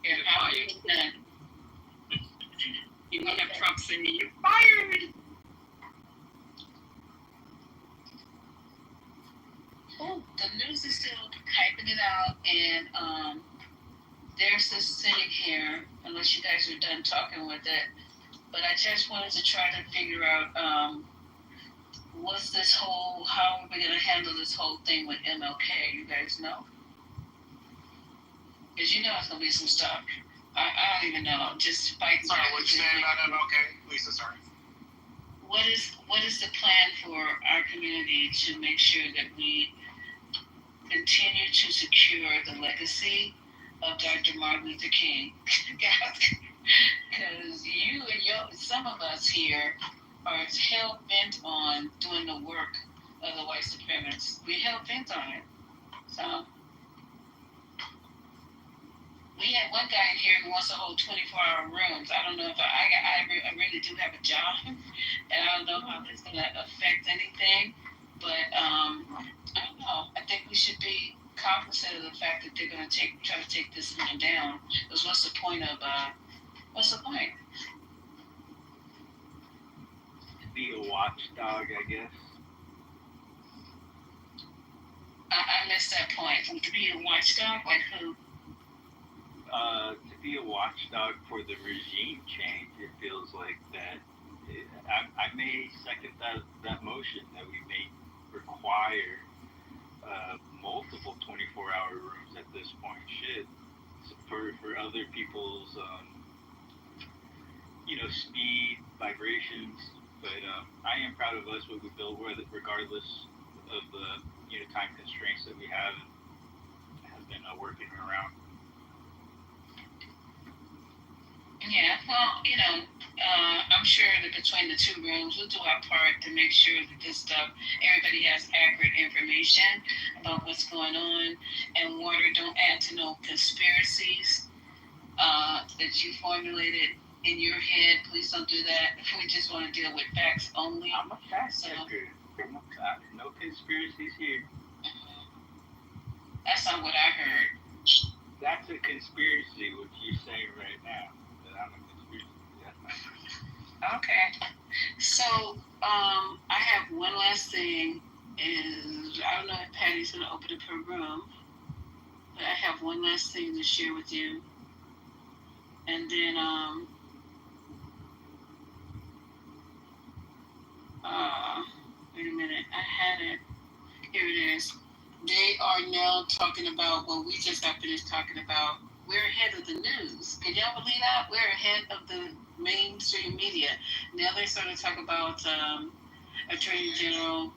You're fired. You may have Trump saying you're fired. Oh, the news is still hyping it out, and there's this thing here, unless you guys are done talking with it, but I just wanted to try to figure out what's this whole, how are we going to handle this whole thing with MLK? You guys know? Because you know it's going to be some stuff. I don't even know. Just fight. Sorry, what you saying about MLK? Lisa, sorry. What is the plan for our community to make sure that we continue to secure the legacy of Dr. Martin Luther King? Because you and some of us here are hell bent on doing the work of the white supremacists. We hell bent on it. So we had one guy in here who wants to hold 24-hour rooms. I don't know if I really do have a job, and I don't know how it's going to affect anything. But I don't know. I think we should be cognizant of the fact that they're going to try to take this one down. Because what's the point? Be a watchdog, I guess. I missed that point. To be a watchdog, like who? To be a watchdog for the regime change, it feels like that. I may second that motion that we may require multiple 24-hour rooms at this point. For other people's speed, vibrations. But I am proud of us what we build, regardless of the time constraints that we have been working around. Yeah, well, I'm sure that between the two rooms, we'll do our part to make sure that this stuff, everybody has accurate information about what's going on. And Water, don't add to no conspiracies that you formulated in your head. Please don't do that. We just want to deal with facts only. I'm a fact checker. No conspiracies here. That's not what I heard. That's a conspiracy, what you're saying right now. I'm a conspiracy. Okay. So, I have one last thing. I don't know if Patty's going to open up her room, but I have one last thing to share with you. And then, wait a minute. I had it. Here it is. They are now talking about what we just got finished talking about. We're ahead of the news. Can y'all believe that? We're ahead of the mainstream media. Now they're starting to talk about Attorney General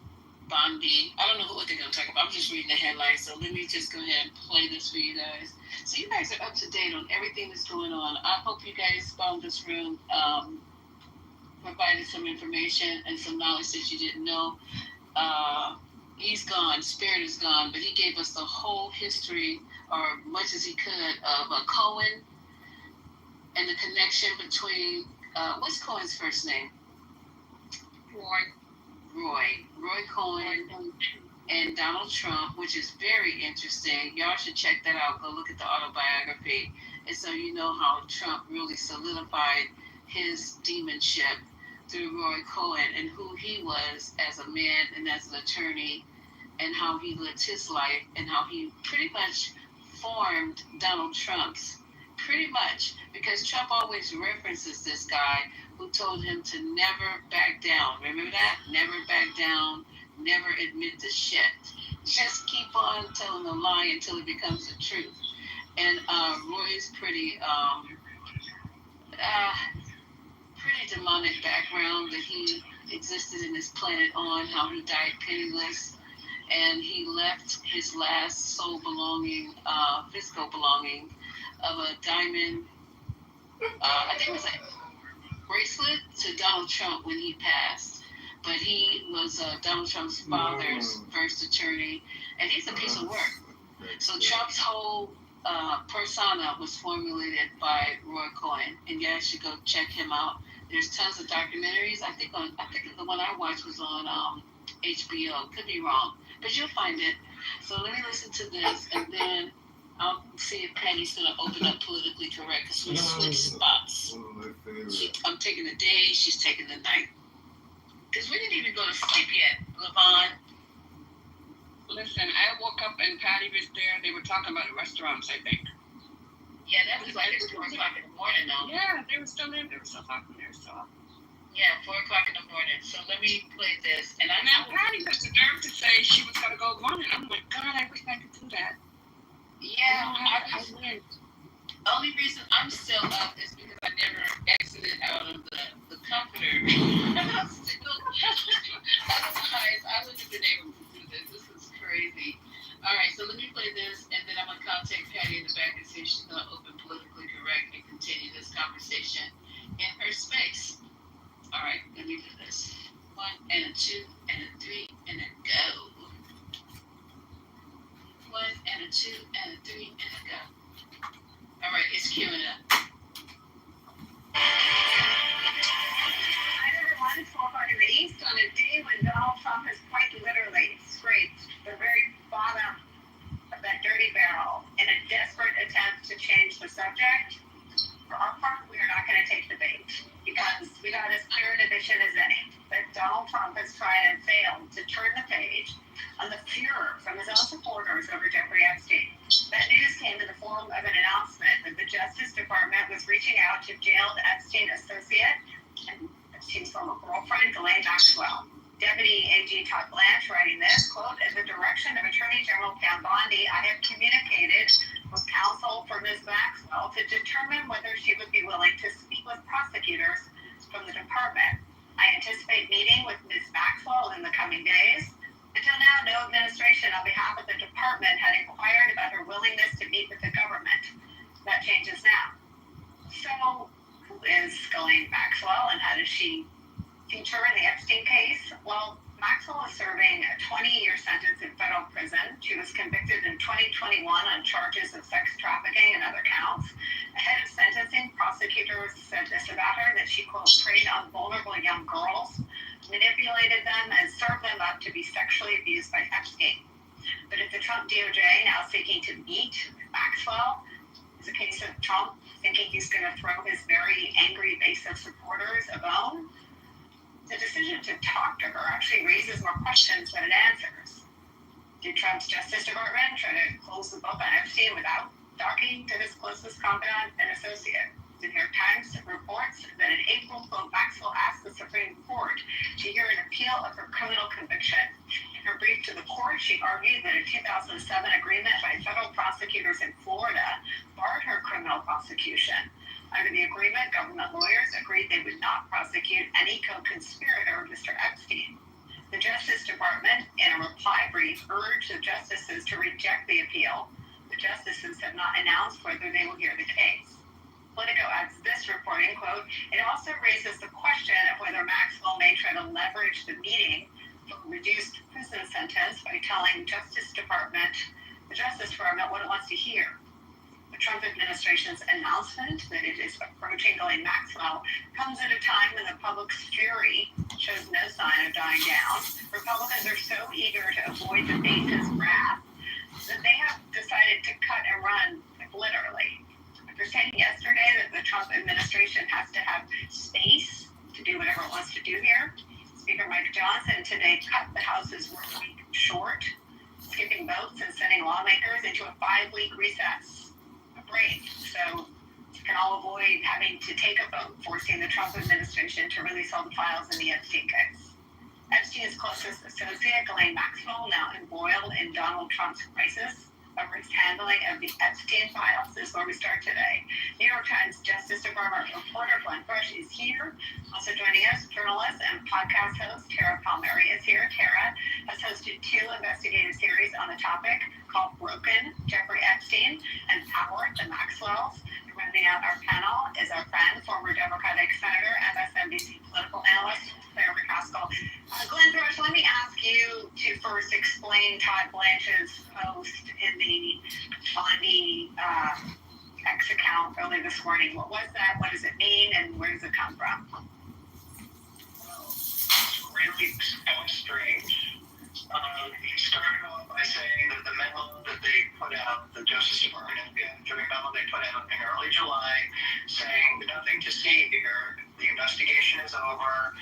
Bondi. I don't know what they're going to talk about. I'm just reading the headlines. So let me just go ahead and play this for you guys. So you guys are up to date on everything that's going on. I hope you guys found this room provided some information and some knowledge that you didn't know. He's gone. Spirit is gone. But he gave us the whole history, or much as he could, of Cohen and the connection between, what's Cohen's first name? Roy Cohen and Donald Trump, which is very interesting. Y'all should check that out. Go look at the autobiography. And so you know how Trump really solidified his demonship through Roy Cohen and who he was as a man and as an attorney, and how he lived his life and how he pretty much formed Donald Trump's Pretty much, because Trump always references this guy who told him to never back down. Remember that? Never back down, never admit the shit. Just keep on telling a lie until it becomes the truth. And Roy's pretty demonic background that he existed in this planet on, how he died penniless, and he left his last soul belonging, physical belonging of a diamond, I think it was a bracelet to Donald Trump when he passed. But he was Donald Trump's father's first attorney, and he's a piece of work. So Trump's whole persona was formulated by Roy Cohen, and you guys should go check him out. There's tons of documentaries. I think the one I watched was on HBO. Could be wrong, but you'll find it. So let me listen to this, and then I'll see if Patty's gonna open up politically correct, because we switch spots. I'm taking the day, she's taking the night. Because we didn't even go to sleep yet, Levon. Listen, I woke up and Patty was there. They were talking about restaurants, I think. Yeah, that was like at 4 o'clock in the morning, though. Yeah, they were still there. They were still talking there. So. Yeah, 4 o'clock in the morning. So let me play this. And I now Patty has the nerve to say she was going to go running. I'm like, God, I wish I could do that. Yeah, I went. Only reason I'm still up is because I never exited out of the comforter. I'm still, otherwise, I wouldn't have been able to do this. This is crazy. All right, so let me play this, and then I'm going to contact Patty in the back and see if she's going to open politically correct and continue this conversation in her space. All right, let me do this. 1 and a 2 and a 3 and a go. 1 and a 2 and a 3 and a go. All right, it's queuing up. I spoke out in the East on a day when Donald Trump has quite literally scraped the very bottom of that dirty barrel in a desperate attempt to change the subject. For our part, we are not going to take the bait, because we got as clear an admission as any that Donald Trump has tried and failed to turn the page on the furor from his own supporters over Jeffrey Epstein. That news came in the form of an announcement that the Justice Department was reaching out to jailed Epstein associate and Epstein's former girlfriend, Ghislaine Maxwell. Deputy AG Todd Blanche writing this, quote, at the direction of Attorney General Pam Bondi, I have communicated with counsel for Ms. Maxwell to determine whether she would be willing to speak with prosecutors from the department. I anticipate meeting with Ms. Maxwell in the coming days. Until now, no administration on behalf of the department had inquired about her willingness to meet with the government. That changes now. So, who is Ghislaine Maxwell, and how does she feature in the Epstein case? Well, Maxwell is serving a 20-year sentence in federal prison. She was convicted in 2021 on charges of sex trafficking and other counts. Ahead of sentencing, prosecutors said this about her, that she, quote, preyed on vulnerable young girls, manipulated them, and served them up to be sexually abused by Epstein. But if the Trump DOJ now seeking to meet Maxwell is a case of Trump thinking he's going to throw his very angry base of supporters a bone, the decision to talk to her actually raises more questions than it answers. Did Trump's Justice Department try to close the book on Epstein without talking to his closest confidant and associate? The New York Times reports that in April, quote, Maxwell asked the Supreme Court to hear an appeal of her criminal conviction. In her brief to the court, she argued that a 2007 agreement by federal prosecutors in Florida barred her criminal prosecution. Under the agreement, government lawyers agreed they would not prosecute any co-conspirator, Mr. Epstein. The Justice Department, in a reply brief, urged the justices to reject the appeal. The justices have not announced whether they will hear the case. Politico adds this reporting, quote, it also raises the question of whether Maxwell may try to leverage the meeting for a reduced prison sentence by telling the Justice Department what it wants to hear. The Trump administration's announcement that it is approaching Ghislaine Maxwell comes at a time when the public's fury shows no sign of dying down. Republicans are so eager to avoid the base's wrath that they have decided to cut and run, literally. After saying yesterday that the Trump administration has to have space to do whatever it wants to do here, Speaker Mike Johnson today cut the House's work week short, skipping votes and sending lawmakers into a 5-week recess. Break. So can all avoid having to take a vote, forcing the Trump administration to release all the files in the Epstein case. Epstein's closest associate, Ghislaine Maxwell, now embroiled in Donald Trump's crisis over his handling of the Epstein files, is where we start today. New York Times Justice Department reporter Glenn Bush is here. Also joining us, journalist and podcast host Tara Palmieri is here. Tara has hosted 2 investigative series on the topic called Broken, Jeffrey Epstein, and Power, the Maxwells. Rounding out our panel is our friend, former Democratic Senator, MSNBC political analyst, Claire McCaskill. Glenn Bush, let me ask you to first explain Todd Blanche's post in the Bondi X account early this morning. What was that? What does it mean? And where does it come from? It's really so strange. He started off by saying that the memo that they put out, the Justice Department, joint memo they put out in early July, saying nothing to see here. The investigation is over.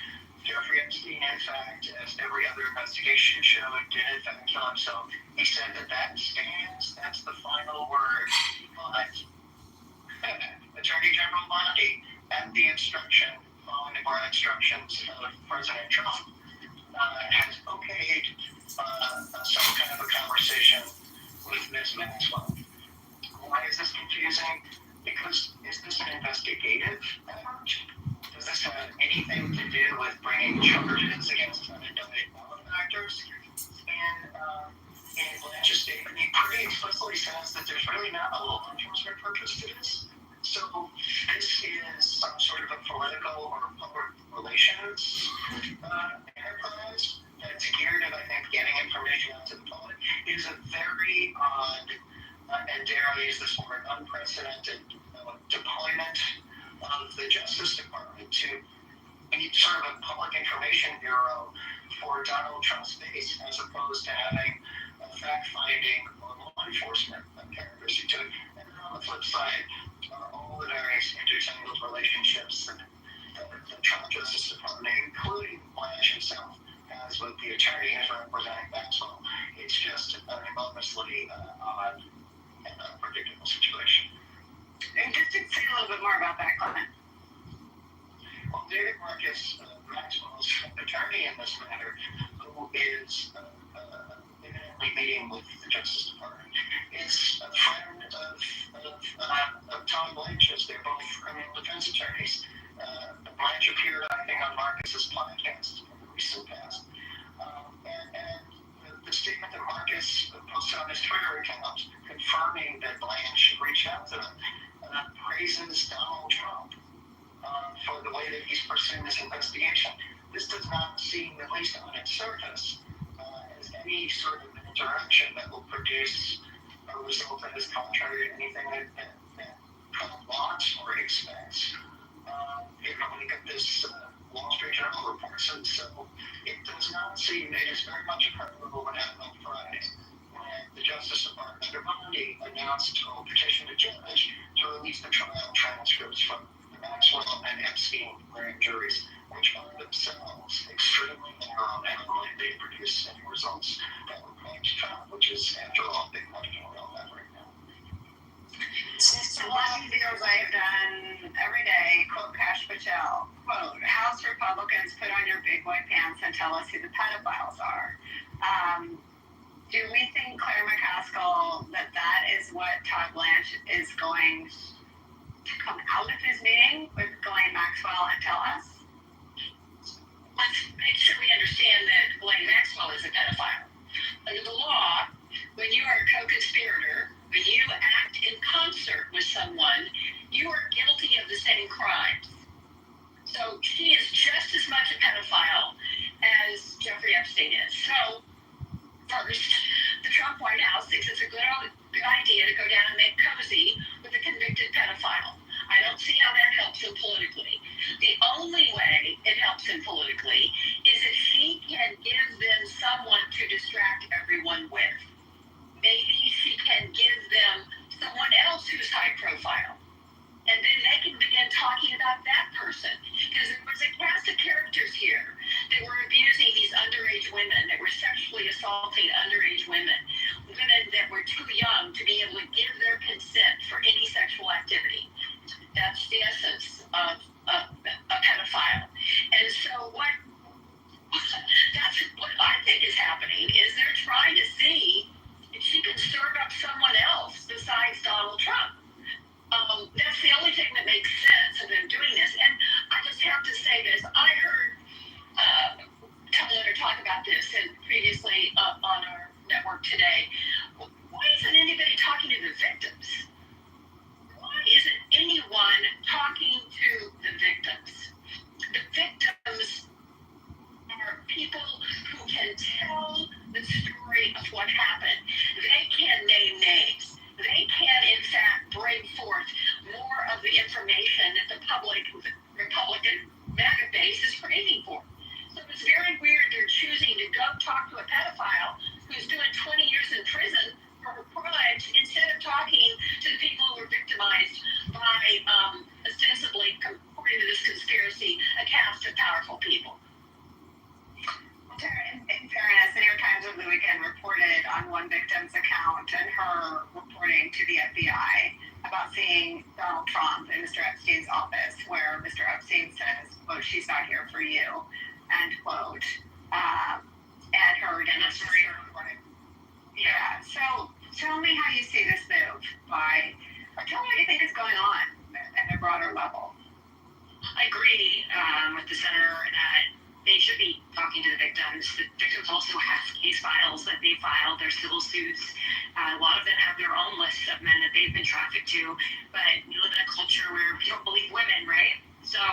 Jeffrey Epstein, in fact, as every other investigation showed, did in fact kill himself. He said that stands. That's the final word. But Attorney General Bondi, at the instructions of President Trump, has okayed some kind of a conversation with Ms. Maxwell. Why is this confusing? Because is this an investigative effort? Does this have anything to do with bringing charges against unindicted malefactors? And in Blanche's statement, he pretty explicitly says that there's really not a law enforcement purpose to this. So this is some sort of a political or public relations enterprise that's geared at, I think, getting information out to the public. It is a very odd, and dare I use this word, unprecedented deployment of the Justice Department to be sort of a public information bureau for Donald Trump's base, as opposed to having a fact-finding or law enforcement characteristic to it. And then on the flip side are all the various intertangled relationships that the Trump Justice Department, including Blanche himself, has with the attorney who's representing Maxwell. It's just an enormously odd and unpredictable situation. And just to say a little bit more about that, Clement. Well, David Marcus, Maxwell's attorney in this matter, who is imminently meeting with the Justice Department, is a friend of Tom Blanche's. They're both criminal defense attorneys. Blanche appeared, I think, on Marcus's podcast in the recent past. And the statement that Marcus posted on his Twitter account confirming that Blanche reached out to them praises Donald Trump for the way that he's pursuing this investigation. This does not seem, at least on its surface, as any sort of interaction that will produce a result that is contrary to anything that Trump wants or expects. When you get this Wall Street Journal reports, and so it does not seem, it is very much improbable what happened on Friday when the Justice Department under Bondi announced a petition to judge to release the trial transcripts from the Maxwell and Epstein grand juries, which are themselves extremely narrow and unlikely to produce any results that would point to Trump, which is, after all, a big question we all have right now. So last few videos I have done every day, quote Kash Patel, quote, House Republicans, put on your big white pants and tell us who the pedophiles are. Do we think, Claire McCaskill, that is what Todd Blanche is going to come out of his meeting with Ghislaine Maxwell and tell us? Let's make sure we understand that Ghislaine Maxwell is a pedophile. Under the law, when you are a co-conspirator, when you act in concert with someone, you are guilty of the same crimes. So she is just as much a pedophile as Jeffrey Epstein is. So first, the Trump White House thinks it's a good idea to go down and make cozy with a convicted pedophile. I don't see how that helps him politically. The only way it helps him politically is if he can give them someone to distract everyone with. Maybe she can give Republican MAGA base is craving for. So it's very weird they're choosing to go talk to a pedophile who's doing 20 years in prison for her crimes instead of talking to the people who were victimized by ostensibly, according to this conspiracy, a cast of powerful people. In fairness, the New York Times over the weekend reported on one victim's account and her reporting to the FBI about seeing Donald Trump in Mr. Epstein's office, where Mr. Epstein says, quote, "She's not here for you," end quote. And her demonstration reporting. Yeah, so tell me how you see this move or tell me what you think is going on at a broader level. I agree with the senator that they should be talking to the victims. The victims also have case files that they filed, their civil suits. A lot of them have their own lists of men that they've been trafficked to. But we live in a culture where we don't believe women, right? So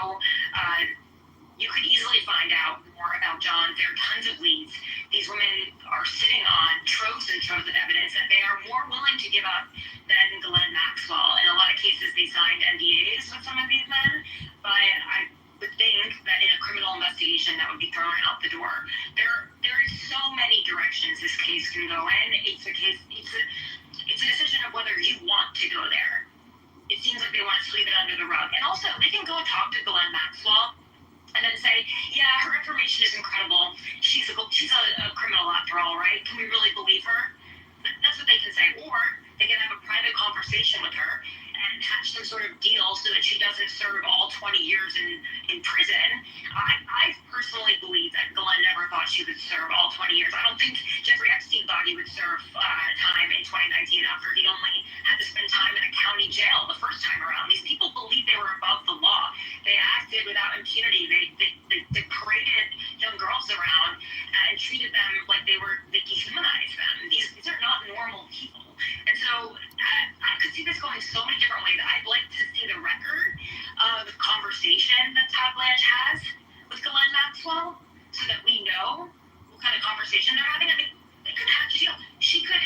you could easily find out more about John. There are tons of leads. These women are sitting on troves and troves of evidence that they are more willing to give up than Ghislaine Maxwell. In a lot of cases, they signed NDAs with some of these men, but I would think that in a criminal investigation that would be thrown out the door. There is so many directions this case can go in. It's a decision of whether you want to go there. It seems like they want to sweep it under the rug. And also, they can go and talk to Ghislaine Maxwell and then say, yeah, her information is incredible. She's a criminal after all, right? Can we really believe her? That's what they can say. Or they can have a private conversation with her and hatch some sort of deal so that she doesn't serve all 20 years in prison. I personally believe that Ghislaine never thought she would serve all 20 years. I don't think Jeffrey Epstein thought he would serve time in 2019 after he only had to spend time in a county jail the first time around. These people believe they were above the law. They acted without impunity. They paraded young girls around and treated them like they dehumanized them. These are not normal people. And so I could see this going so many different ways. I'd like to see the record of the conversation that Todd Blanche has with Ghislaine Maxwell so that we know what kind of conversation they're having. I mean, they could have to deal. She could,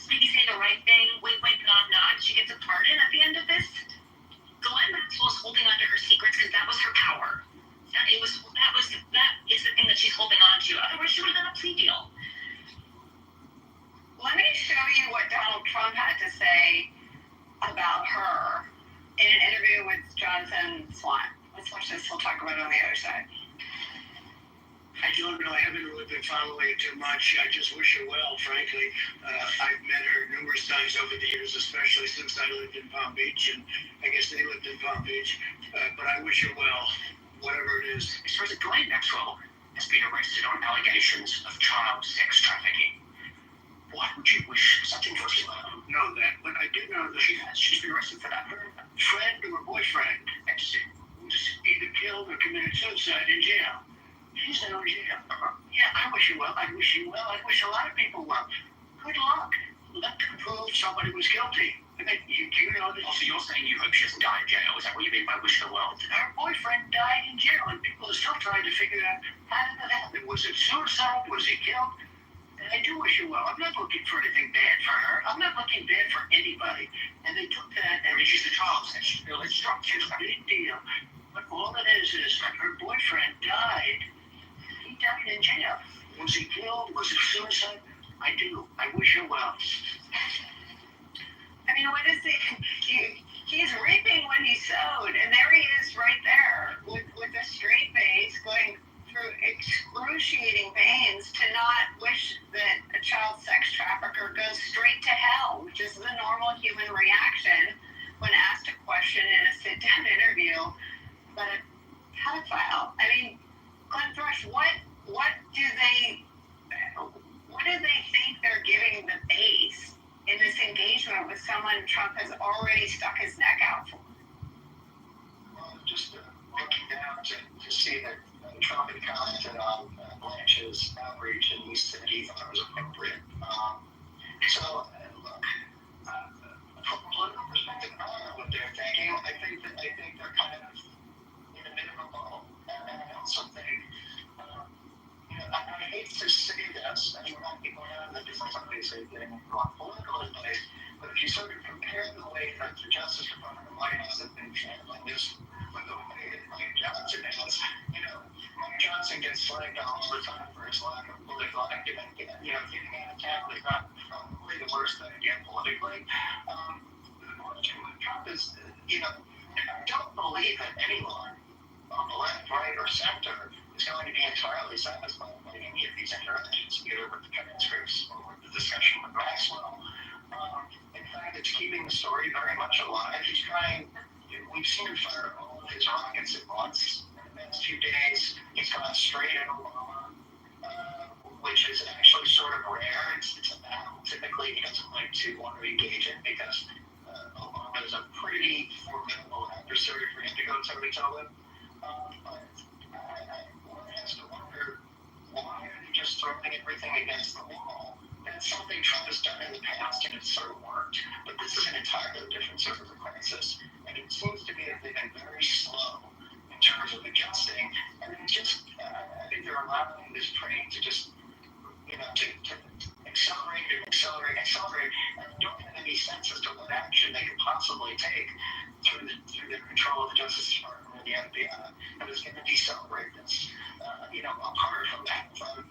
maybe say the right thing, wink, wink, nod, nod. She gets a pardon at the end of this. Ghislaine Maxwell's holding on to her secrets because that was her power. That is the thing that she's holding on to. Otherwise, she would have done a plea deal. Let me show you what Donald Trump had to say about her in an interview with Jonathan Swan. Let's watch this. We'll talk about it on the other side. I haven't really been following it too much. I just wish her well, frankly. I've met her numerous times over the years, especially since I lived in Palm Beach, and I guess they lived in Palm Beach. But I wish her well, whatever it is. As far as Ghislaine Maxwell has been arrested on allegations of child sex trafficking, why would you wish such a person? I don't know that, but I do know that she's been arrested for that. Her friend or boyfriend was either killed or committed suicide in jail. She's in jail. Yeah, I wish you well. I wish you well. I wish a lot of people well. Good luck. Let them prove somebody was guilty. I mean, you know this. Also, you're saying you hope she doesn't die in jail. Is that what you mean by wish her well? Her boyfriend died in jail, and people are still trying to figure out how did that happen. Was it suicide? Was he killed? I do wish you well. I'm not looking for anything bad for her. I'm not looking bad for anybody. And they took that and she's the child sex structure. Big deal. But all it is that her boyfriend died. He died in jail. Was he killed? Was it suicide? I do. I wish her well. I mean, what is he's reaping what he sowed, and there he is right there with a straight face going through excruciating pains to not wish that a child sex trafficker goes straight to hell, which is the normal human reaction when asked a question in a sit-down interview about a pedophile. I mean, Glenn Thrush, what do they think they're giving the base in this engagement with someone Trump has already stuck his neck out for? Just looking down to see that Trump had commented on Blanche's outreach, and he said he thought it was appropriate. Look, from a political perspective, I don't know what they're thinking. I think they're kind of in a bit of a bubble. And I also think, I hate to say this, and we're not going on the different companies say thing on political advice, but if you sort of compare the way that the Justice Department might have been handling this with the Johnson as, Mike Johnson gets slagged all the time for his lack of political acumen. Getting out of town is not probably the worst idea politically. Trump is, I don't believe that anyone on the left, right, or center is going to be entirely satisfied by any of these interactions, either with the transcripts or with the discussion with Maxwell. In fact, it's keeping the story very much alive. He's trying, we've seen him fire all of his rockets at once. In the past few days, he's gone straight at Obama, which is actually sort of rare. It's a battle. Typically, he doesn't like to want to engage in because Obama is a pretty formidable adversary for him to go toe-to-toe with. But one has to wonder, why are they just throwing everything against the wall? That's something Trump has done in the past, and it's sort of worked. But this is an entirely different sort of a crisis, and it seems to me that they've been very slow in terms of adjusting. And it just, I think they're allowing this train to just, to accelerate. And don't have any sense as to what action they could possibly take through the control of the Justice Department and the FBI. And it's going to decelerate this. Apart from that, from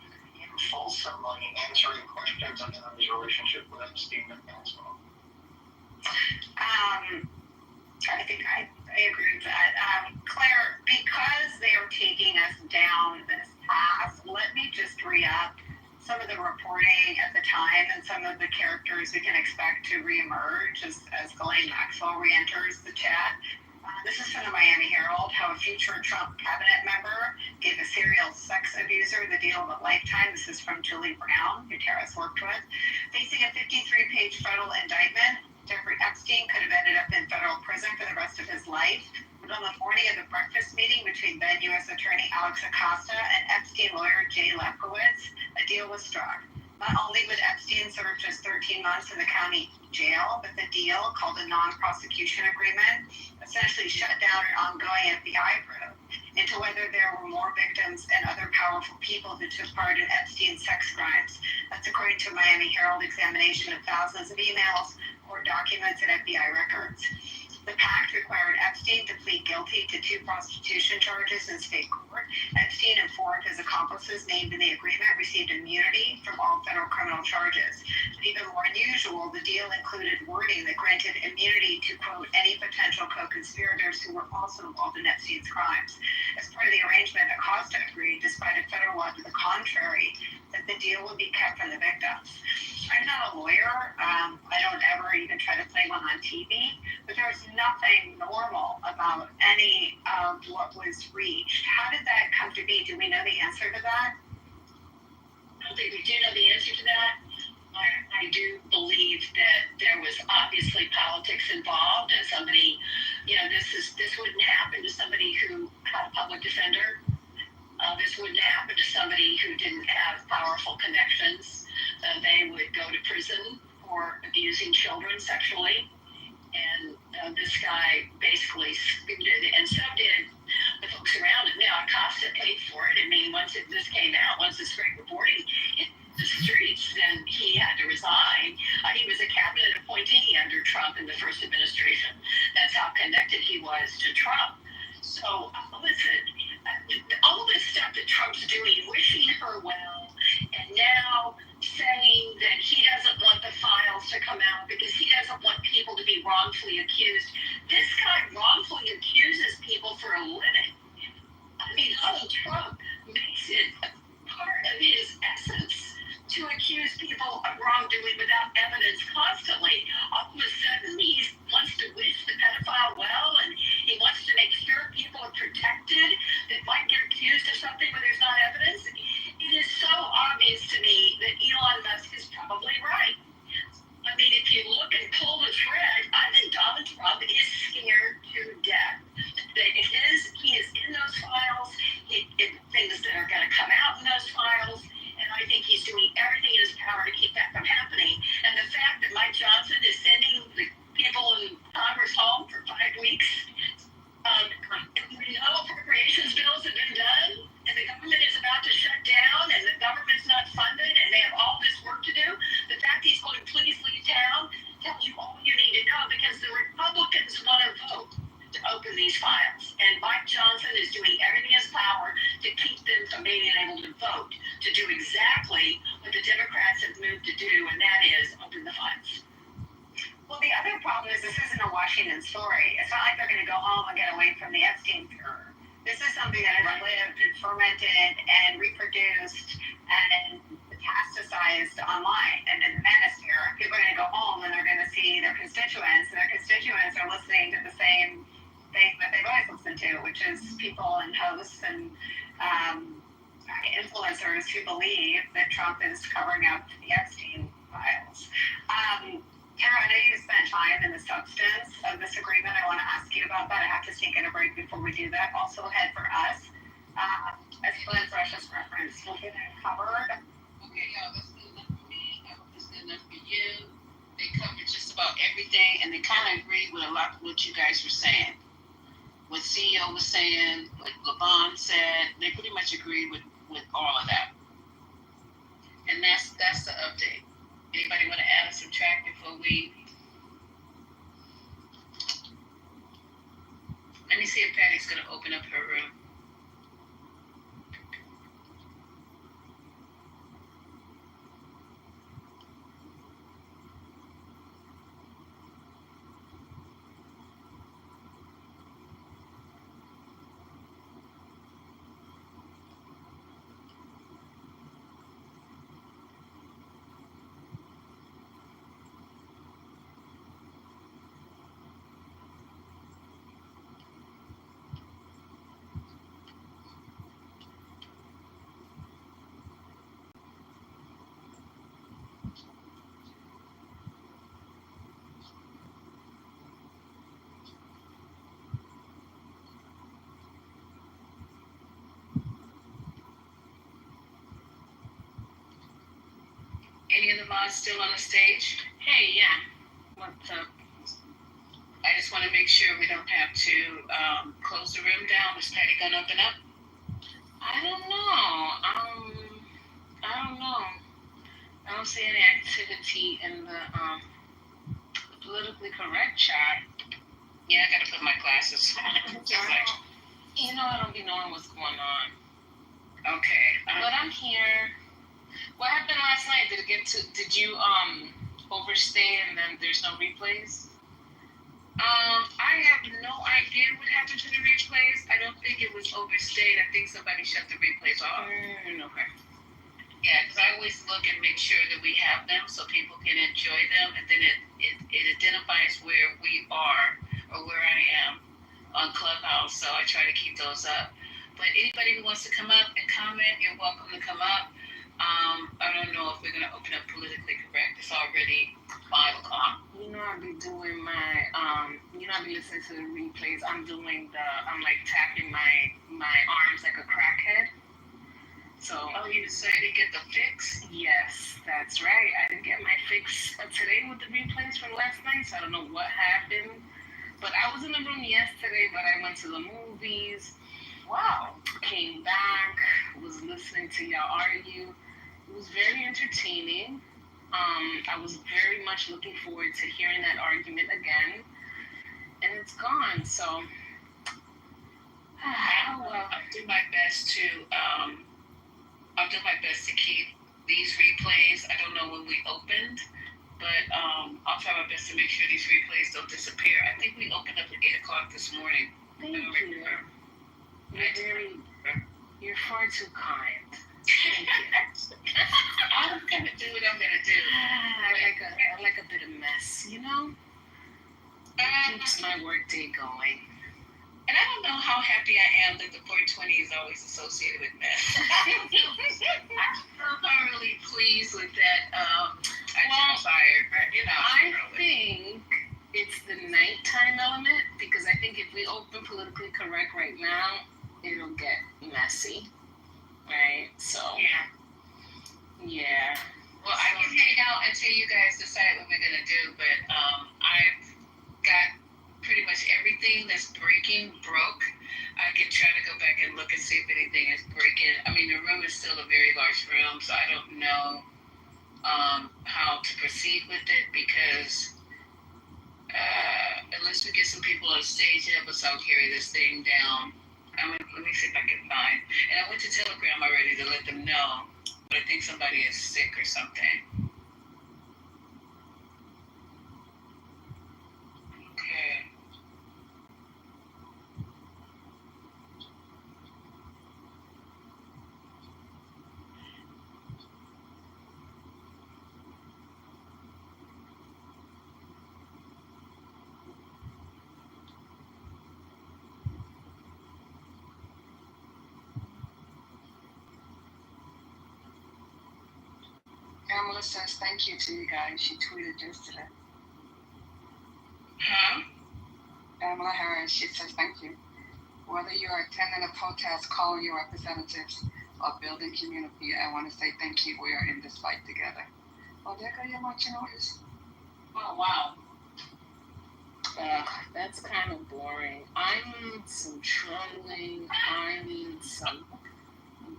fulsomely answering questions on his relationship with Epstein and Maxwell. I think I agree with that. Claire, because they are taking us down this path, let me just re-up some of the reporting at the time and some of the characters we can expect to reemerge as Ghislaine Maxwell re-enters the chat. This is from the Miami Herald, how a future Trump cabinet member gave a serial sex abuser the deal of a lifetime. This is from Julie Brown, who Tara's worked with. Facing a 53-page federal indictment, Jeffrey Epstein could have ended up in federal prison for the rest of his life. But on the morning of the breakfast meeting between then U.S. Attorney Alex Acosta and Epstein lawyer Jay Lefkowitz, a deal was struck. Not only would Epstein serve just 13 months in the county jail, but the deal, called a non-prosecution agreement, essentially shut down an ongoing FBI probe into whether there were more victims and other powerful people who took part in Epstein's sex crimes. That's according to a Miami Herald examination of thousands of emails, court documents, and FBI records. The pact required Epstein to plead guilty to 2 prostitution charges in state court. Epstein and 4 of his accomplices named in the agreement received immunity from all federal criminal charges. But even more unusual, the deal included wording that granted immunity to, quote, any potential co-conspirators who were also involved in Epstein's crimes. As part of the arrangement, Acosta agreed, despite a federal law to the contrary, that the deal would be kept from the victims. I'm not a lawyer. I don't ever even try to play one on TV, but there's nothing normal about any of what was reached. How did that come to be? Do we know the answer to that? I don't think we do know the answer to that. I do believe that there was obviously politics involved, and somebody, this wouldn't happen to somebody who had a public defender. This wouldn't happen to somebody who didn't have powerful connections. They would go to prison for abusing children sexually. And this guy basically scooted, and so did the folks around him. Now, Acosta paid for it. I mean, once this came out, once this great reporting hit the streets, then he had to resign. He was a cabinet appointee under Trump in the first administration. That's how connected he was to Trump. So, listen, all this stuff that Trump's doing, wishing her well, and now saying that he doesn't want the files to come out because he doesn't want people to be wrongfully accused. This guy wrongfully accuses people for a living. I mean, Donald Trump makes it part of his essence to accuse people of wrongdoing without evidence constantly. All of a sudden, he wants to wish the pedophile well, and he wants to make sure people are protected that might get accused of something where there's not evidence. It is so obvious to me that Elon Musk is probably right. I mean, if you look and pull the thread, I think Donald Trump is scared to death. He is in those files, things that are going to come out in those files, and I think he's doing everything in his power to keep that from happening. And the fact that Mike Johnson is sending the people in Congress home for 5 weeks, we know appropriations bills have been done, and the government is about to shut down, and the government's not funded, and they have all this work to do. The fact he's going to please leave town tells you all you need to know, because the Republicans want to vote to open these files. And Mike Johnson Johnson is doing everything in his power to keep them from being able to vote, to do exactly what the Democrats have moved to do, and that is open the funds. Well, the other problem is this isn't a Washington story. It's not like they're going to go home and get away from the Epstein furor. This is something that has lived and fermented and reproduced and metastasized online. And in the manosphere, people are going to go home and they're going to see their constituents, and their constituents are listening to the same thing that they've always listened to, which is people and hosts and influencers who believe that Trump is covering up the Epstein files. Tara, I know you spent time in the substance of this agreement. I want to ask you about that. I have to take a break before we do that. Also ahead for us, as Glenn Rush's reference, we'll get it covered. Okay, y'all, that's good enough for me. I hope it's good enough for you. They covered just about everything, and they kind of agreed with a lot of what you guys were saying. What CEO was saying, what LeBron said, they pretty much agreed with all of that. And that's the update. Anybody want to add or subtract before we? Let me see if Patty's going to open up her room. Any of the mods still on the stage? Hey, yeah. What's up? I just want to make sure we don't have to close the room down. Is Patty going to open up? I don't know. I don't see any activity in the politically correct chat. Yeah, I got to put my glasses on. You know, I don't be knowing what's going on. Okay. But I'm here. What happened last night? Did you overstay and then there's no replays? I have no idea what happened to the replays. I don't think it was overstayed. I think somebody shut the replays off. Okay. Yeah, because I always look and make sure that we have them so people can enjoy them, and then it identifies where we are or where I am on Clubhouse. So I try to keep those up. But anybody who wants to come up and comment, you're welcome to come up. I don't know if we're going to open up politically correct. It's already 5 o'clock. You know, I'll be doing my, I'll be listening to the replays. I'm like tapping my arms like a crackhead. So, you decided to get the fix? Yes, that's right. I didn't get my fix today with the replays from last night, so I don't know what happened. But I was in the room yesterday, but I went to the movies. Wow. Came back, was listening to y'all argue. It was very entertaining. I was very much looking forward to hearing that argument again. And it's gone, so I'll do my best to keep these replays. I don't know when we opened, but I'll try my best to make sure these replays don't disappear. I think we opened up at 8 o'clock this morning. Thank you. You're far too kind. I'm gonna do what I'm gonna do. I like a bit of mess, you know? Keeps my workday going. And I don't know how happy I am that the 420 is always associated with mess. I'm really pleased with that identifier, but you know. I think it's the nighttime element, because I think if we open politically correct right now, it'll get messy. Right, so yeah. Well, I can hang out until you guys decide what we're gonna do, but I've got pretty much everything that's breaking broke. I can try to go back and look and see if anything is breaking. I mean, the room is still a very large room, so I don't know how to proceed with it, because unless we get some people on stage to help us out carry this thing down, Let me see if I can find. And I went to Telegram already to let them know, but I think somebody is sick or something. Okay. Pamela says thank you to you guys. She tweeted yesterday. Huh? Pamela Harris, she says thank you. Whether you are attending a protest, calling your representatives, or building community, I want to say thank you. We are in this fight together. Oh, there go your marching orders. Oh, wow. That's kind of boring. I need some trolling. I need some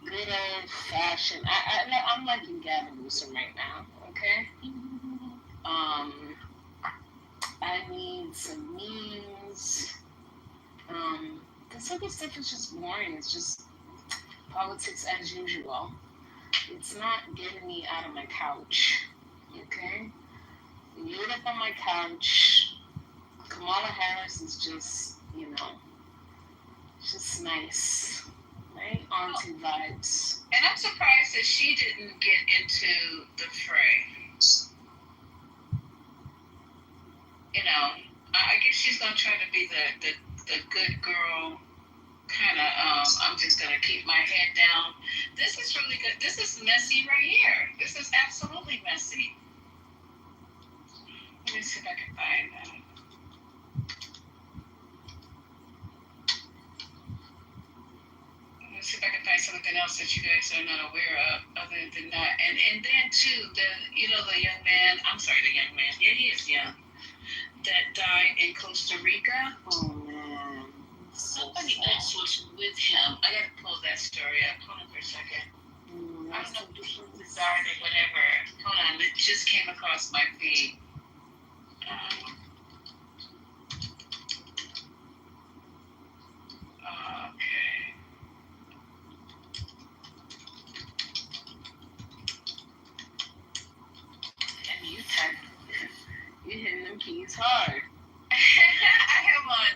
good old fashioned. I'm liking Gavin Newsom right now. Okay. I need some memes. This other stuff is just boring. It's just politics as usual. It's not getting me out of my couch. Okay. Get up on my couch. Kamala Harris is just, just nice. Right? Auntie vibes. And I'm surprised that she didn't get into the fray. I guess she's going to try to be the good girl kind of, I'm just going to keep my head down. This is really good. This is messy right here. This is absolutely messy. Let me see if I can find that. Let's see if I can find something else that you guys are not aware of other than that. And then too, the young man, yeah, he is young, that died in Costa Rica. Oh man. Somebody else was with him. I gotta pull that story up. Hold on for a second. I don't know if he died or whatever. Hold on, it just came across my feed. Okay. And you hitting them keys hard. I have on,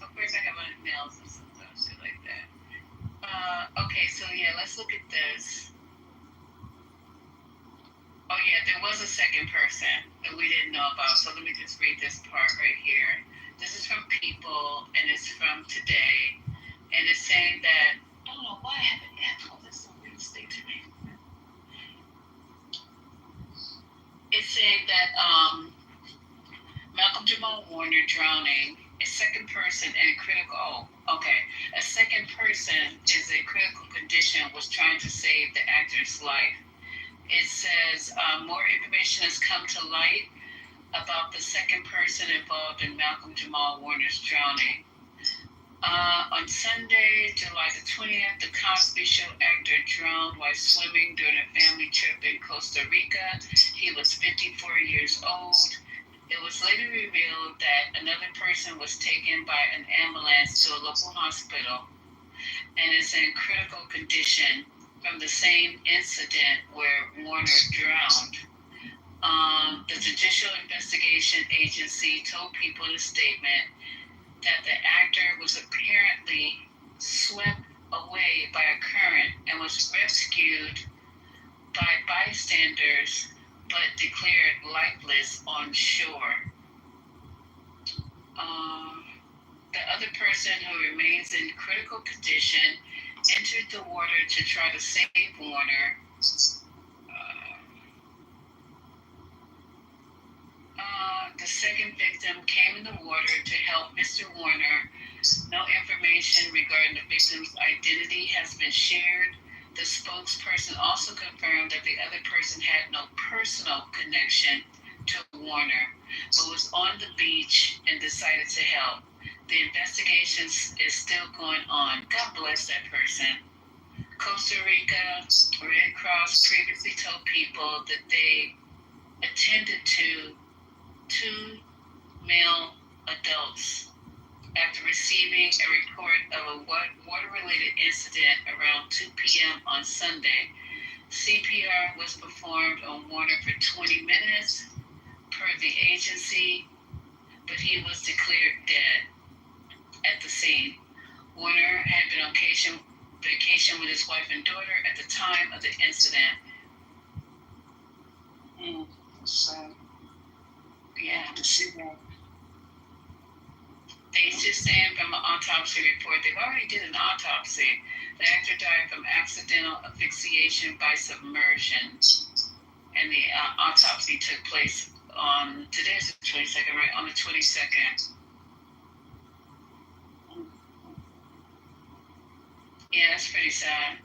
of course I have on nails and stuff, shit like that. Okay, so yeah, let's look at this. Oh yeah, there was a second person that we didn't know about, so let me just read this part right here. This is from People, and it's from today, and it's saying that, I don't know why I haven't yet. Oh, that's so real estate to me. It's saying that Malcolm Jamal Warner drowning, a second person in critical, a second person is in critical condition, was trying to save the actor's life. It says more information has come to light about the second person involved in Malcolm Jamal Warner's drowning. On Sunday, July the 20th, the Cosby Show actor drowned while swimming during a family trip in Costa Rica. He was 54 years old. It was later revealed that another person was taken by an ambulance to a local hospital and is in critical condition from the same incident where Warner drowned. The Judicial Investigation Agency told People in a statement that the actor was apparently swept away by a current and was rescued by bystanders but declared lifeless on shore. The other person who remains in critical condition entered the water to try to save Warner. The second victim came in the water to help Mr. Warner. No information regarding the victim's identity has been shared. The spokesperson also confirmed that the other person had no personal connection to Warner, but was on the beach and decided to help. The investigation is still going on. God bless that person. Costa Rica Red Cross previously told People that they attended to 2 male adults after receiving a report of a water-related incident around 2 p.m. on Sunday. CPR was performed on Warner for 20 minutes per the agency, but he was declared dead at the scene. Warner had been on vacation with his wife and daughter at the time of the incident. So, Yeah. to see that. They just saying from an autopsy report, they've already did an autopsy. The actor died from accidental asphyxiation by submersion. And the autopsy took place on, today's the 22nd, right? On the 22nd. Yeah, that's pretty sad.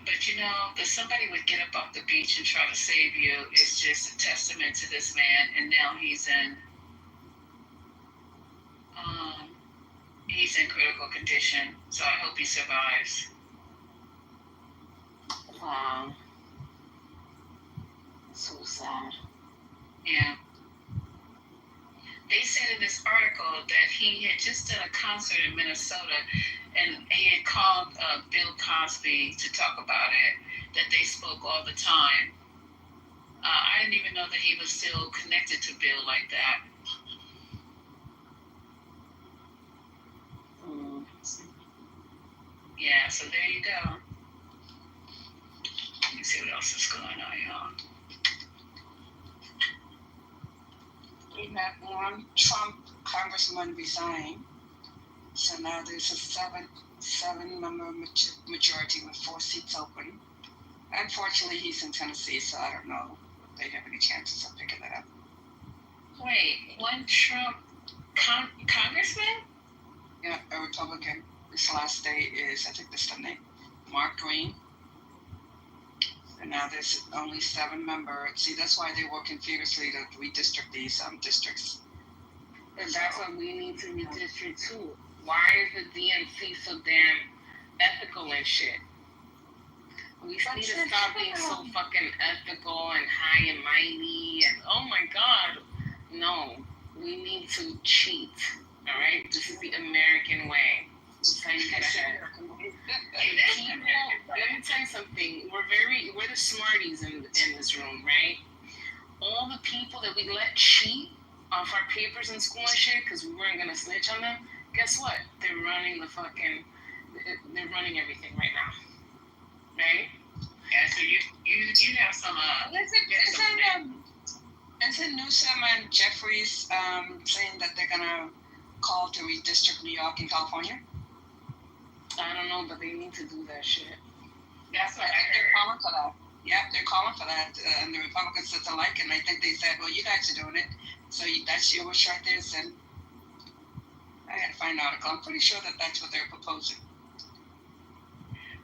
But you know, that somebody would get up off the beach and try to save you is just a testament to this man. And now he's in critical condition. So I hope he survives. Wow. So sad. Yeah. They said in this article that he had just done a concert in Minnesota and he had called Bill Cosby to talk about it, that they spoke all the time. I didn't even know that he was still connected to Bill like that. Yeah, so there you go. Let me see what else is going on, y'all. We had one Trump congressman resign. So now there's a seven-member majority with 4 seats open. Unfortunately, he's in Tennessee, so I don't know if they have any chances of picking that up. Wait, one Trump congressman? Yeah, a Republican. His last day is, I think this is the name, Mark Green. And now there's only 7 members. See, that's why they're working furiously to redistrict these districts. And that's what we need to redistrict too. Why is the DNC so damn ethical and shit? We need to stop being so fucking ethical and high and mighty and oh my god. No, we need to cheat. All right, this is the American way. This is how you get ahead. People, let me tell you something. We're the smarties in this room, right? All the people that we let cheat off our papers in school and shit because we weren't gonna snitch on them. Guess what? They're running they're running everything right now. Right? Yeah, so you have some Isn't Newsom and Jeffries saying that they're gonna call to redistrict New York and California? I don't know, but they need to do that shit. That's what they're calling for that. Yeah, they're calling for that, and the Republicans said to like it, and I think they said, well, you guys are doing it, so that's your wish right there, then I had to find an article. I'm pretty sure that that's what they're proposing.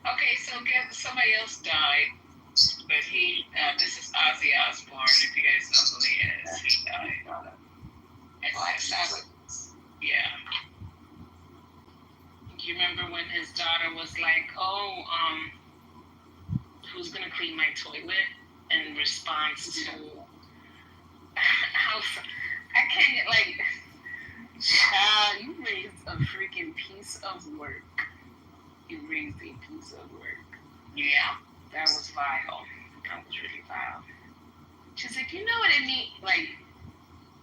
Okay, so somebody else died, but this is Ozzy Osbourne, if you guys know who he is. He died. Black Sabbath. Yeah. You remember when his daughter was like, who's gonna clean my toilet? In response to how I can't, like, child, you raised a freaking piece of work. You raised a piece of work. Yeah, that was vile. That was really vile. She's like, you know what I mean? Like,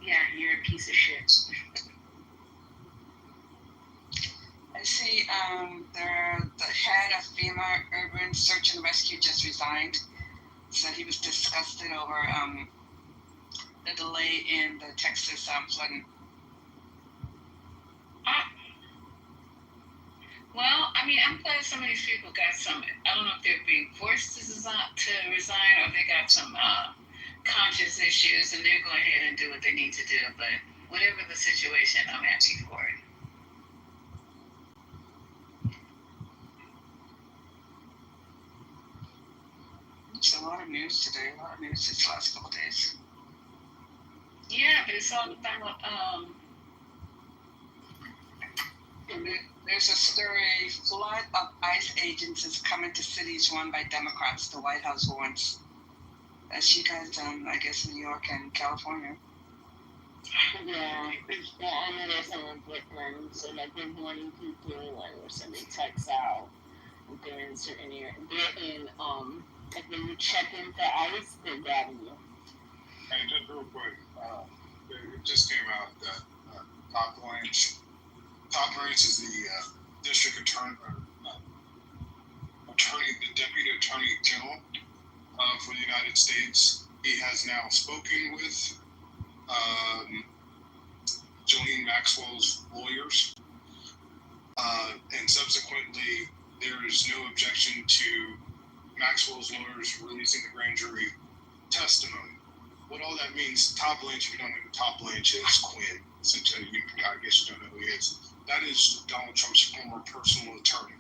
yeah, you're a piece of shit. I see the head of FEMA Urban Search and Rescue just resigned. Said he was disgusted over the delay in the Texas flooding. Well, I mean, I'm glad some of these people got some, I don't know if they're being forced to resign or they got some conscious issues and they're going ahead and do what they need to do. But whatever the situation, I'm happy for it. It's a lot of news today, a lot of news these last couple of days. Yeah, but it's all about, there's a story, flood of ICE agents is coming to cities run by Democrats, the White House warns. As you guys I guess, New York and California. Yeah, I know there's some in Brooklyn, so like good morning people, and we're sending texts out. They're in certain areas. They're in like when you check in for ICE, they're grabbing you. And just real quick, it just came out that Todd Blanche is the district attorney, the deputy attorney general for the United States. He has now spoken with Ghislaine Maxwell's lawyers, and subsequently there is no objection to Maxwell's lawyers releasing the grand jury testimony. What all that means, Todd Blanche, if you don't know who Todd Blanche is, Quinn, since I guess you don't know who he is, that is Donald Trump's former personal attorney.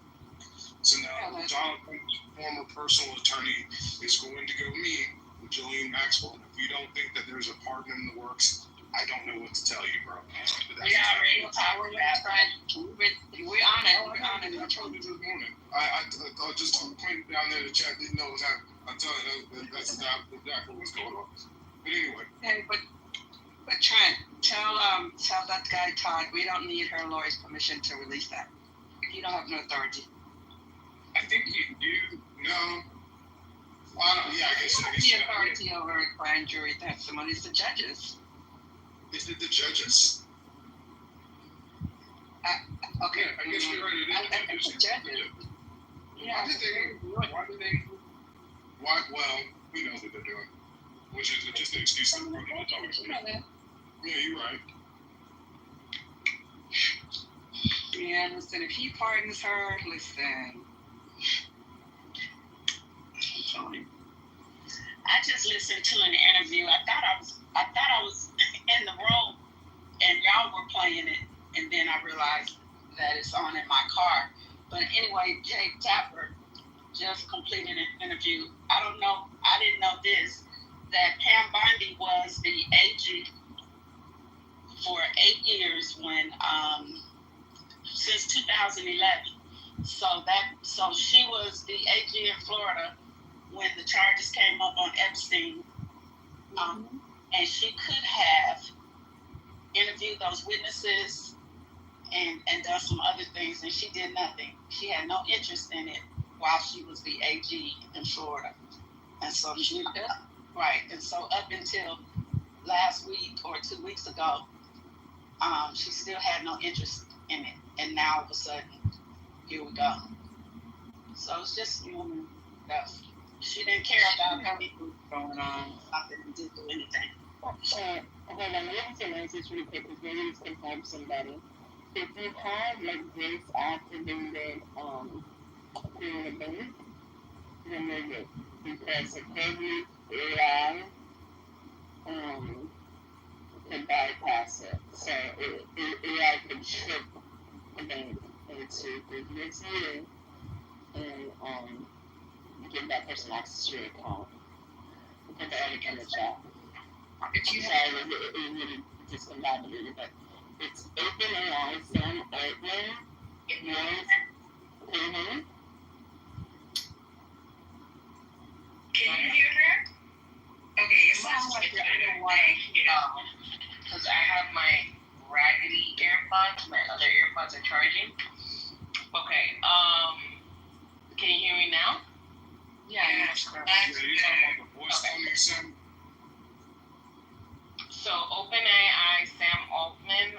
So now Donald Trump's former personal attorney is going to go meet with Ghislaine Maxwell. If you don't think that there's a pardon in the works, I don't know what to tell you, bro. We're on it. I told you this morning. I just told Quinn down there in the chat, didn't know what was happening. I'm telling you, that's exactly what's going on. But anyway. Hey, but Trent, tell that guy Todd we don't need her lawyer's permission to release that. You don't have no authority. I think you do. No. Yeah, I guess. The authority over a grand jury testimony is the judges. Is it the judges? Okay. I guess you're right. It is the judges. Yeah. Well, we know what they're doing. Which is just an excuse to run on the talk. Yeah, you're right. Yeah, listen, if he pardons her, listen. I just listened to an interview. I thought I was in the room and y'all were playing it, and then I realized that it's on in my car. But anyway, Jake Tapper just completed an interview. I didn't know this, that Pam Bondi was the AG for 8 years since 2011. So she was the AG in Florida when the charges came up on Epstein, and she could have interviewed those witnesses and done some other things, and she did nothing. She had no interest in it while she was the AG in Florida, and so and so up until last week or 2 weeks ago, she still had no interest in it, and now all of a sudden, here we go. So it's just she didn't care about anything going on. Nothing, didn't do anything. Hold on, let me say this really quick because maybe this can help somebody. If you have like voice activated hearing, remove it because supposedly AI can bypass it. So AI can trick the baby into the next meeting and give that person access to your account. Put the other in the chat. If you have it really discombobulated, but it's OpenAI Sam Altman. Can you hear me? Can you hear her? Okay, it sounds like you're underway, because I have my raggedy AirPods, my other AirPods are charging. Okay, can you hear me now? Yeah, that's correct. Okay. So OpenAI Sam Altman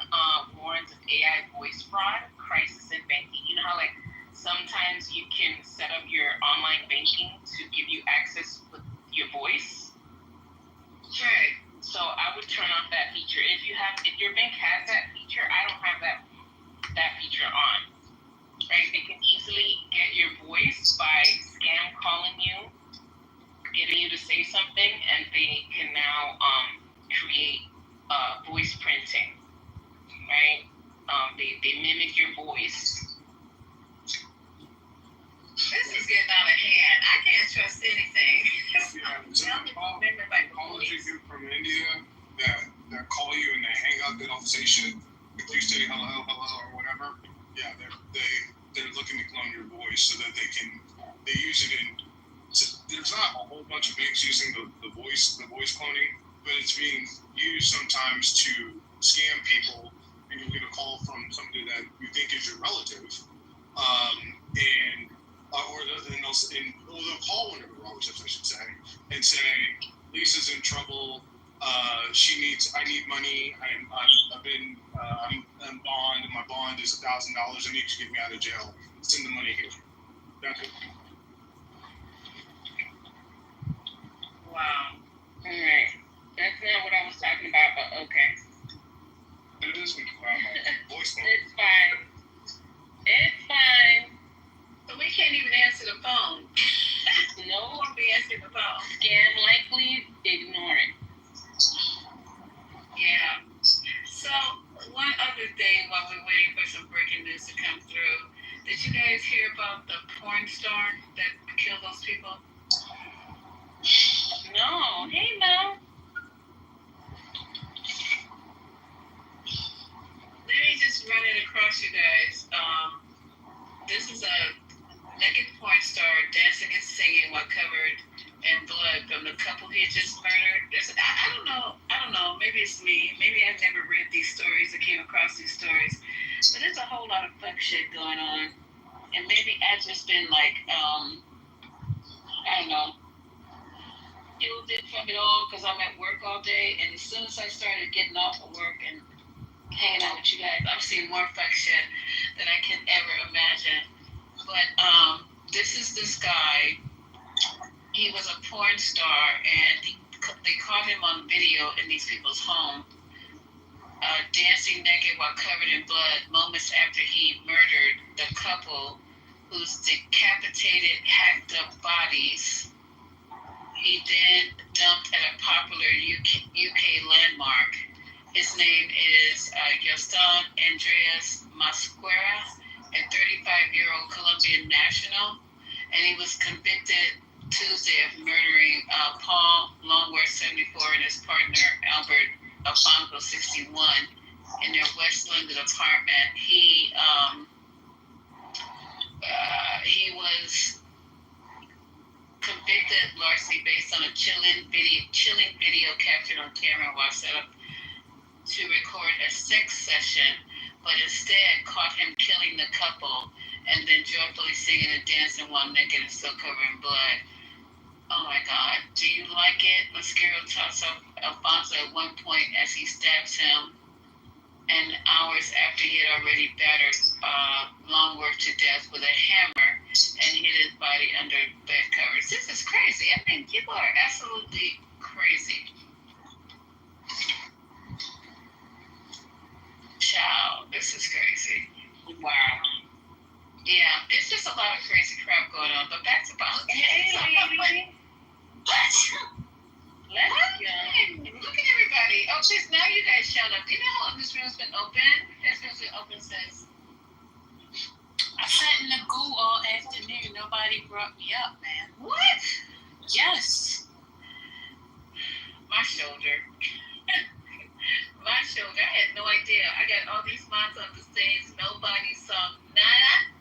warns of AI voice fraud, crisis in banking. You know how like sometimes you can set up your online banking to give you access with your voice? Sure. So I would turn off that feature. If your bank has that feature, I don't have that feature on. Right? They can easily get your voice by scam calling you, getting you to say something, and they can now create voice printing, right? They mimic your voice. This is getting out of hand. I can't trust anything. Callers you get from India that call you and they hang up, they don't say shit. If you say hello or whatever, yeah, they're looking to clone your voice so that they use it in. There's not a whole bunch of banks using the voice cloning, but it's being used sometimes to scam people. And you'll get a call from that you think is your relative, they'll call one of the relatives, I should say, and say, Lisa's in trouble. I need money. I'm bond, and my bond is $1,000. I need to get me out of jail. Send the money here. That's it. Wow. All right. That's not what I was talking about, but okay. It is when you call my voice. It's fine. It's fine. So we can't even answer the phone. No. We won't be answering the phone. Scam likely, ignore it. Yeah. So one other thing while we're waiting for some breaking news to come through, did you guys hear about the porn star that killed those people? No. Hey, no. Let me just run it across you guys. This is a naked porn star dancing and singing while covered in blood from the couple he had just murdered. I don't know. Maybe it's me. Maybe I've never read these stories or came across these stories. But there's a whole lot of fuck shit going on. And maybe I've just been like, I don't know, killed it from it all because I'm at work all day. And as soon as I started getting off of work and hanging out with you guys, I've seen more fuck shit than I can ever imagine. But this is this guy. He was a porn star, and they caught him on video in these people's home, dancing naked while covered in blood moments after he murdered the couple whose decapitated, hacked up bodies he then dumped at a popular UK landmark. His name is Gaston Andreas Mosquera, a 35-year-old Colombian national, and he was convicted Tuesday of murdering Paul Longworth, 74, and his partner Albert Alfonso, 61, in their West London apartment. He was convicted largely based on a chilling video captured on camera while set up to record a sex session, but instead caught him killing the couple and then joyfully singing and dancing while naked and still covered in blood. Oh my God, do you like it? Mosquera talks of Alfonso at one point as he stabs him, and hours after he had already battered Longworth to death with a hammer and hid his body under bed covers. This is crazy. I mean, people are absolutely crazy. Child, this is crazy. Wow. Yeah, it's just a lot of crazy crap going on. But back to politics. Hey, Look at everybody. Oh, just now you guys showed up. Do you know how long this room's been open? This room's been open since I sat in the goo all afternoon. Nobody brought me up, man. What? Yes. My shoulder. My shoulder. I had no idea. I got all these moms on the stage. Nobody saw nada.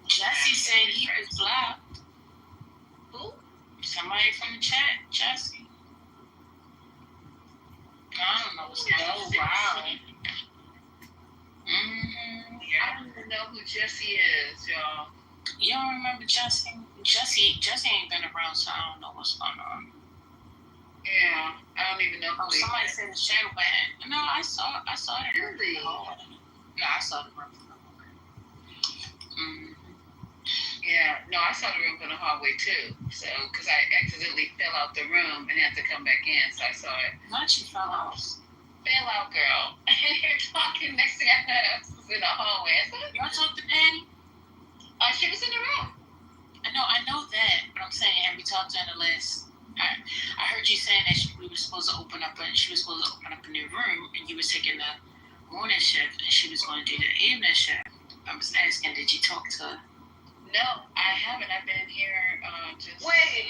Jesse said he was blocked. Who? Somebody from the chat. Jesse. I don't know what's going on. Oh, wow. Mm-hmm. I don't even know who Jesse is, y'all. You don't remember Jesse? Jesse ain't been around, so I don't know what's going on. Yeah, I don't even know who. Oh, somebody said the shadow band. No, I saw it. Really? No, I saw the room. Mm-hmm. Yeah, no, I saw the room from the hallway too. So, because I accidentally fell out the room and had to come back in, so I saw it. Not you fell out. Fell out, girl. And you're talking. Next thing I know, I was in the hallway. I said, you want to talk to Patty? She was in the room. I know that, but I'm saying, have you talked to her in the last? I heard you saying that we were supposed to open up, she was supposed to open up a new room, and you were taking the morning shift, and she was going to do the evening shift. I was asking, did you talk to her? No, I haven't. I've been here just. Wait,